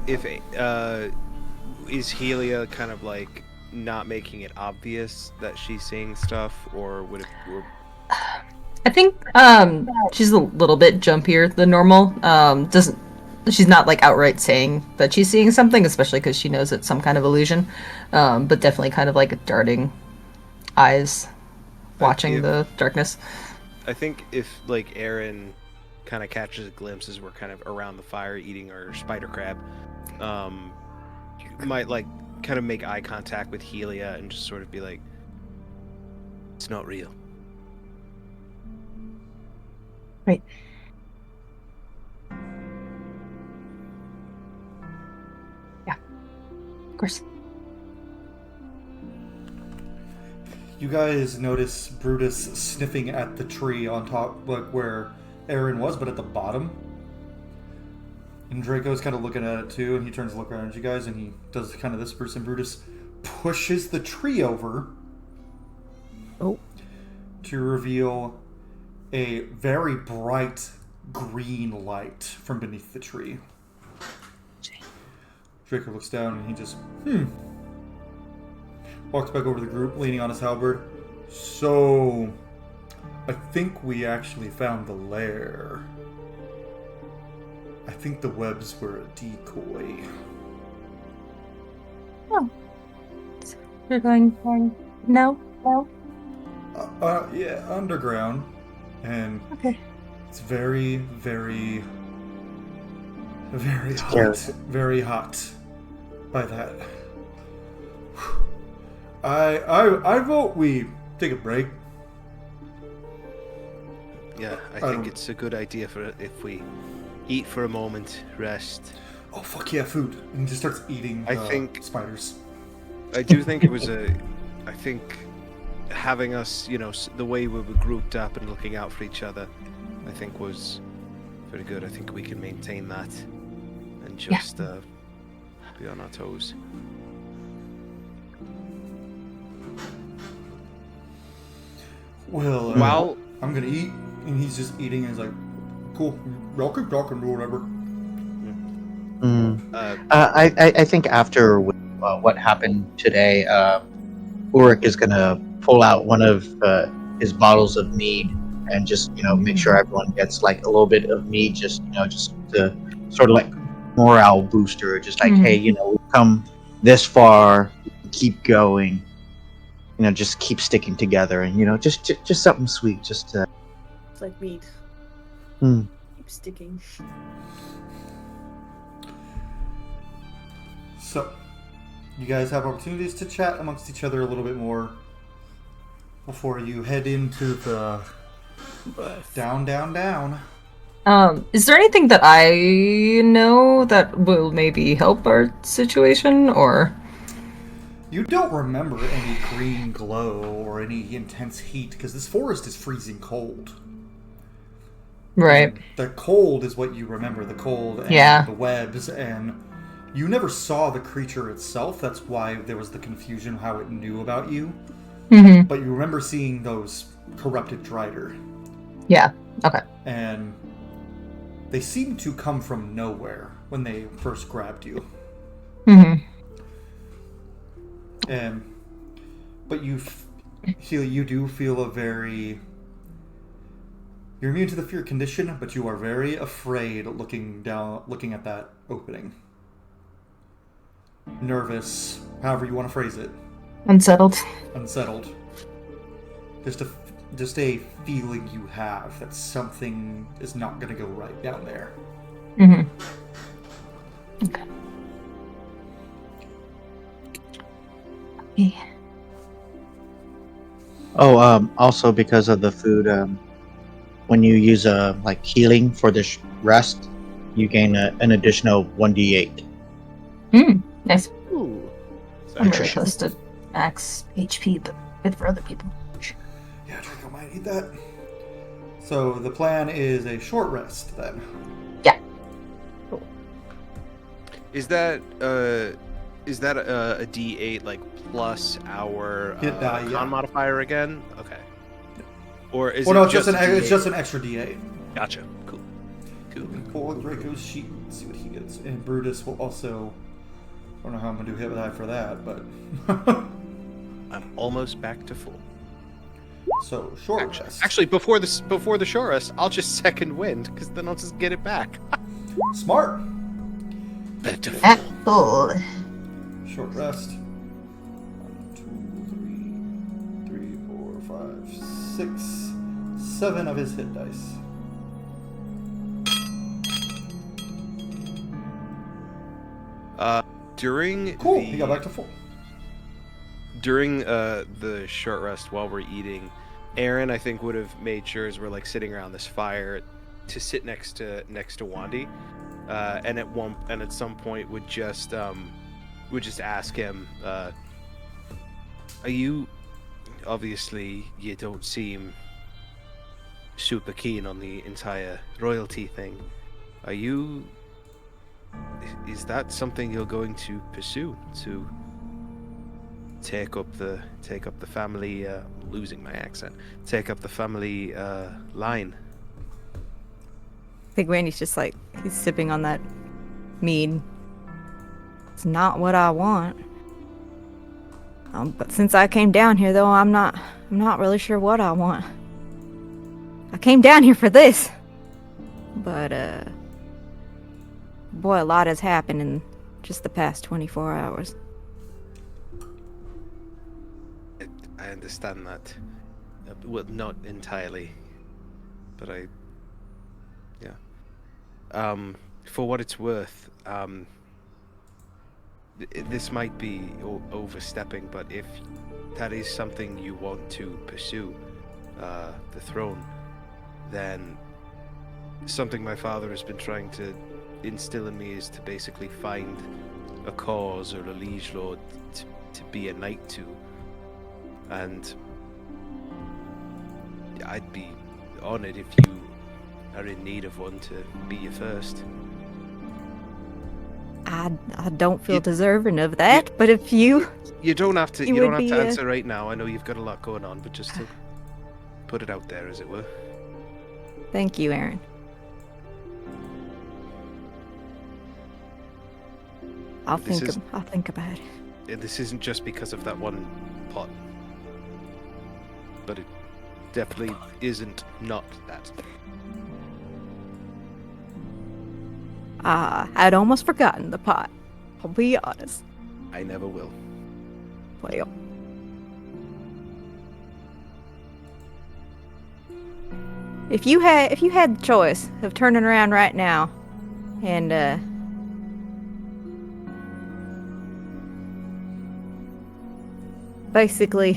If is Helia kind of like not making it obvious that she's seeing stuff, or would it? Or... I think she's a little bit jumpier than normal. She's not like outright saying that she's seeing something, especially because she knows it's some kind of illusion. But definitely kind of like darting eyes, watching if- the darkness. I think if like Aaron kind of catches a glimpse as we're kind of around the fire eating our spider crab, you might like kind of make eye contact with Helia and just sort of be like, "It's not real." Right. Yeah. Of course. You guys notice Brutus sniffing at the tree on top, like where Aaron was, but at the bottom. And Draco's kind of looking at it too, and he turns to look around at you guys, and he does kind of this person. Brutus pushes the tree over. Oh. To reveal a very bright green light from beneath the tree. Draco looks down and he just, walks back over to the group, leaning on his halberd. So, I think we actually found the lair. I think the webs were a decoy. You're going no? Yeah, underground. And Okay. it's very, very, very Scary. hot. Very hot by that. I vote we take a break. Yeah, I Um, think it's a good idea for if we eat for a moment, rest. Oh fuck yeah, food! And he just starts eating I think- spiders. I do think it was I think having us, the way we were grouped up and looking out for each other, I think was very good. I think we can maintain that and just be on our toes. Well, While I'm gonna eat, and he's just eating, and he's like, cool, y'all keep talking or whatever. I think after what happened today, Ulrich is gonna pull out one of his bottles of mead and just make sure everyone gets like a little bit of mead, just to sort of like morale booster, just like hey, we've come this far, keep going, just keep sticking together, and just something sweet, just to. It's like meat. Hmm. Keep sticking. So, you guys have opportunities to chat amongst each other a little bit more before you head into the down. Is there anything that I know that will maybe help our situation, or? You don't remember any green glow or any intense heat because this forest is freezing cold. Right. The cold is what you remember, the cold and the webs, and you never saw the creature itself. That's why there was the confusion how it knew about you. Mm-hmm. But you remember seeing those corrupted Drider. Yeah, okay. And they seemed to come from nowhere when they first grabbed you. Mm-hmm. But you do feel you're immune to the fear condition, but you are very afraid looking at that opening. Nervous, however you want to phrase it. Unsettled. Just a feeling you have that something is not going to go right down there. Mm-hmm. Okay. Yeah. Oh, also because of the food, when you use like healing for this rest, you gain an additional 1d8. Nice. Ooh. I'm really close to max HP, but good for other people. Yeah, Draco might need that. So the plan is a short rest then. Yeah. Cool. Is that a D8 like plus our Hit die, con yeah. modifier again? Okay. Or is Well, it no, just it's just an extra D8. Gotcha. Cool. Pull Draco's sheet and see what he gets. And Brutus will also. I don't know how I'm gonna do hit die for that, but. I'm almost back to full. So short rest. Actually, before the short rest, I'll just second wind because then I'll just get it back. Smart. Full. Short rest. 1, 2, 3, 4, 5, 6, 7 of his hit dice. During Cool. He got back to full. During the short rest while we're eating, Aaron I think would have made sure as we're like sitting around this fire to sit next to Wandy, and at some point would just ask him, are you, obviously you don't seem super keen on the entire royalty thing. Is that something you're going to pursue, to take up the family losing my accent, take up the family line? I think Randy's just like, he's sipping on that mead. It's not what I want. But since I came down here, though, I'm not really sure what I want. I came down here for this. But, boy, a lot has happened in just the past 24 hours. I understand that. Well, not entirely, but for what it's worth, this might be overstepping, but if that is something you want to pursue, the throne, then something my father has been trying to instill in me is to basically find a cause or a liege lord to be a knight to. And I'd be honored if you are in need of one to be your first. I don't feel You- deserving of that, but if you... You don't have to. You You don't would have be, to answer right now. I know you've got a lot going on, but just to put it out there, as it were. Thank you, Aaron. I'll This think. is- I'll think about it. And this isn't just because of that one pot, but it definitely isn't not that. I'd almost forgotten the pot. I'll be honest. I never will. Well, if you had the choice of turning around right now and basically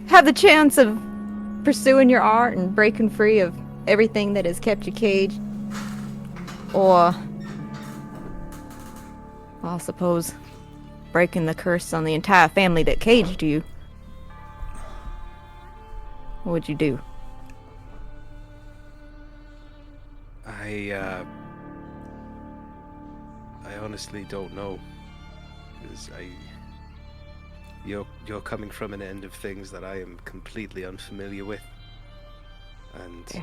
have the chance of pursuing your art and breaking free of everything that has kept you caged, or I suppose breaking the curse on the entire family that caged you, what would you do? I honestly don't know. Because you're coming from an end of things that I am completely unfamiliar with. And Yeah.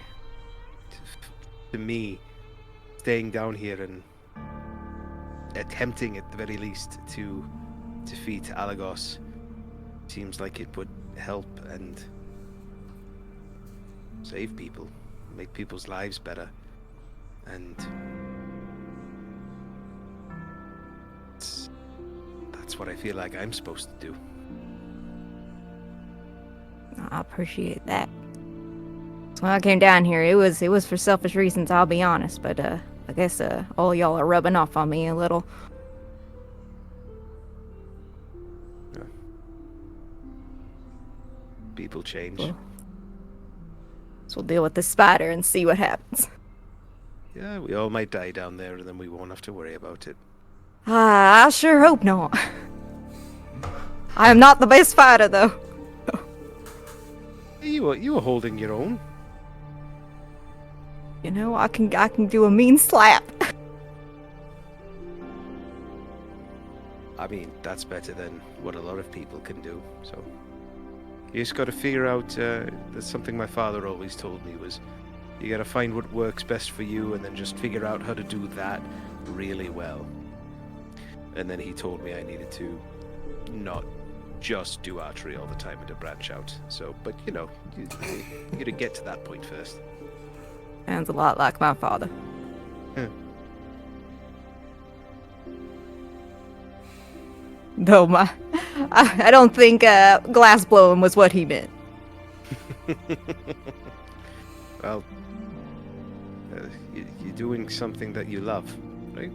to me, staying down here and attempting at the very least to defeat Alagos seems like it would help and save people, make people's lives better, and that's what I feel like I'm supposed to do. I appreciate that. So when I came down here, it was for selfish reasons, I'll be honest, but I guess all y'all are rubbing off on me a little. People change. Well, so we'll deal with this spider and see what happens. Yeah, we all might die down there, and then we won't have to worry about it. I sure hope not. I am not the best fighter, though. You were holding your own. You know, I can do a mean slap. I mean, that's better than what a lot of people can do. So you just got to figure out. That's something my father always told me was, you got to find what works best for you, and then just figure out how to do that really well. And then he told me I needed to not just do archery all the time and to branch out. So, but you know, you got to get to that point first. Sounds a lot like my father. Though I don't think glass blowing was what he meant. Well, you're doing something that you love, right?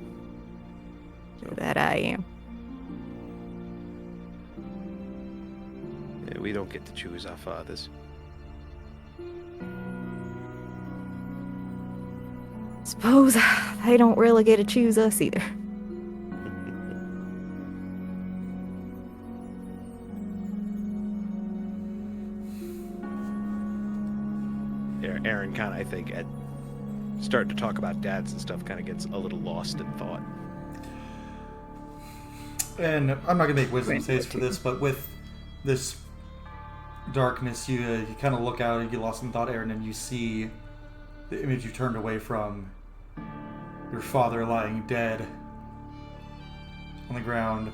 That I am. Yeah, we don't get to choose our fathers. Suppose they don't really get to choose us either. Aaron kind of, I think, at starting to talk about dads and stuff, kind of gets a little lost in thought. And I'm not gonna make wisdom saves for this, but with this darkness, you kind of look out and get lost in thought, Aaron, and you see the image you turned away from, your father lying dead on the ground.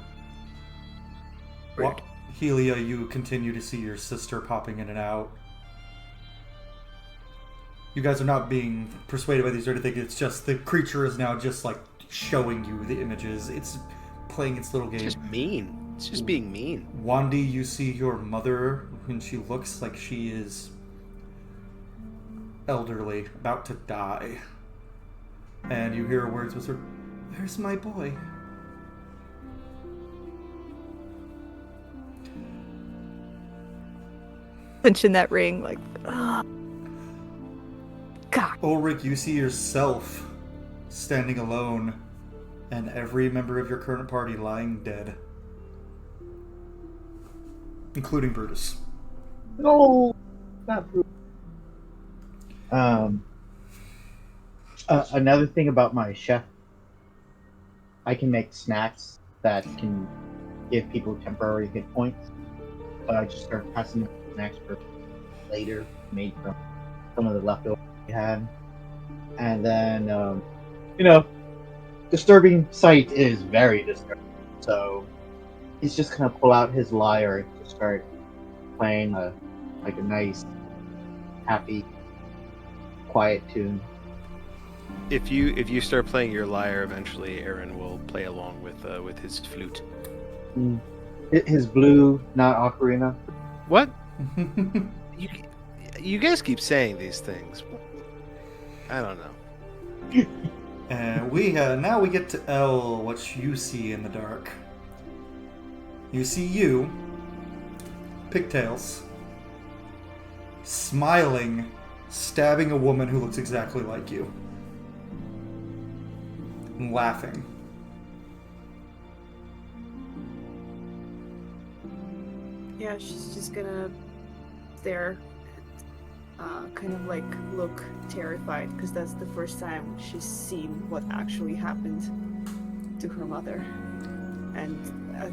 Weird. Helia, you continue to see your sister popping in and out. You guys are not being persuaded by these or anything. It's just the creature is now just like showing you the images. It's playing its little game. It's just mean. It's just being mean. Wandy, you see your mother when she looks like she is elderly, about to die. And you hear words with her, "Where's my boy?" Clenching that ring, like, ugh. God. Ulrich, you see yourself standing alone, and every member of your current party lying dead. Including Brutus. No, not Bruce. Um, another thing about my chef, I can make snacks that can give people temporary hit points. But I just start passing them snacks for later, made from some of the leftovers we had. And then, disturbing sight is very disturbing. So he's just gonna pull out his lyre and just start playing a nice, happy, quiet tune. If you start playing your lyre, eventually Aaron will play along with his flute. His blue, not ocarina. What? You guys keep saying these things. I don't know. And we now we get to L, what you see in the dark. You see you, Pigtails, smiling, stabbing a woman who looks exactly like you. And laughing. Yeah, she's just gonna stare, kind of like look terrified, because that's the first time she's seen what actually happened to her mother. And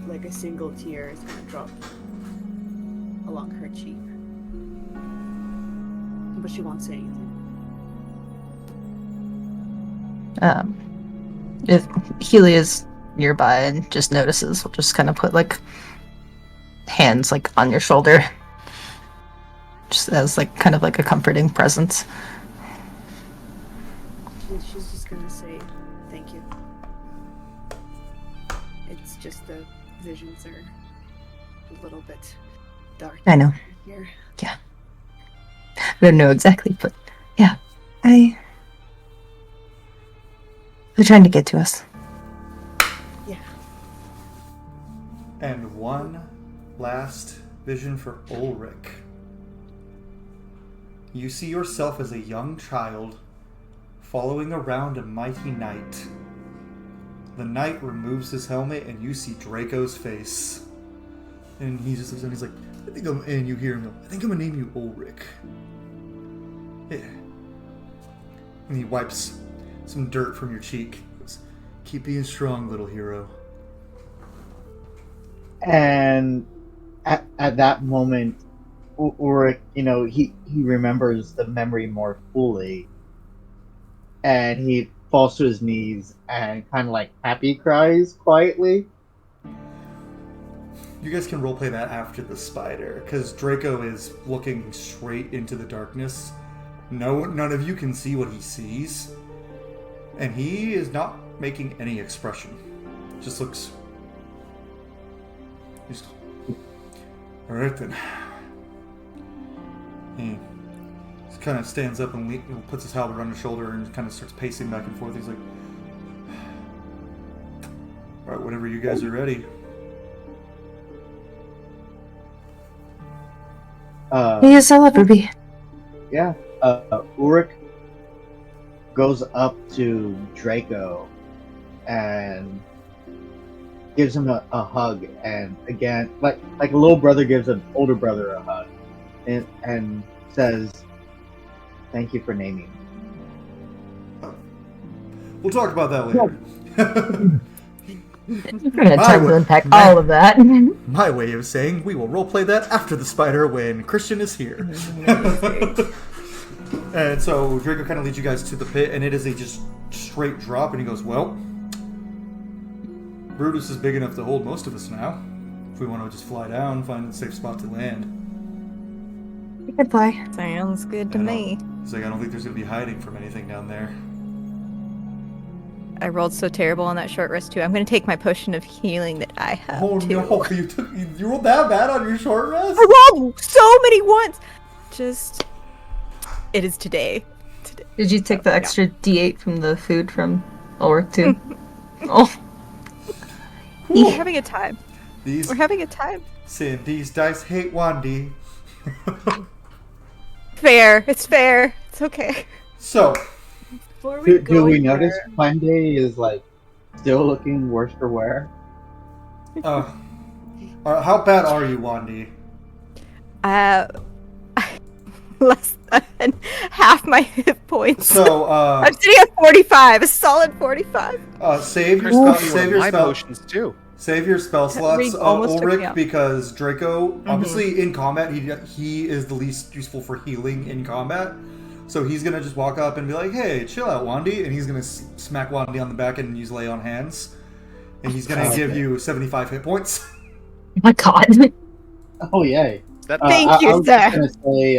like a single tear is gonna drop along her cheek. But she won't say anything. If Healy is nearby and just notices, we'll just kind of put like hands like on your shoulder, just as like kind of like a comforting presence. She's just gonna say thank you. It's just the visions are a little bit dark. I know. Here. Yeah. I don't know exactly, but yeah, they're trying to get to us. Yeah. And one last vision for Ulrich. You see yourself as a young child following around a mighty knight. The knight removes his helmet and you see Draco's face. And he just looks and he's like, and you hear him go, I think I'm gonna name you Ulrich. Yeah. And he wipes some dirt from your cheek. He goes, keep being strong, little hero. And at that moment, Ulrich, he remembers the memory more fully, and he falls to his knees and kind of like happy cries quietly. You guys can roleplay that after the spider, because Draco is looking straight into the darkness. None of you can see what he sees, and he is not making any expression. Just looks. He's. All right then. He just kind of stands up and puts his halberd on his shoulder and kind of starts pacing back and forth. He's like, "All right, whenever you guys are ready." Yes, I'll ever be. Yeah. Ulrich goes up to Draco and gives him a hug, and again, like a little brother gives an older brother a hug, and says, "Thank you for naming me." We'll talk about that later. We're gonna have time to unpack all of that. My way of saying we will roleplay that after the spider when Christian is here. And so Draco kind of leads you guys to the pit, and it is a just straight drop, and he goes, well, Brutus is big enough to hold most of us now. If we want to just fly down, find a safe spot to land. We could fly. Sounds good to me. He's like, I don't think there's going to be hiding from anything down there. I rolled so terrible on that short rest too. I'm gonna take my potion of healing that I have. Oh too. no, you rolled that bad on your short rest? I rolled so many ones. It is today. Did you take the extra D8 from the food from Ulrich too? Oh. We're having a time. These, We're having a time. saying these dice hate Wandy. Fair. It's fair. It's okay. So, Do we notice Monday is like still looking worse for wear? how bad are you, Wandy? less than half my hit points. So, I'm sitting at 45, a solid 45. save your Chris, spell. Save your my spell. potions too. Save your spell slots, Reed almost took me Ulrich, out. because Draco, obviously in combat, he is the least useful for healing in combat. So he's gonna just walk up and be like, "Hey, chill out, Wandy," and he's gonna smack Wandy on the back and use Lay on Hands, and he's gonna give you 75 hit points. Oh my god. Oh yay! That Thank you, I was sir. just gonna say,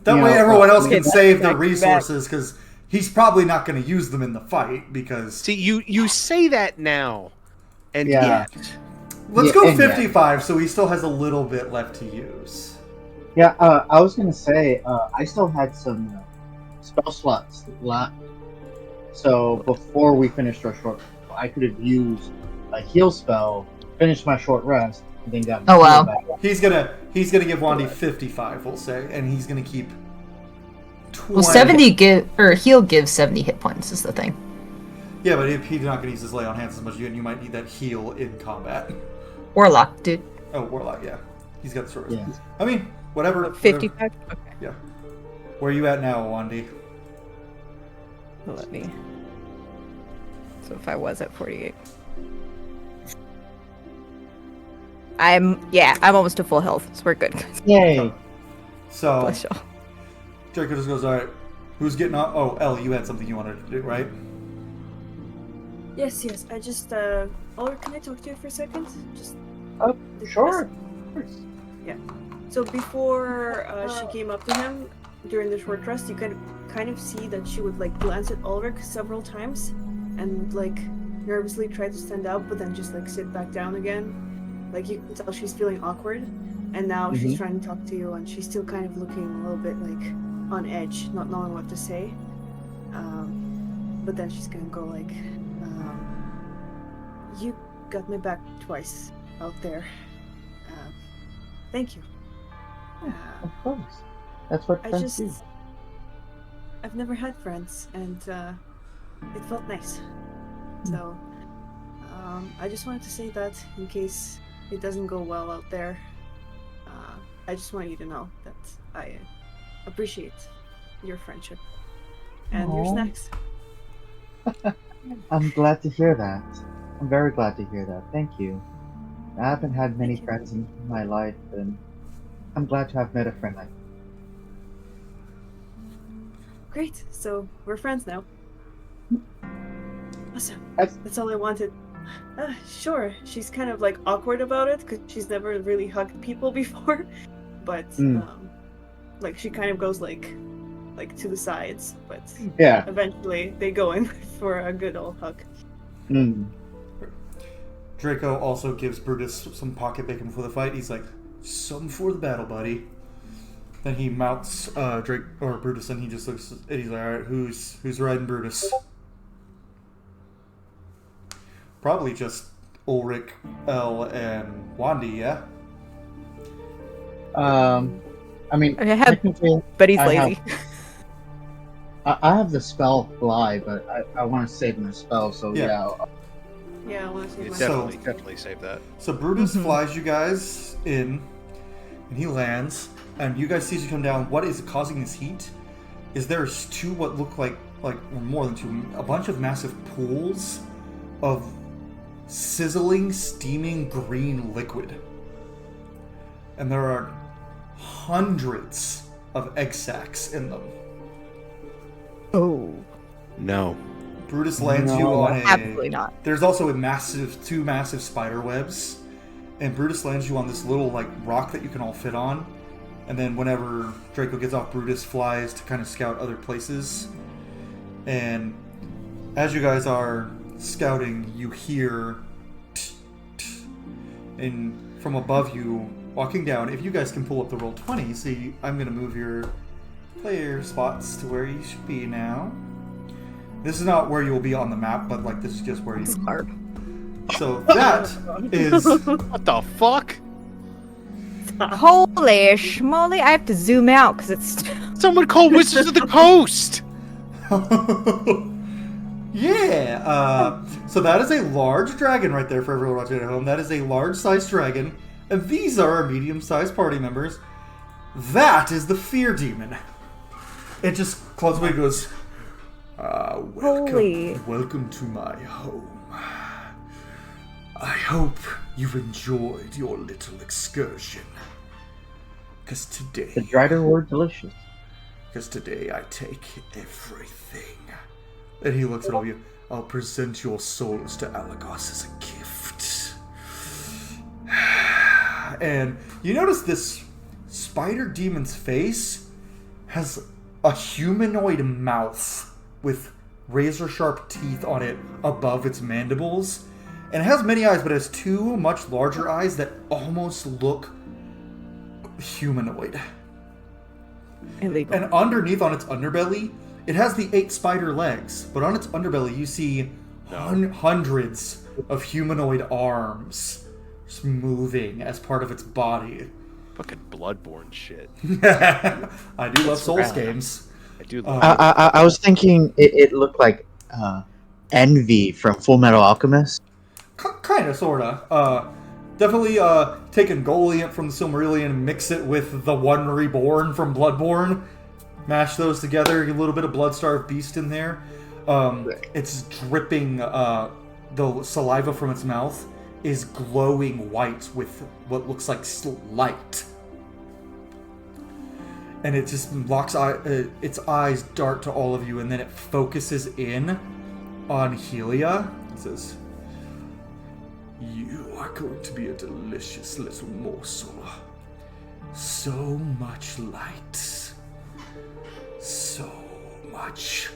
That You way, know, everyone else can okay, save their back. resources because he's probably not gonna use them in the fight. Because see, you say that now, and Yeah. yet. let's Yeah, go and yeah. 55, so he still has a little bit left to use. yeah, I was gonna say, I still had some spell slots left. So before we finished our short, I could have used a heal spell, finished my short rest, and then got. Oh, wow. back. He's gonna give Wandy 55, we'll say, and he's gonna keep 20. Well, 70 heal gives 70 hit points is the thing. Yeah, but if he's not gonna use his Lay on Hands as much as you, and you might need that heal in combat. Warlock, dude. Oh, Warlock, yeah, he's got the sword. Yeah. I mean, whatever. 55? Okay. Yeah. Where are you at now, Wandy? Let me. So if I was at 48. I'm almost to full health, so we're good. Yay! So Bless y'all. Draco just goes, "All right, who's getting up?" Oh, Elle, you had something you wanted to do, right? Yes, I just, Ulrich, can I talk to you for a second? Just. Oh, sure. So before she came up to him during the short rest, you could kind of see that she would like glance at Ulrich several times and like nervously try to stand up, but then just like sit back down again. Like you can tell she's feeling awkward, and now she's trying to talk to you, and she's still kind of looking a little bit like on edge, not knowing what to say. But then she's gonna go like, "You got my back twice out there. Thank you." Of course. That's what I friends just, do. I've never had friends, and it felt nice. So, I just wanted to say that in case it doesn't go well out there. I just want you to know that I appreciate your friendship and your Aw. snacks. I'm glad to hear that. I'm very glad to hear that. Thank you. I haven't had many Thank you. friends in my life, and I'm glad to have met a friend like you. Great. So we're friends now. Awesome. That's- That's all I wanted. Sure. She's kind of like awkward about it because she's never really hugged people before, but like she kind of goes like to the sides, but Yeah. eventually they go in for a good old hug. Mm. Draco also gives Brutus some pocket bacon for the fight. He's like, "Some for the battle, buddy." Then he mounts Brutus, and he just looks. And he's like, "All right, who's riding Brutus?" Probably just Ulrich, Elle, and Wandy. Yeah. I mean, I have, technically, but he's I have- lazy. I have the spell fly, but I want to save my spell, so Yeah. yeah. Yeah, I want to see You my So- definitely save that. So Brutus Mhm. flies you guys in, and he lands, and you guys see as you come down. What is causing this heat? Is there's two what look like or more than two, a bunch of massive pools of sizzling, steaming green liquid, and there are hundreds of egg sacs in them. Oh, No. Brutus lands you No. on a. absolutely not. There's also two massive spider webs, and Brutus lands you on this little like rock that you can all fit on. And then whenever Draco gets off, Brutus flies to kind of scout other places. And as you guys are scouting, you hear, and from above you, walking down. If you guys can pull up the roll 20, see, I'm gonna move your player spots to where you should be now. This is not where you will be on the map, but like this is just where you. It's hard. So that is. What the fuck? Holy schmoly! I have to zoom out because it's. Someone call Wizards of the Coast! Yeah. So that is a large dragon right there for everyone watching at home. That is a large-sized dragon, and these are our medium-sized party members. That is the fear demon. It just closes away and goes, Holy. welcome to my home. I hope you've enjoyed your little excursion. Because today... The drider were delicious. Because today I take everything. And he looks at all of you. I'll present your souls to Alagos as a gift. And you notice this spider demon's face has a humanoid mouth with razor sharp teeth on it above its mandibles. And it has many eyes, but it has two much larger eyes that almost look humanoid. Illegal. And underneath on its underbelly, it has the 8 spider legs, but on its underbelly you see hundreds of humanoid arms just moving as part of its body. Fucking Bloodborne shit. I do love Souls games. I do love I was thinking it looked like Envy from Full Metal Alchemist. Kind of, sort of. Definitely take Ungoliant from the Silmarillion and mix it with the One Reborn from Bloodborne. Mash those together, get a little bit of Bloodstarved Beast in there. It's dripping, the saliva from its mouth is glowing white with what looks like light. And it just locks its eyes dart to all of you, and then it focuses in on Helia. It says, "You are going to be a delicious little morsel. So much light. So much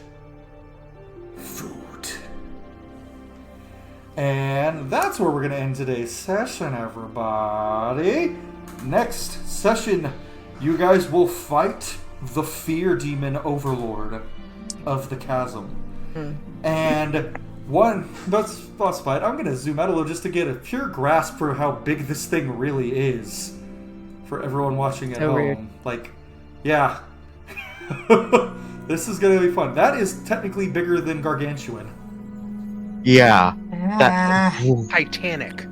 food." And that's where we're going to end today's session, everybody. Next session, you guys will fight the Fear Demon Overlord of the Chasm. And one boss fight, I'm going to zoom out a little just to get a pure grasp for how big this thing really is. For everyone watching at So home. weird. Like, yeah. This is going to be fun. That is technically bigger than Gargantuan. Yeah. Titanic.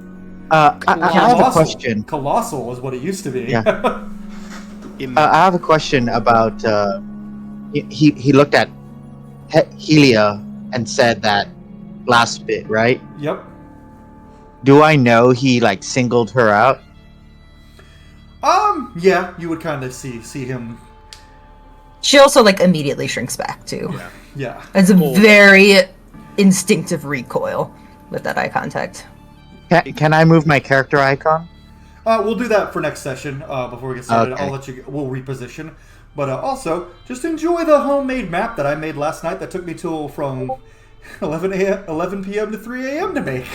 I have a question. Colossal is what it used to be. Yeah. I have a question about. He looked at Helia and said that last bit, right? Yep. Do I know he like singled her out? Yeah, you would kind of see him. She also like immediately shrinks back too. Yeah. It's a very instinctive recoil with that eye contact. Can I move my character icon? We'll do that for next session. Before we get started, Okay. I'll let you. We'll reposition. But also, just enjoy the homemade map that I made last night. That took me till from 11 p.m. to 3 a.m. to make.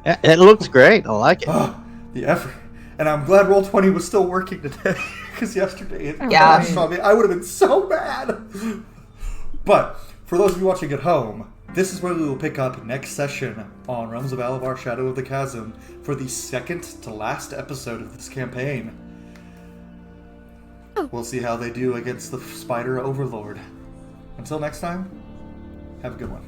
It looks great. I like it. The effort. And I'm glad Roll20 was still working today, because yesterday it Yeah. crashed on me. I would have been so mad. But for those of you watching at home, this is where we will pick up next session on Realms of Alovar: Shadow of the Chasm for the second to last episode of this campaign. We'll see how they do against the Spider Overlord. Until next time, have a good one.